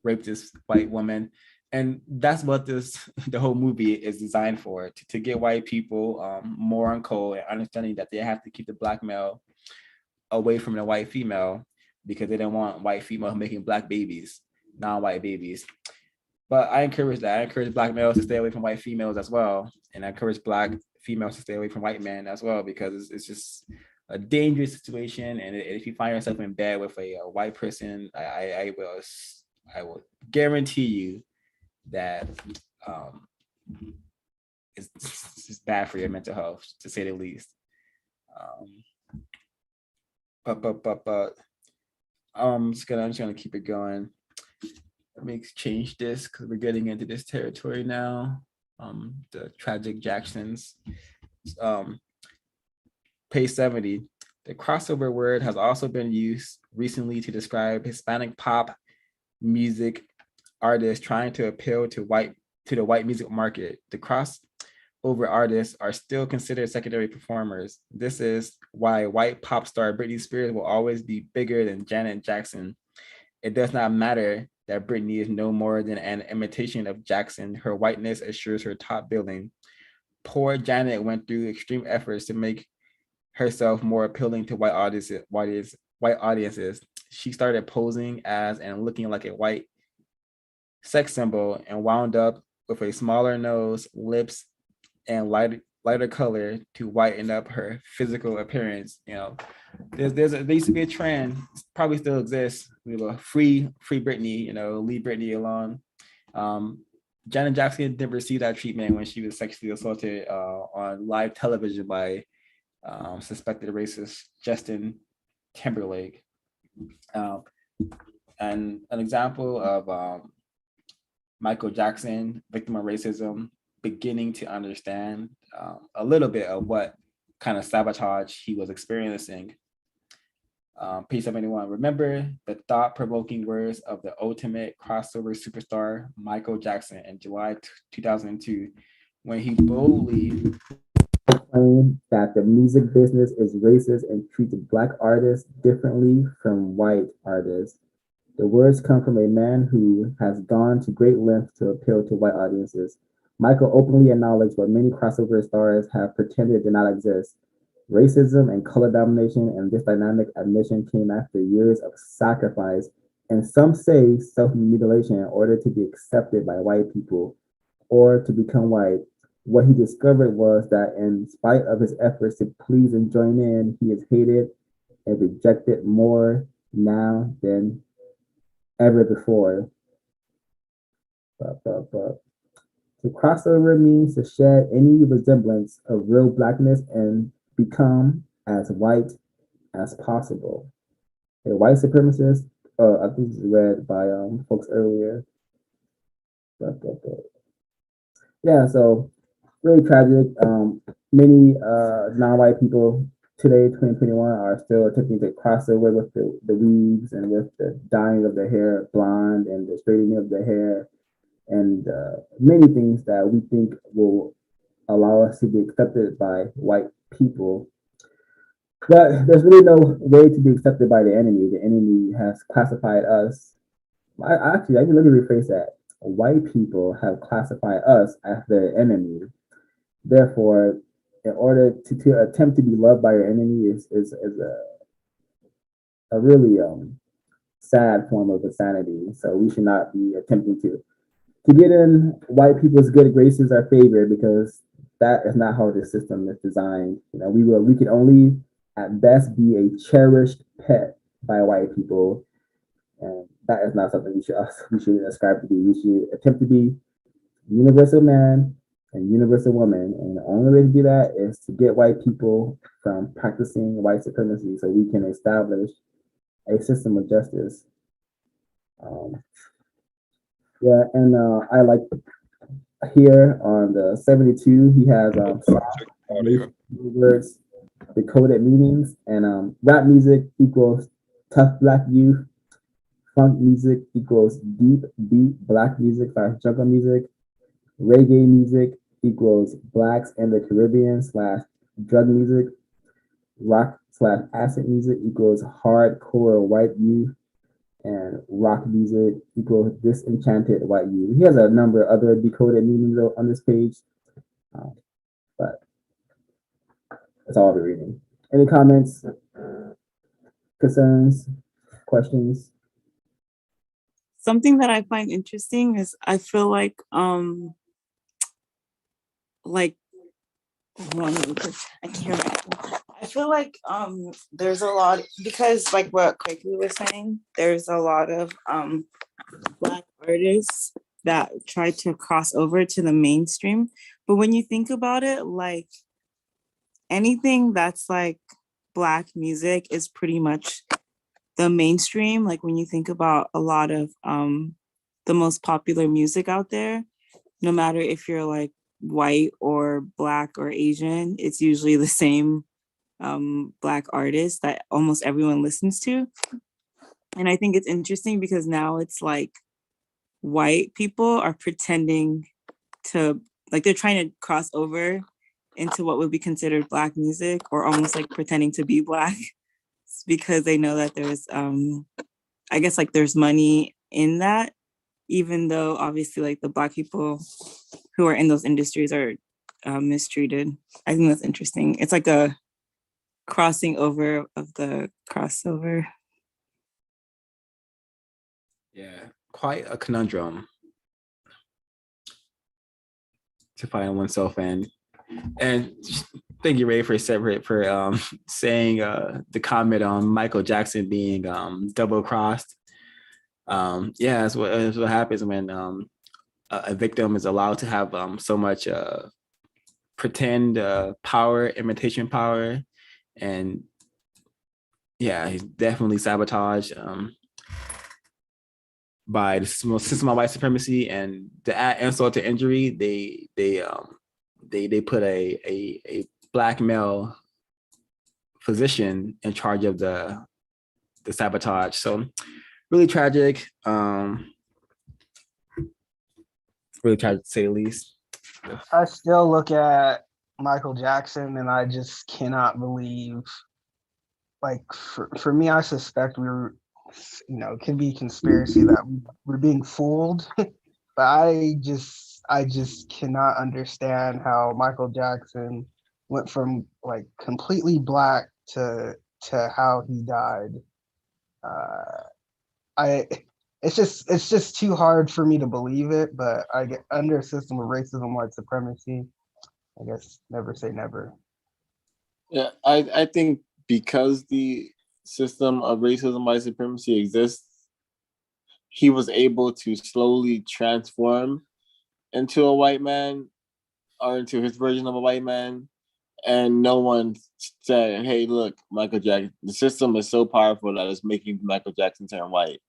rape this white woman. And that's what the whole movie is designed for, to get white people more on code and understanding that they have to keep the black male away from the white female because they don't want white female making black babies, non-white babies. But I encourage that. I encourage black males to stay away from white females as well. And I encourage black females to stay away from white men as well, because it's just a dangerous situation. And if you find yourself in bed with a white person, I will guarantee you that it's bad for your mental health, to say the least. But I'm just gonna keep it going. Let me change this because we're getting into this territory now. The tragic Jacksons. Page 70. The crossover word has also been used recently to describe Hispanic pop music artists trying to appeal to the white music market. The crossover artists are still considered secondary performers. This is why white pop star Britney Spears will always be bigger than Janet Jackson. It does not matter that Britney is no more than an imitation of Jackson. Her whiteness assures her top billing. Poor Janet went through extreme efforts to make herself more appealing to white audiences. She started posing as and looking like a white sex symbol and wound up with a smaller nose, lips, and lighter color to whiten up her physical appearance. You know, there used to be a trend, probably still exists. We were free Britney, you know, leave Britney alone. Janet Jackson didn't receive that treatment when she was sexually assaulted on live television by suspected racist Justin Timberlake. And an example of Michael Jackson, victim of racism, beginning to understand a little bit of what kind of sabotage he was experiencing. Page 71. Remember the thought-provoking words of the ultimate crossover superstar Michael Jackson in July 2002, when he boldly proclaimed that the music business is racist and treats black artists differently from white artists. The words come from a man who has gone to great lengths to appeal to white audiences. Michael openly acknowledged what many crossover stars have pretended did not exist. Racism and color domination, and this dynamic admission came after years of sacrifice and some say self-mutilation in order to be accepted by white people or to become white. What he discovered was that in spite of his efforts to please and join in, he is hated and rejected more now than ever before. To crossover means to shed any resemblance of real blackness and become as white as possible. A white supremacist, I think this is read by folks earlier. Yeah, so really tragic. Many non-white people today, 2021, are still attempting to cross over with the weaves and with the dyeing of their hair blonde and the straightening of their hair and many things that we think will allow us to be accepted by white people. But there's really no way to be accepted by the enemy. The enemy has classified us. Let me rephrase that. White people have classified us as their enemy. Therefore, in order to attempt to be loved by your enemy is a really sad form of insanity. So we should not be attempting to get in white people's good graces or favor, because that is not how the system is designed. You know, we can only at best be a cherished pet by white people, and that is not something we should ascribe to be. We should attempt to be universal man and universal woman, and the only way to do that is to get white people from practicing white supremacy, so we can establish a system of justice. Yeah, and I like here on the 72, he has words, decoded meanings, and rap music equals tough black youth, funk music equals deep beat black music / jungle music, reggae music equals blacks in the Caribbean / drug music, rock/acid music equals hardcore white youth, and rock music equals disenchanted white youth. He has a number of other decoded meanings on this page, but that's all I'll be reading. Any comments, concerns, questions? Something that I find interesting is I feel like hold on, I can't hear I feel like there's a lot, because like what Quakey was saying, there's a lot of Black artists that try to cross over to the mainstream. But when you think about it, like anything that's like Black music is pretty much the mainstream. Like when you think about a lot of the most popular music out there, no matter if you're like white or Black or Asian, it's usually the same Black artist that almost everyone listens to. And I think it's interesting because now it's like white people are pretending to, like, they're trying to cross over into what would be considered Black music, or almost like pretending to be Black because they know that there's I guess like there's money in that, even though obviously like the Black people who are in those industries are mistreated. I think that's interesting. It's like a crossing over of the crossover. Yeah, quite a conundrum to find oneself in. And thank you, Ray, for saying the comment on Michael Jackson being double crossed. Yeah, that's what happens when a victim is allowed to have so much pretend power, imitation power, and yeah, he's definitely sabotaged by the system of white supremacy. And to add insult to injury, they put a Black male physician in charge of the sabotage. So really tragic. Really tragic to say the least. I still look at Michael Jackson and I just cannot believe, like, for me, I suspect it could be conspiracy that we're being fooled. But I just cannot understand how Michael Jackson went from like completely Black to how he died. It's just too hard for me to believe it, but I get under a system of racism, white supremacy, I guess never say never. Yeah, I think because the system of racism, white supremacy exists, he was able to slowly transform into a white man, or into his version of a white man. And no one said, hey, look, Michael Jackson, the system is so powerful that it's making Michael Jackson turn white.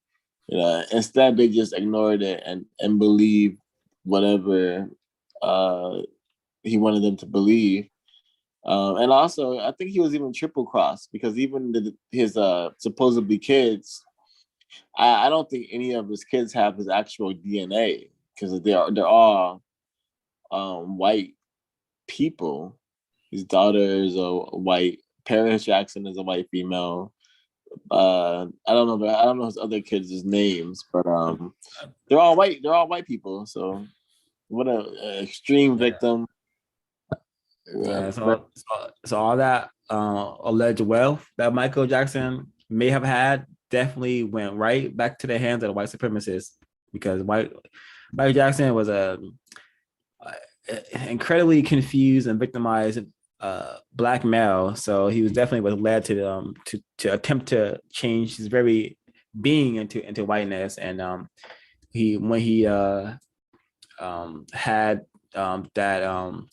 Instead they just ignored it and believed whatever he wanted them to believe. And also, I think he was even triple crossed, because even his supposedly kids, I don't think any of his kids have his actual DNA, because they're all white people. His daughter is a white. Paris Jackson is a white female. I don't know his other kids' names, but they're all white. They're all white people. So what a extreme victim. Yeah, so all that alleged wealth that Michael Jackson may have had definitely went right back to the hands of the white supremacists, because Michael Jackson was a incredibly confused and victimized Black male. So he was definitely was led to attempt to change his very being into whiteness. And when he had that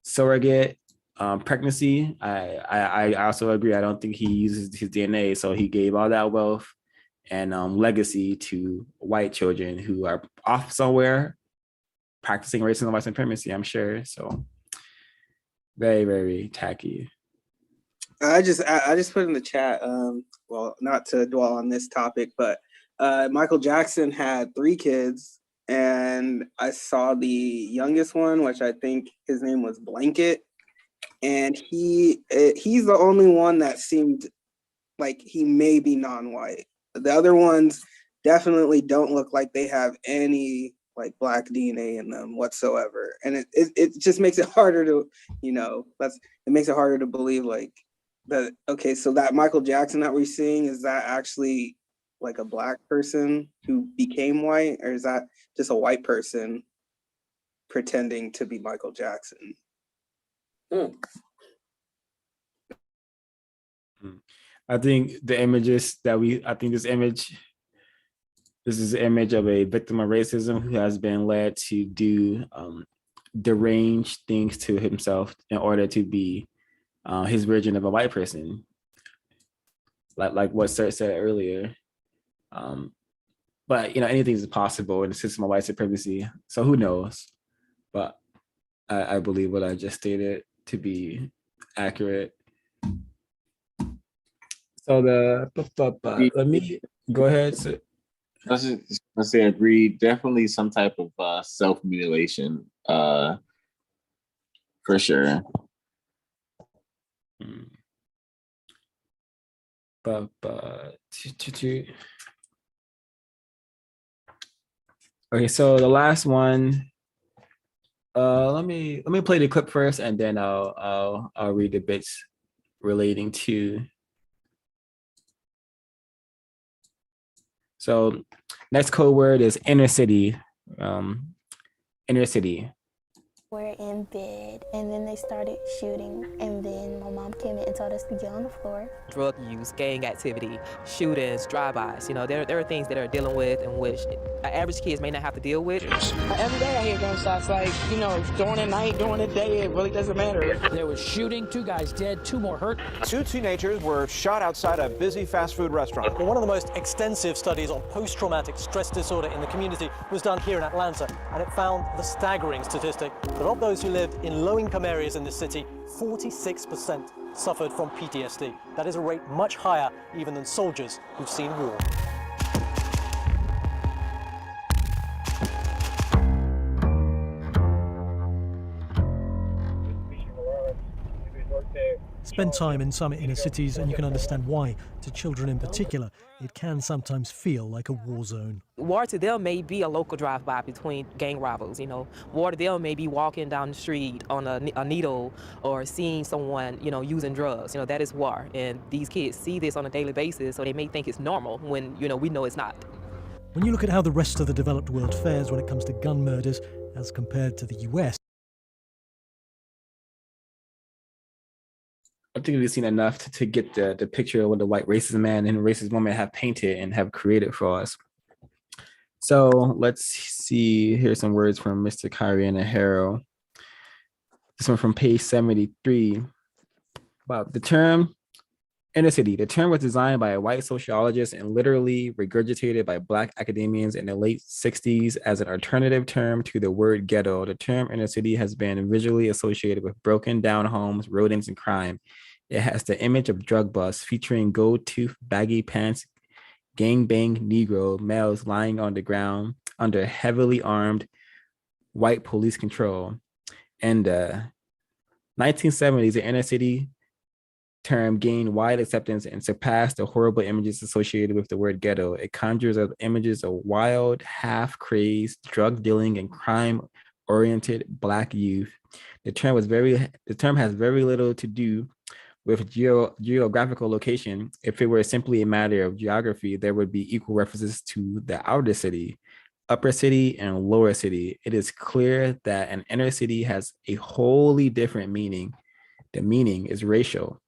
surrogate pregnancy, I also agree. I don't think he uses his DNA, so he gave all that wealth and legacy to white children who are off somewhere practicing racism and white supremacy, I'm sure. So very, very tacky. I just put in the chat, well, not to dwell on this topic, but Michael Jackson had 3 kids, and I saw the youngest one, which I think his name was Blanket. and he's the only one that seemed like he may be non-white. The other ones definitely don't look like they have any like black DNA in them whatsoever, and it just makes it harder to, it makes it harder to believe like that. Okay, so that Michael Jackson that we're seeing, is that actually like a black person who became white, or is that just a white person pretending to be Michael Jackson? I think the images that this is an image of a victim of racism who has been led to do deranged things to himself in order to be his version of a white person, like what Sir said earlier. But anything is possible in the system of white supremacy. So who knows? But I believe what I just stated to be accurate. So let me go ahead. I was just gonna say, agree. Definitely some type of self-mutilation, for sure. Okay, so the last one. Let me play the clip first, and then I'll read the bits relating to. So next code word is inner city. Inner city. We're in bed, and then they started shooting, and then my mom came in and told us to get on the floor. Drug use, gang activity, shootings, drive-bys. There are things that are dealing with in which average kids may not have to deal with. Every day I hear gunshots, during the night, during the day, it really doesn't matter. There was shooting, 2 guys dead, 2 more hurt. 2 teenagers were shot outside a busy fast food restaurant. One of the most extensive studies on post-traumatic stress disorder in the community was done here in Atlanta, and it found the staggering statistic that of those who lived in low-income areas in the city, 46% suffered from PTSD. That is a rate much higher even than soldiers who've seen war. Spend time in some inner cities and you can understand why, to children in particular, it can sometimes feel like a war zone. War to them may be a local drive-by between gang rivals, War to them may be walking down the street on a needle or seeing someone, using drugs. That is war. And these kids see this on a daily basis, so they may think it's normal when, we know it's not. When you look at how the rest of the developed world fares when it comes to gun murders as compared to the US, I think we've seen enough to get the picture of what the white racist man and racist woman have painted and have created for us. So let's see. Here's some words from Mr. Kyrie and Harrow. This one from page 73. About the term inner city. The term was designed by a white sociologist and literally regurgitated by Black academians in the late 60s as an alternative term to the word ghetto. The term inner city has been visually associated with broken down homes, rodents, and crime. It has the image of drug busts featuring gold-toothed, baggy pants, gangbang Negro males lying on the ground under heavily armed white police control. In the 1970s, the inner city term gained wide acceptance and surpassed the horrible images associated with the word ghetto. It conjures up images of wild, half-crazed, drug-dealing, and crime-oriented Black youth. The term has very little to do with geographical location. If it were simply a matter of geography, there would be equal references to the outer city, upper city, and lower city. It is clear that an inner city has a wholly different meaning. The meaning is racial.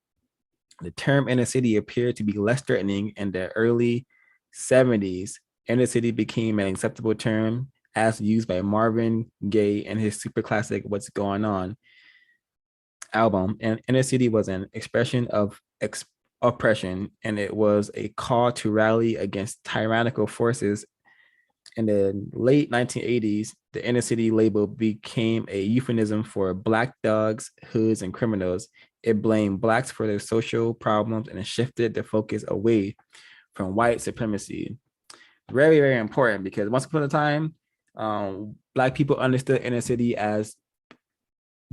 The term inner city appeared to be less threatening in the early 70s. Inner city became an acceptable term as used by Marvin Gaye in his super classic What's Going On album. And inner city was an expression of oppression, and it was a call to rally against tyrannical forces. In the late 1980s, the inner city label became a euphemism for Black thugs, hoods, and criminals. It blamed Blacks for their social problems and it shifted the focus away from white supremacy. Very, very important, because once upon a time, Black people understood inner city as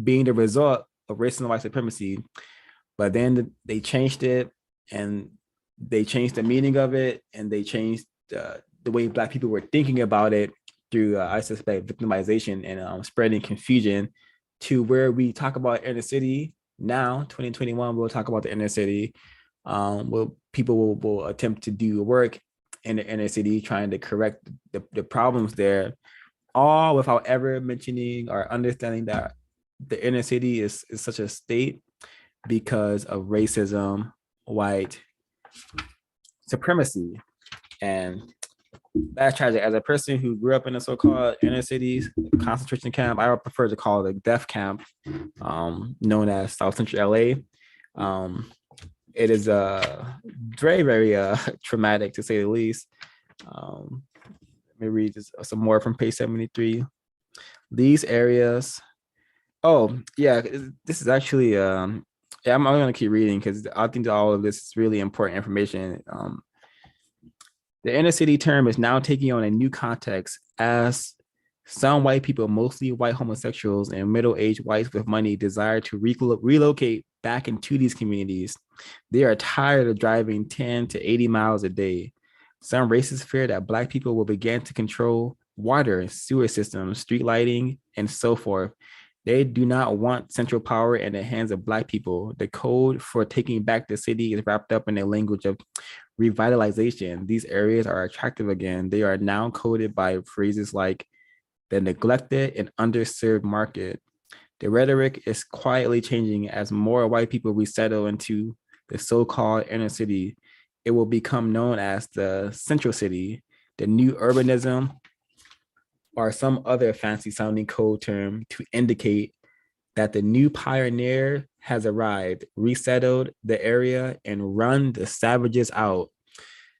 being the result of racism and white supremacy, but then they changed it, and they changed the meaning of it, and they changed the way Black people were thinking about it through, I suspect, victimization and spreading confusion, to where we talk about inner city now, 2021. We'll talk about the inner city. Where people will attempt to do work in the inner city, trying to correct the problems there, all without ever mentioning or understanding that the inner city is such a state because of racism, white supremacy. And that's tragic. As a person who grew up in the so-called inner cities, concentration camp, I would prefer to call it a death camp, known as South Central LA. It is very, very traumatic, to say the least. Let me read some more from page 73. These areas. Oh, yeah, this is actually, yeah, I'm going to keep reading because I think that all of this is really important information. The inner city term is now taking on a new context as some white people, mostly white homosexuals and middle-aged whites with money, desire to relocate back into these communities. They are tired of driving 10 to 80 miles a day. Some racists fear that Black people will begin to control water and sewer systems, street lighting, and so forth. They do not want central power in the hands of Black people. The code for taking back the city is wrapped up in a language of revitalization. These areas are attractive again. They are now coded by phrases like the neglected and underserved market. The rhetoric is quietly changing as more white people resettle into the so-called inner city. It will become known as the central city, the new urbanism, or some other fancy sounding code term to indicate that the new pioneer has arrived, resettled the area, and run the savages out.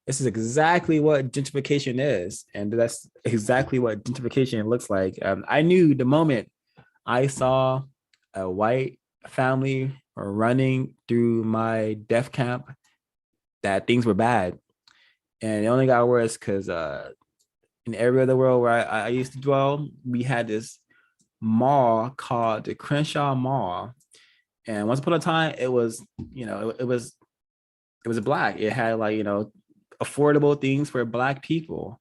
This is exactly what gentrification is. And that's exactly what gentrification looks like. I knew the moment I saw a white family running through my death camp that things were bad. And it only got worse because in the area of the world where I used to dwell, we had this mall called the Crenshaw Mall. And once upon a time, it was, it was Black. It had affordable things for Black people.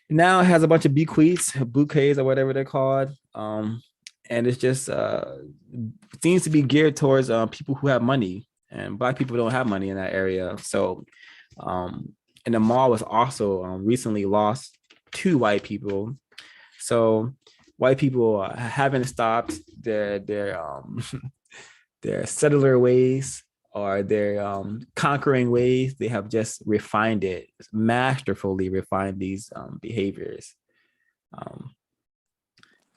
Now it has a bunch of bequeaths, bouquets, or whatever they're called. And it's just seems to be geared towards people who have money, and Black people don't have money in that area. So, and the mall was also recently lost to white people. So white people haven't stopped their their settler ways or their conquering ways. They have just refined it, masterfully refined these behaviors.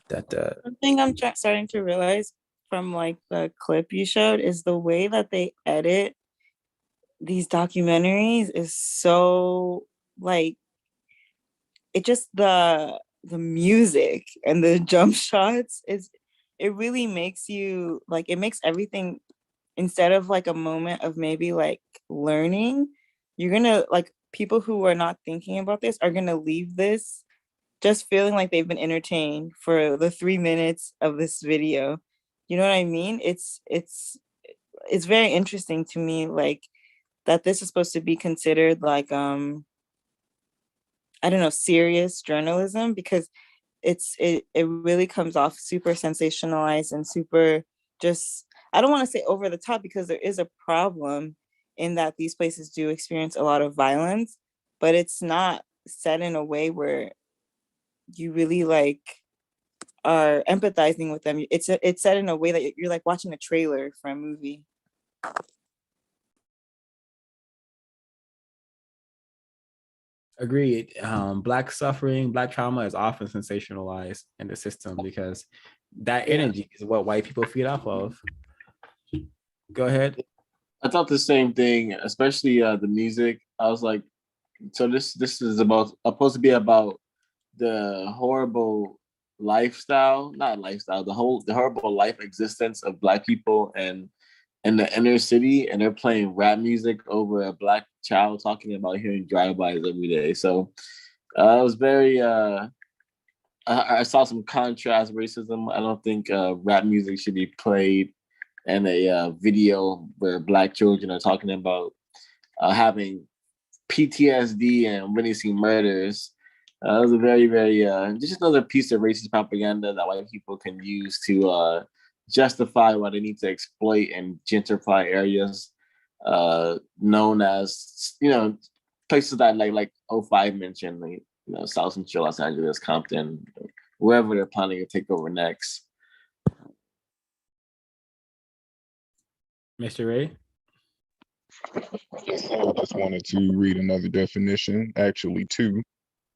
One thing I'm starting to realize from like the clip you showed is the way that they edit these documentaries is so like, it just the music and the jump shots it really makes you like, it makes everything, instead of like a moment of maybe like learning, you're gonna like, people who are not thinking about this are gonna leave this just feeling like they've been entertained for the 3 minutes of this video. You know what I mean? It's very interesting to me, like, that this is supposed to be considered like I don't know, serious journalism, because it really comes off super sensationalized and super just, I don't want to say over the top, because there is a problem in that these places do experience a lot of violence, but it's not said in a way where you really like are empathizing with them. It's said in a way that you're like watching a trailer for a movie. Agreed. Black suffering, Black trauma is often sensationalized in the system because that energy is what white people feed off of. Go ahead. I thought the same thing, especially the music. I was like, so this is supposed to be about the horrible not lifestyle, the horrible life existence of Black people and in the inner city, and they're playing rap music over a Black child talking about hearing drive-bys every day. So it was very I saw some contrast racism. I don't think rap music should be played and a video where Black children are talking about having PTSD and witnessing murders. It was a very, very just another piece of racist propaganda that white people can use to justify why they need to exploit and gentrify areas known as, places that like O5 mentioned, like, South Central Los Angeles, Compton, wherever they're planning to take over next. Mr. Ray? Yes, sir. I just wanted to read another definition, actually two.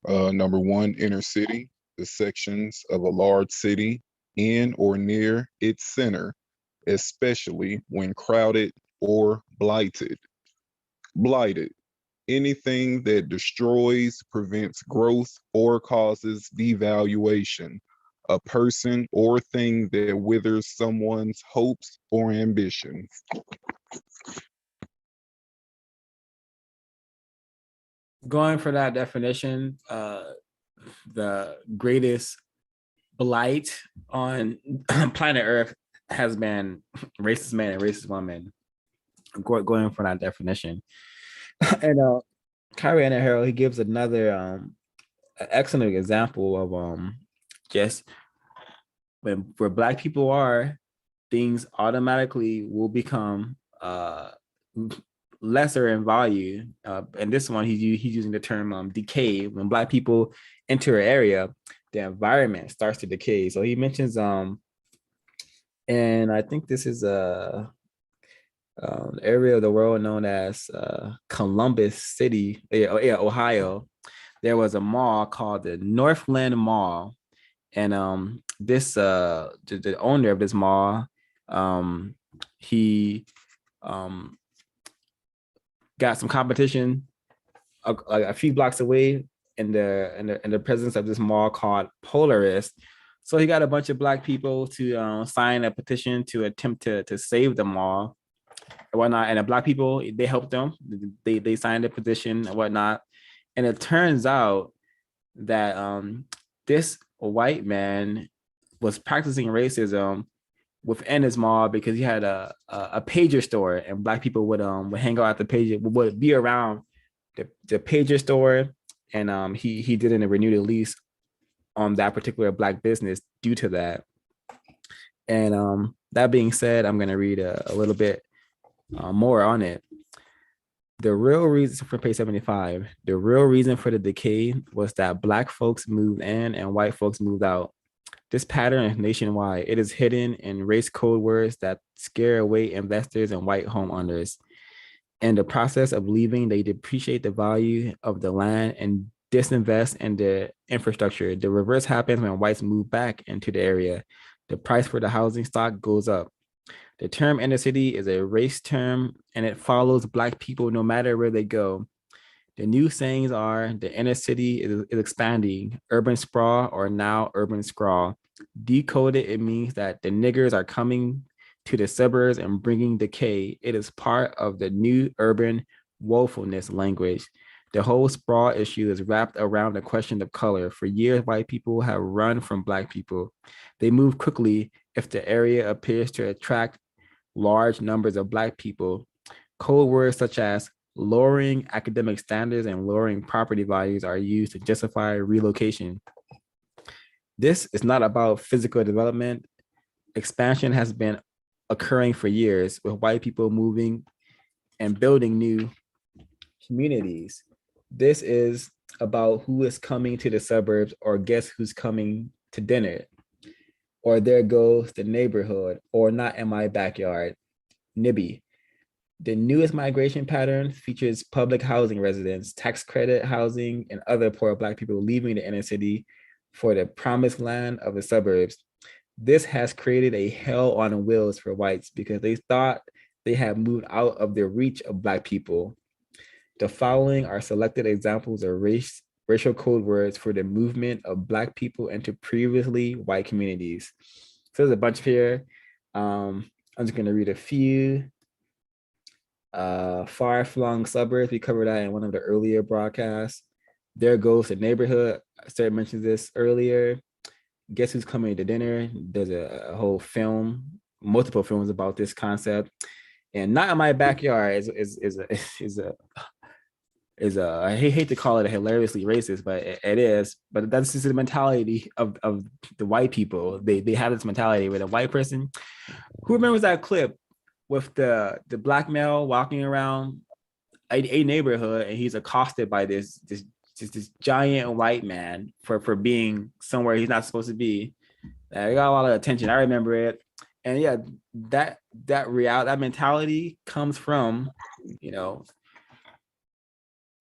Number one, inner city, the sections of a large city in or near its center, especially when crowded or blighted. Blighted, anything that destroys, prevents growth, or causes devaluation. A person or thing that withers someone's hopes or ambitions. Going for that definition, the greatest blight on planet Earth has been racist men and racist women. Going for that definition. And Kyrie and Harold, he gives another excellent example of just where Black people are, things automatically will become lesser in value. And this one, he's using the term decay. When Black people enter an area, the environment starts to decay. So he mentions, and I think this is a area of the world known as Columbus City, Ohio. There was a mall called the Northland Mall, and this the owner of this mall, he got some competition a few blocks away in the presence of this mall called Polaris. So he got a bunch of Black people to sign a petition to attempt to save the mall and whatnot. And the Black people, they helped them. They signed a petition and whatnot. And it turns out that this white man was practicing racism within his mall because he had a pager store, and Black people would hang out at the pager, would be around the pager store, and he didn't renew the lease on that particular Black business due to that. And that being said, I'm going to read a little bit more on it. The real reason for page 75, the real reason for the decay was that Black folks moved in and white folks moved out. This pattern is nationwide. It is hidden in race code words that scare away investors and white homeowners. In the process of leaving, they depreciate the value of the land and disinvest in the infrastructure. The reverse happens when whites move back into the area. The price for the housing stock goes up. The term inner city is a race term, and it follows Black people no matter where they go. The new sayings are the inner city is expanding, urban sprawl, or now urban scrawl. Decoded, it means that the niggers are coming to the suburbs and bringing decay. It is part of the new urban woefulness language. The whole sprawl issue is wrapped around the question of color. For years, white people have run from Black people. They move quickly if the area appears to attract large numbers of Black people. Code words such as lowering academic standards and lowering property values are used to justify relocation. This is not about physical development. Expansion has been occurring for years, with white people moving and building new communities. This is about who is coming to the suburbs, or guess who's coming to dinner, or there goes the neighborhood, or not in my backyard. NIBI. The newest migration pattern features public housing residents, tax credit housing, and other poor Black people leaving the inner city for the promised land of the suburbs. This has created a hell on wheels for whites because they thought they had moved out of the reach of Black people. The following are selected examples of racial code words for the movement of Black people into previously white communities. So there's a bunch here. I'm just going to read a few. Far-flung suburbs, we covered that in one of the earlier broadcasts. There goes the neighborhood. Sarah mentioned this earlier. Guess who's coming to dinner? There's a whole film multiple films about this concept. And Not in My Backyard is a I hate to call it hilariously racist, but it is. But that's just the mentality of the white people. They have this mentality with a white person. Who remembers that clip with the black male walking around a neighborhood and he's accosted by this giant white man for being somewhere he's not supposed to be? It got a lot of attention. I remember it. And yeah, that mentality comes from,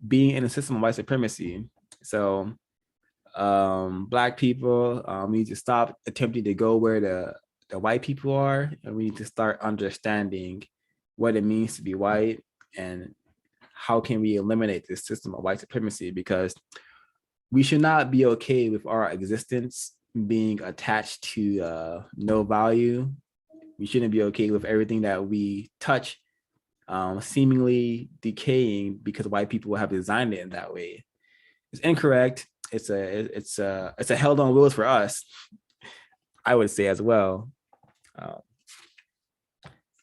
being in a system of white supremacy. So black people, we need to stop attempting to go where the white people are, and we need to start understanding what it means to be white and how can we eliminate this system of white supremacy, because we should not be okay with our existence being attached to no value. We shouldn't be okay with everything that we touch seemingly decaying because white people have designed it in that way. It's incorrect. It's a hell on wheels for us, I would say as well.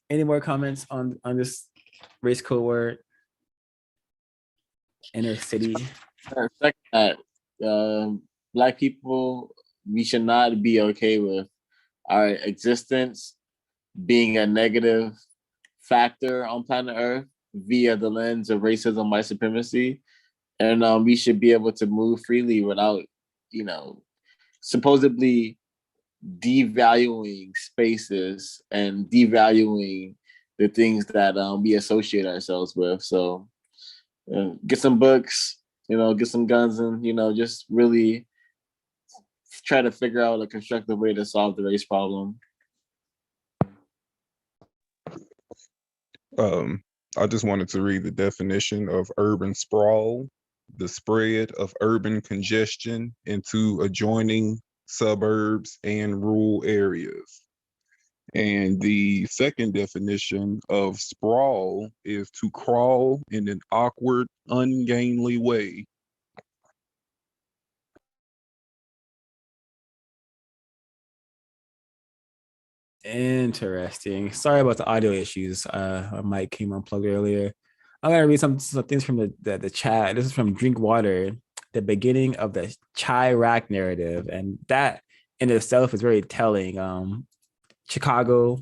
Any more comments on this race code word? Inner city. That Black people, we should not be okay with our existence being a negative factor on planet Earth via the lens of racism, white supremacy. And we should be able to move freely without, supposedly devaluing spaces and devaluing the things that we associate ourselves with. So get some books, get some guns, and, just really try to figure out a constructive way to solve the race problem. I just wanted to read the definition of urban sprawl: the spread of urban congestion into adjoining suburbs and rural areas. And the second definition of sprawl is to crawl in an awkward, ungainly way. Interesting. Sorry about the audio issues. My mic came unplugged earlier. I'm gonna read some things from the chat. This is from Drink Water, the beginning of the Chirac narrative, and that in itself is very telling. Chicago,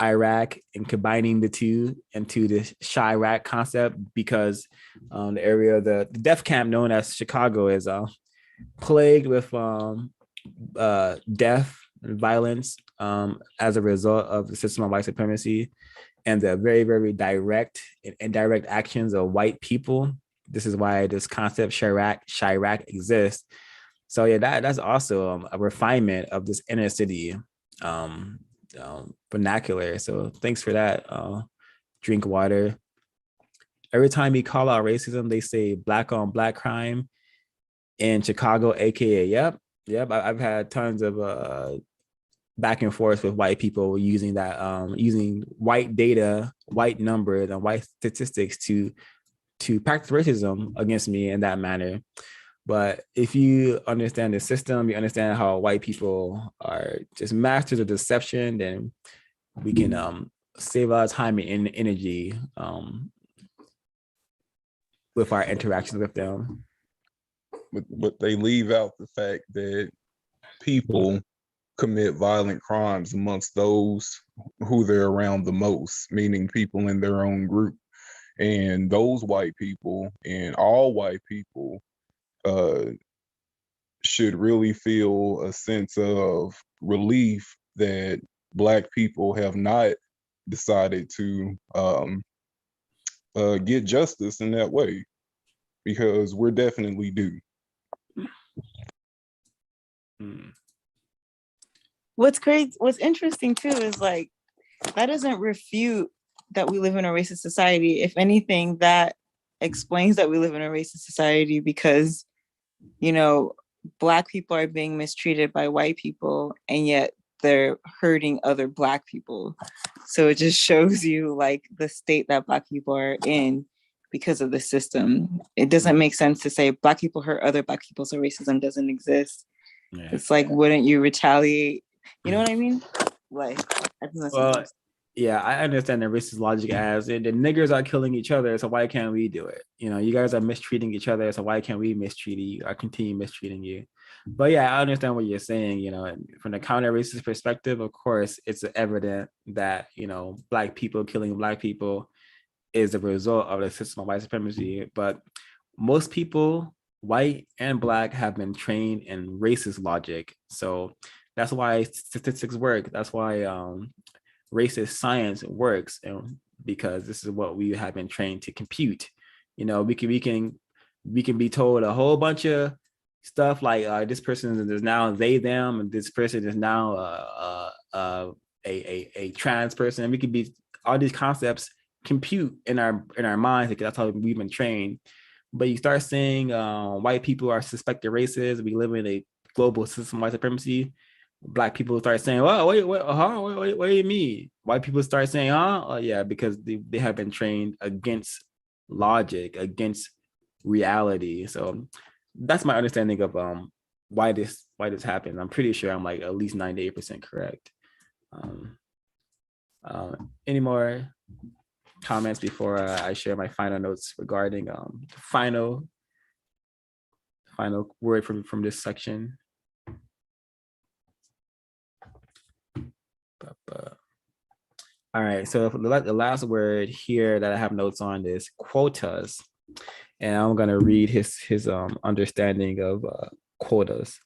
Iraq, and combining the two into the Chirac concept, because the area of the death camp known as Chicago is plagued with death and violence as a result of the system of white supremacy and the very, very direct and indirect actions of white people. This is why this concept Chirac exists. So yeah, that's also a refinement of this inner city vernacular. So thanks for that, Drink Water. Every time we call out racism, they say black on black crime in Chicago, aka yep. I've had tons of back and forth with white people using that, using white data, white numbers, and white statistics to practice racism against me in that manner. But if you understand the system, you understand how white people are just masters of deception, then we can save a lot of time and energy with our interactions with them. But they leave out the fact that people commit violent crimes amongst those who they're around the most, meaning people in their own group. And those white people, and all white people, should really feel a sense of relief that Black people have not decided to get justice in that way, because we're definitely due. What's interesting too is like that doesn't refute that we live in a racist society. If anything, that explains that we live in a racist society, because Black people are being mistreated by white people, and yet they're hurting other Black people. So it just shows you like the state that Black people are in because of the system. It doesn't make sense to say Black people hurt other Black people, so racism doesn't exist. Yeah. It's like, wouldn't you retaliate? You know what I mean? Like, I think that's Well, yeah, I understand the racist logic as the niggers are killing each other, so why can't we do it? You know, you guys are mistreating each other, so why can't we mistreat you or continue mistreating you? But yeah, I understand what you're saying. You know, and from the counter racist perspective, of course, it's evident that, you know, black people killing black people is the result of the system of white supremacy. But most people, white and black, have been trained in racist logic. So that's why statistics work. That's why racist science works, and because this is what we have been trained to compute. You know, we can be told a whole bunch of stuff like this person is now they them, and this person is now a trans person. And we could be all these concepts compute in our minds because that's how we've been trained. But you start saying white people are suspected racists. We live in a global system of white supremacy. Black people start saying, "Well, wait, what do you mean?" White people start saying, "Huh?" Yeah, because they have been trained against logic, against reality. So that's my understanding of why this happens. I'm pretty sure I'm like at least 98% correct. Any more comments before I share my final notes regarding the final word from this section? All right, so the last word here that I have notes on is quotas, and I'm gonna read his understanding of quotas.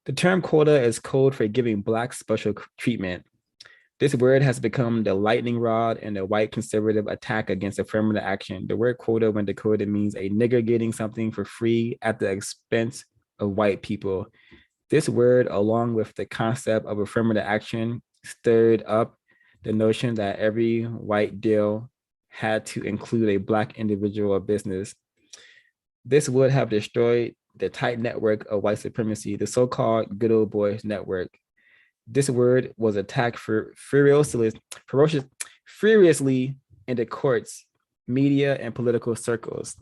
The term quota is code for giving Black special treatment. This word has become the lightning rod in the white conservative attack against affirmative action. The word quota, when decoded, means a nigger getting something for free at the expense of white people. This word, along with the concept of affirmative action, stirred up the notion that every white deal had to include a Black individual or business. This would have destroyed the tight network of white supremacy, the so-called good old boys network. This word was attacked furiously in the courts, media, and political circles.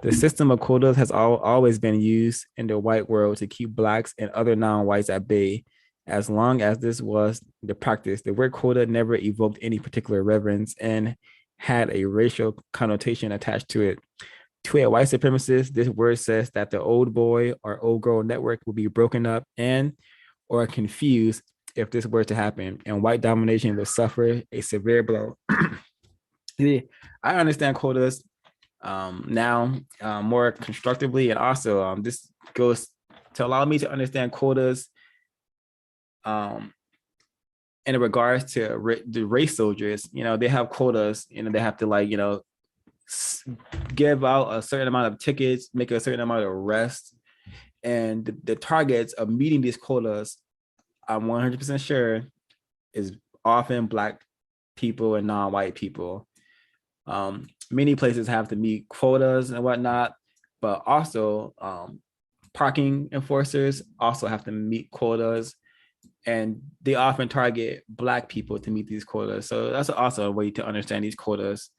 The system of quotas has always been used in the white world to keep Blacks and other non-whites at bay. As long as this was the practice, the word quota never evoked any particular reverence and had a racial connotation attached to it. To a white supremacist, this word says that the old boy or old girl network will be broken up and or confused if this were to happen, and white domination will suffer a severe blow. I understand quotas now more constructively, and also this goes to allow me to understand quotas in regards to the race soldiers. You know, they have quotas. You know, they have to, like, you know, give out a certain amount of tickets, make a certain amount of arrests, and the targets of meeting these quotas, I'm 100% sure, is often Black people and non-white people. Many places have to meet quotas and whatnot, but also parking enforcers also have to meet quotas, and they often target Black people to meet these quotas. So that's also a way to understand these quotas.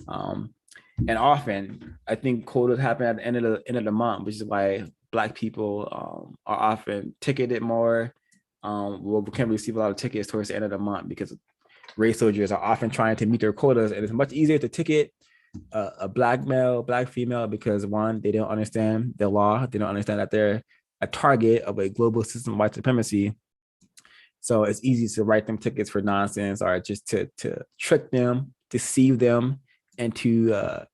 And often, I think quotas happen at the end of the month, which is why Black people are often ticketed more. We can receive a lot of tickets towards the end of the month because race soldiers are often trying to meet their quotas, and it's much easier to ticket a Black male, Black female, because one, they don't understand the law, they don't understand that they're a target of a global system of white supremacy. So it's easy to write them tickets for nonsense, or just to trick them, deceive them, and to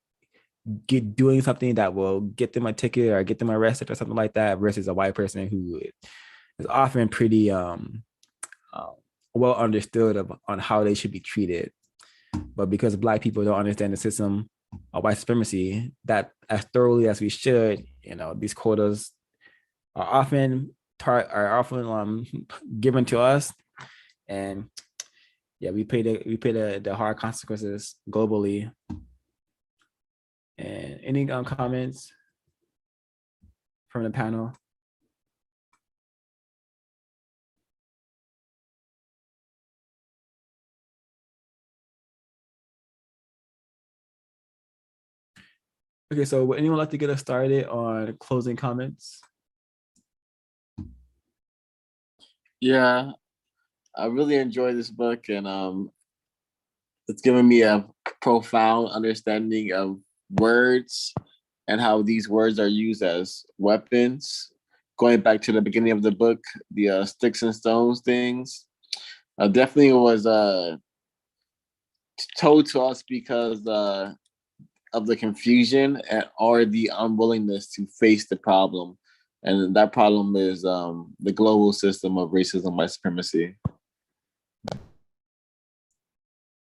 get doing something that will get them a ticket or get them arrested or something like that, versus a white person who is often pretty well understood on how they should be treated. But because Black people don't understand the system of white supremacy that as thoroughly as we should, you know, these quotas are often given to us, and yeah, we pay the hard consequences globally. And any comments from the panel? Okay, so would anyone like to get us started on closing comments? Yeah, I really enjoy this book, and it's given me a profound understanding of words and how these words are used as weapons. Going back to the beginning of the book, the sticks and stones things, definitely was told to us because of the confusion or the unwillingness to face the problem. And that problem is the global system of racism, white supremacy.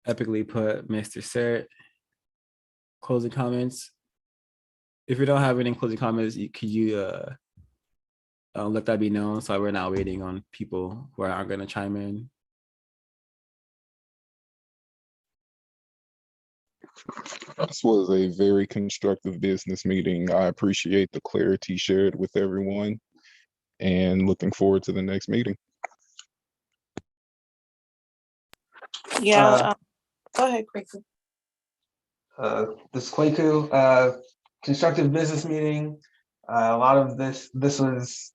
Epically put, Mr. Sir. Closing comments. If you don't have any closing comments, could you let that be known so we're not waiting on people who are going to chime in? This was a very constructive business meeting. I appreciate the clarity shared with everyone and looking forward to the next meeting. Yeah, go ahead, Quaker. This is Kwaku. Constructive business meeting. A lot of this was,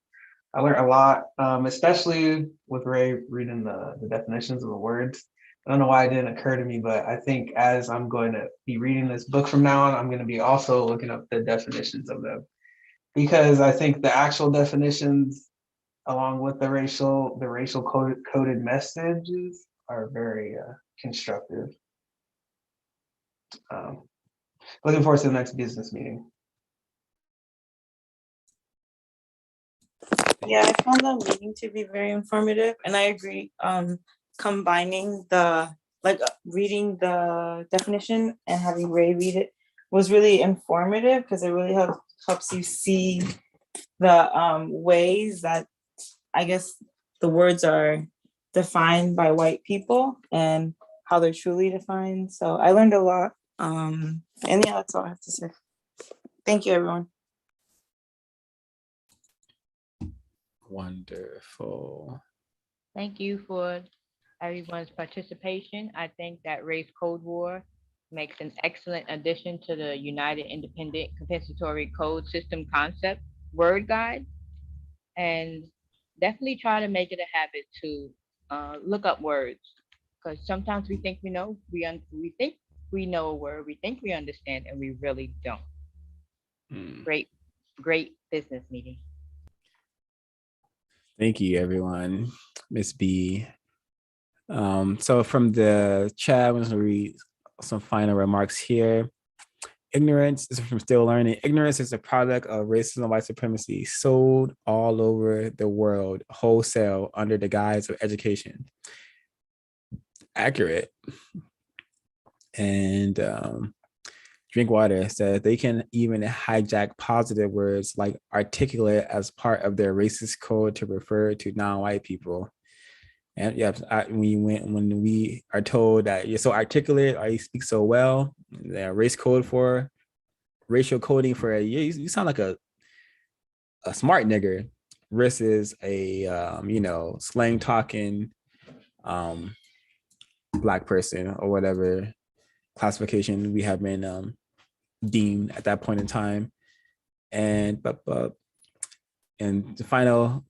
I learned a lot, especially with Ray reading the definitions of the words. I don't know why it didn't occur to me, but I think as I'm going to be reading this book from now on, I'm going to be also looking up the definitions of them, because I think the actual definitions, along with the racial coded messages, are very constructive. Looking forward to the next business meeting. Yeah, I found the meeting to be very informative, and I agree. Combining the reading the definition and having Ray read it was really informative, because it really helps you see the ways that I guess the words are defined by white people and how they're truly defined. So I learned a lot. And yeah, that's all I have to say. Thank you, everyone. Wonderful. Thank you for everyone's participation. I think that Race Code War makes an excellent addition to the United Independent Compensatory Code System concept word guide, and definitely try to make it a habit to look up words, because sometimes we think we know, we think we know a word, we think we understand, and we really don't. Great business meeting. Thank you, everyone. Miss B. So from the chat, I'm going to read some final remarks here. Ignorance is from Still Learning. Ignorance is a product of racism and white supremacy sold all over the world, wholesale, under the guise of education. Accurate. And Drinkwater says they can even hijack positive words like articulate as part of their racist code to refer to non-white people. And yeah, when we are told that you're so articulate or you speak so well, the racial coding for you sound like a smart nigger versus a slang talking Black person or whatever classification we have been deemed at that point in time. And the final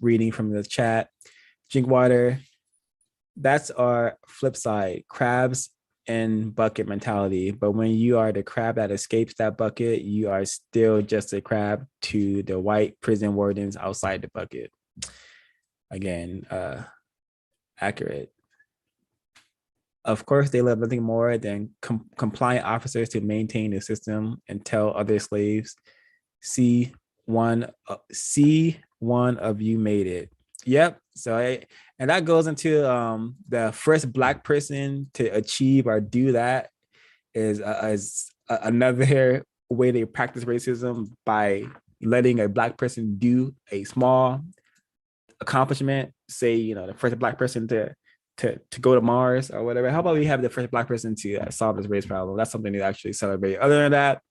reading from the chat. Drinkwater, that's our flip side, crabs and bucket mentality. But when you are the crab that escapes that bucket, you are still just a crab to the white prison wardens outside the bucket. Again, accurate. Of course, they love nothing more than compliant officers to maintain the system and tell other slaves, see one of you made it. Yep. So and that goes into the first Black person to achieve or do that is another way they practice racism, by letting a Black person do a small accomplishment. Say, the first Black person to go to Mars or whatever. How about we have the first Black person to solve this race problem? That's something to actually celebrate. Other than that,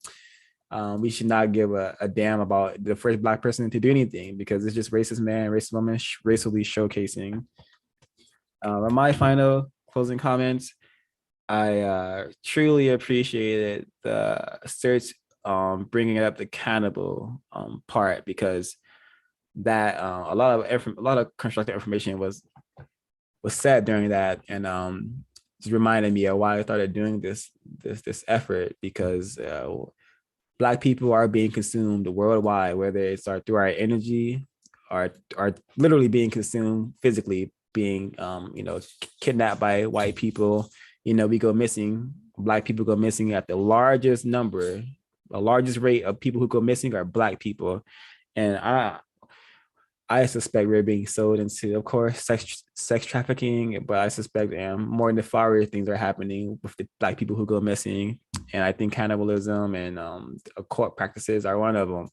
we should not give a damn about the first Black person to do anything, because it's just racist man, racist woman, racially showcasing. My final closing comments, I truly appreciated the search bringing up the cannibal part, because that a lot of constructive information was was said during that, and just reminded me of why I started doing this effort, because Black people are being consumed worldwide, whether it's through our energy, are literally being consumed physically, being kidnapped by white people. We go missing. Black people go missing at the largest rate of people who go missing are Black people, and I suspect we're being sold into, of course, sex trafficking, but I suspect more nefarious things are happening with the Black people who go missing. And I think cannibalism and occult practices are one of them.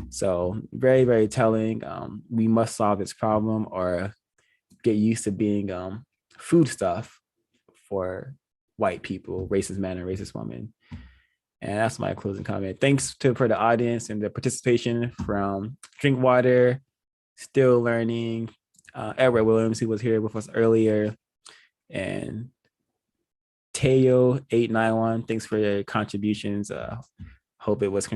So very, very telling. We must solve this problem or get used to being food stuff for white people, racist men and racist women. And that's my closing comment. Thanks for the audience and the participation from Drinkwater, Still Learning, Edward Williams, who was here with us earlier, and Teo 891. Thanks for your contributions. Hope it was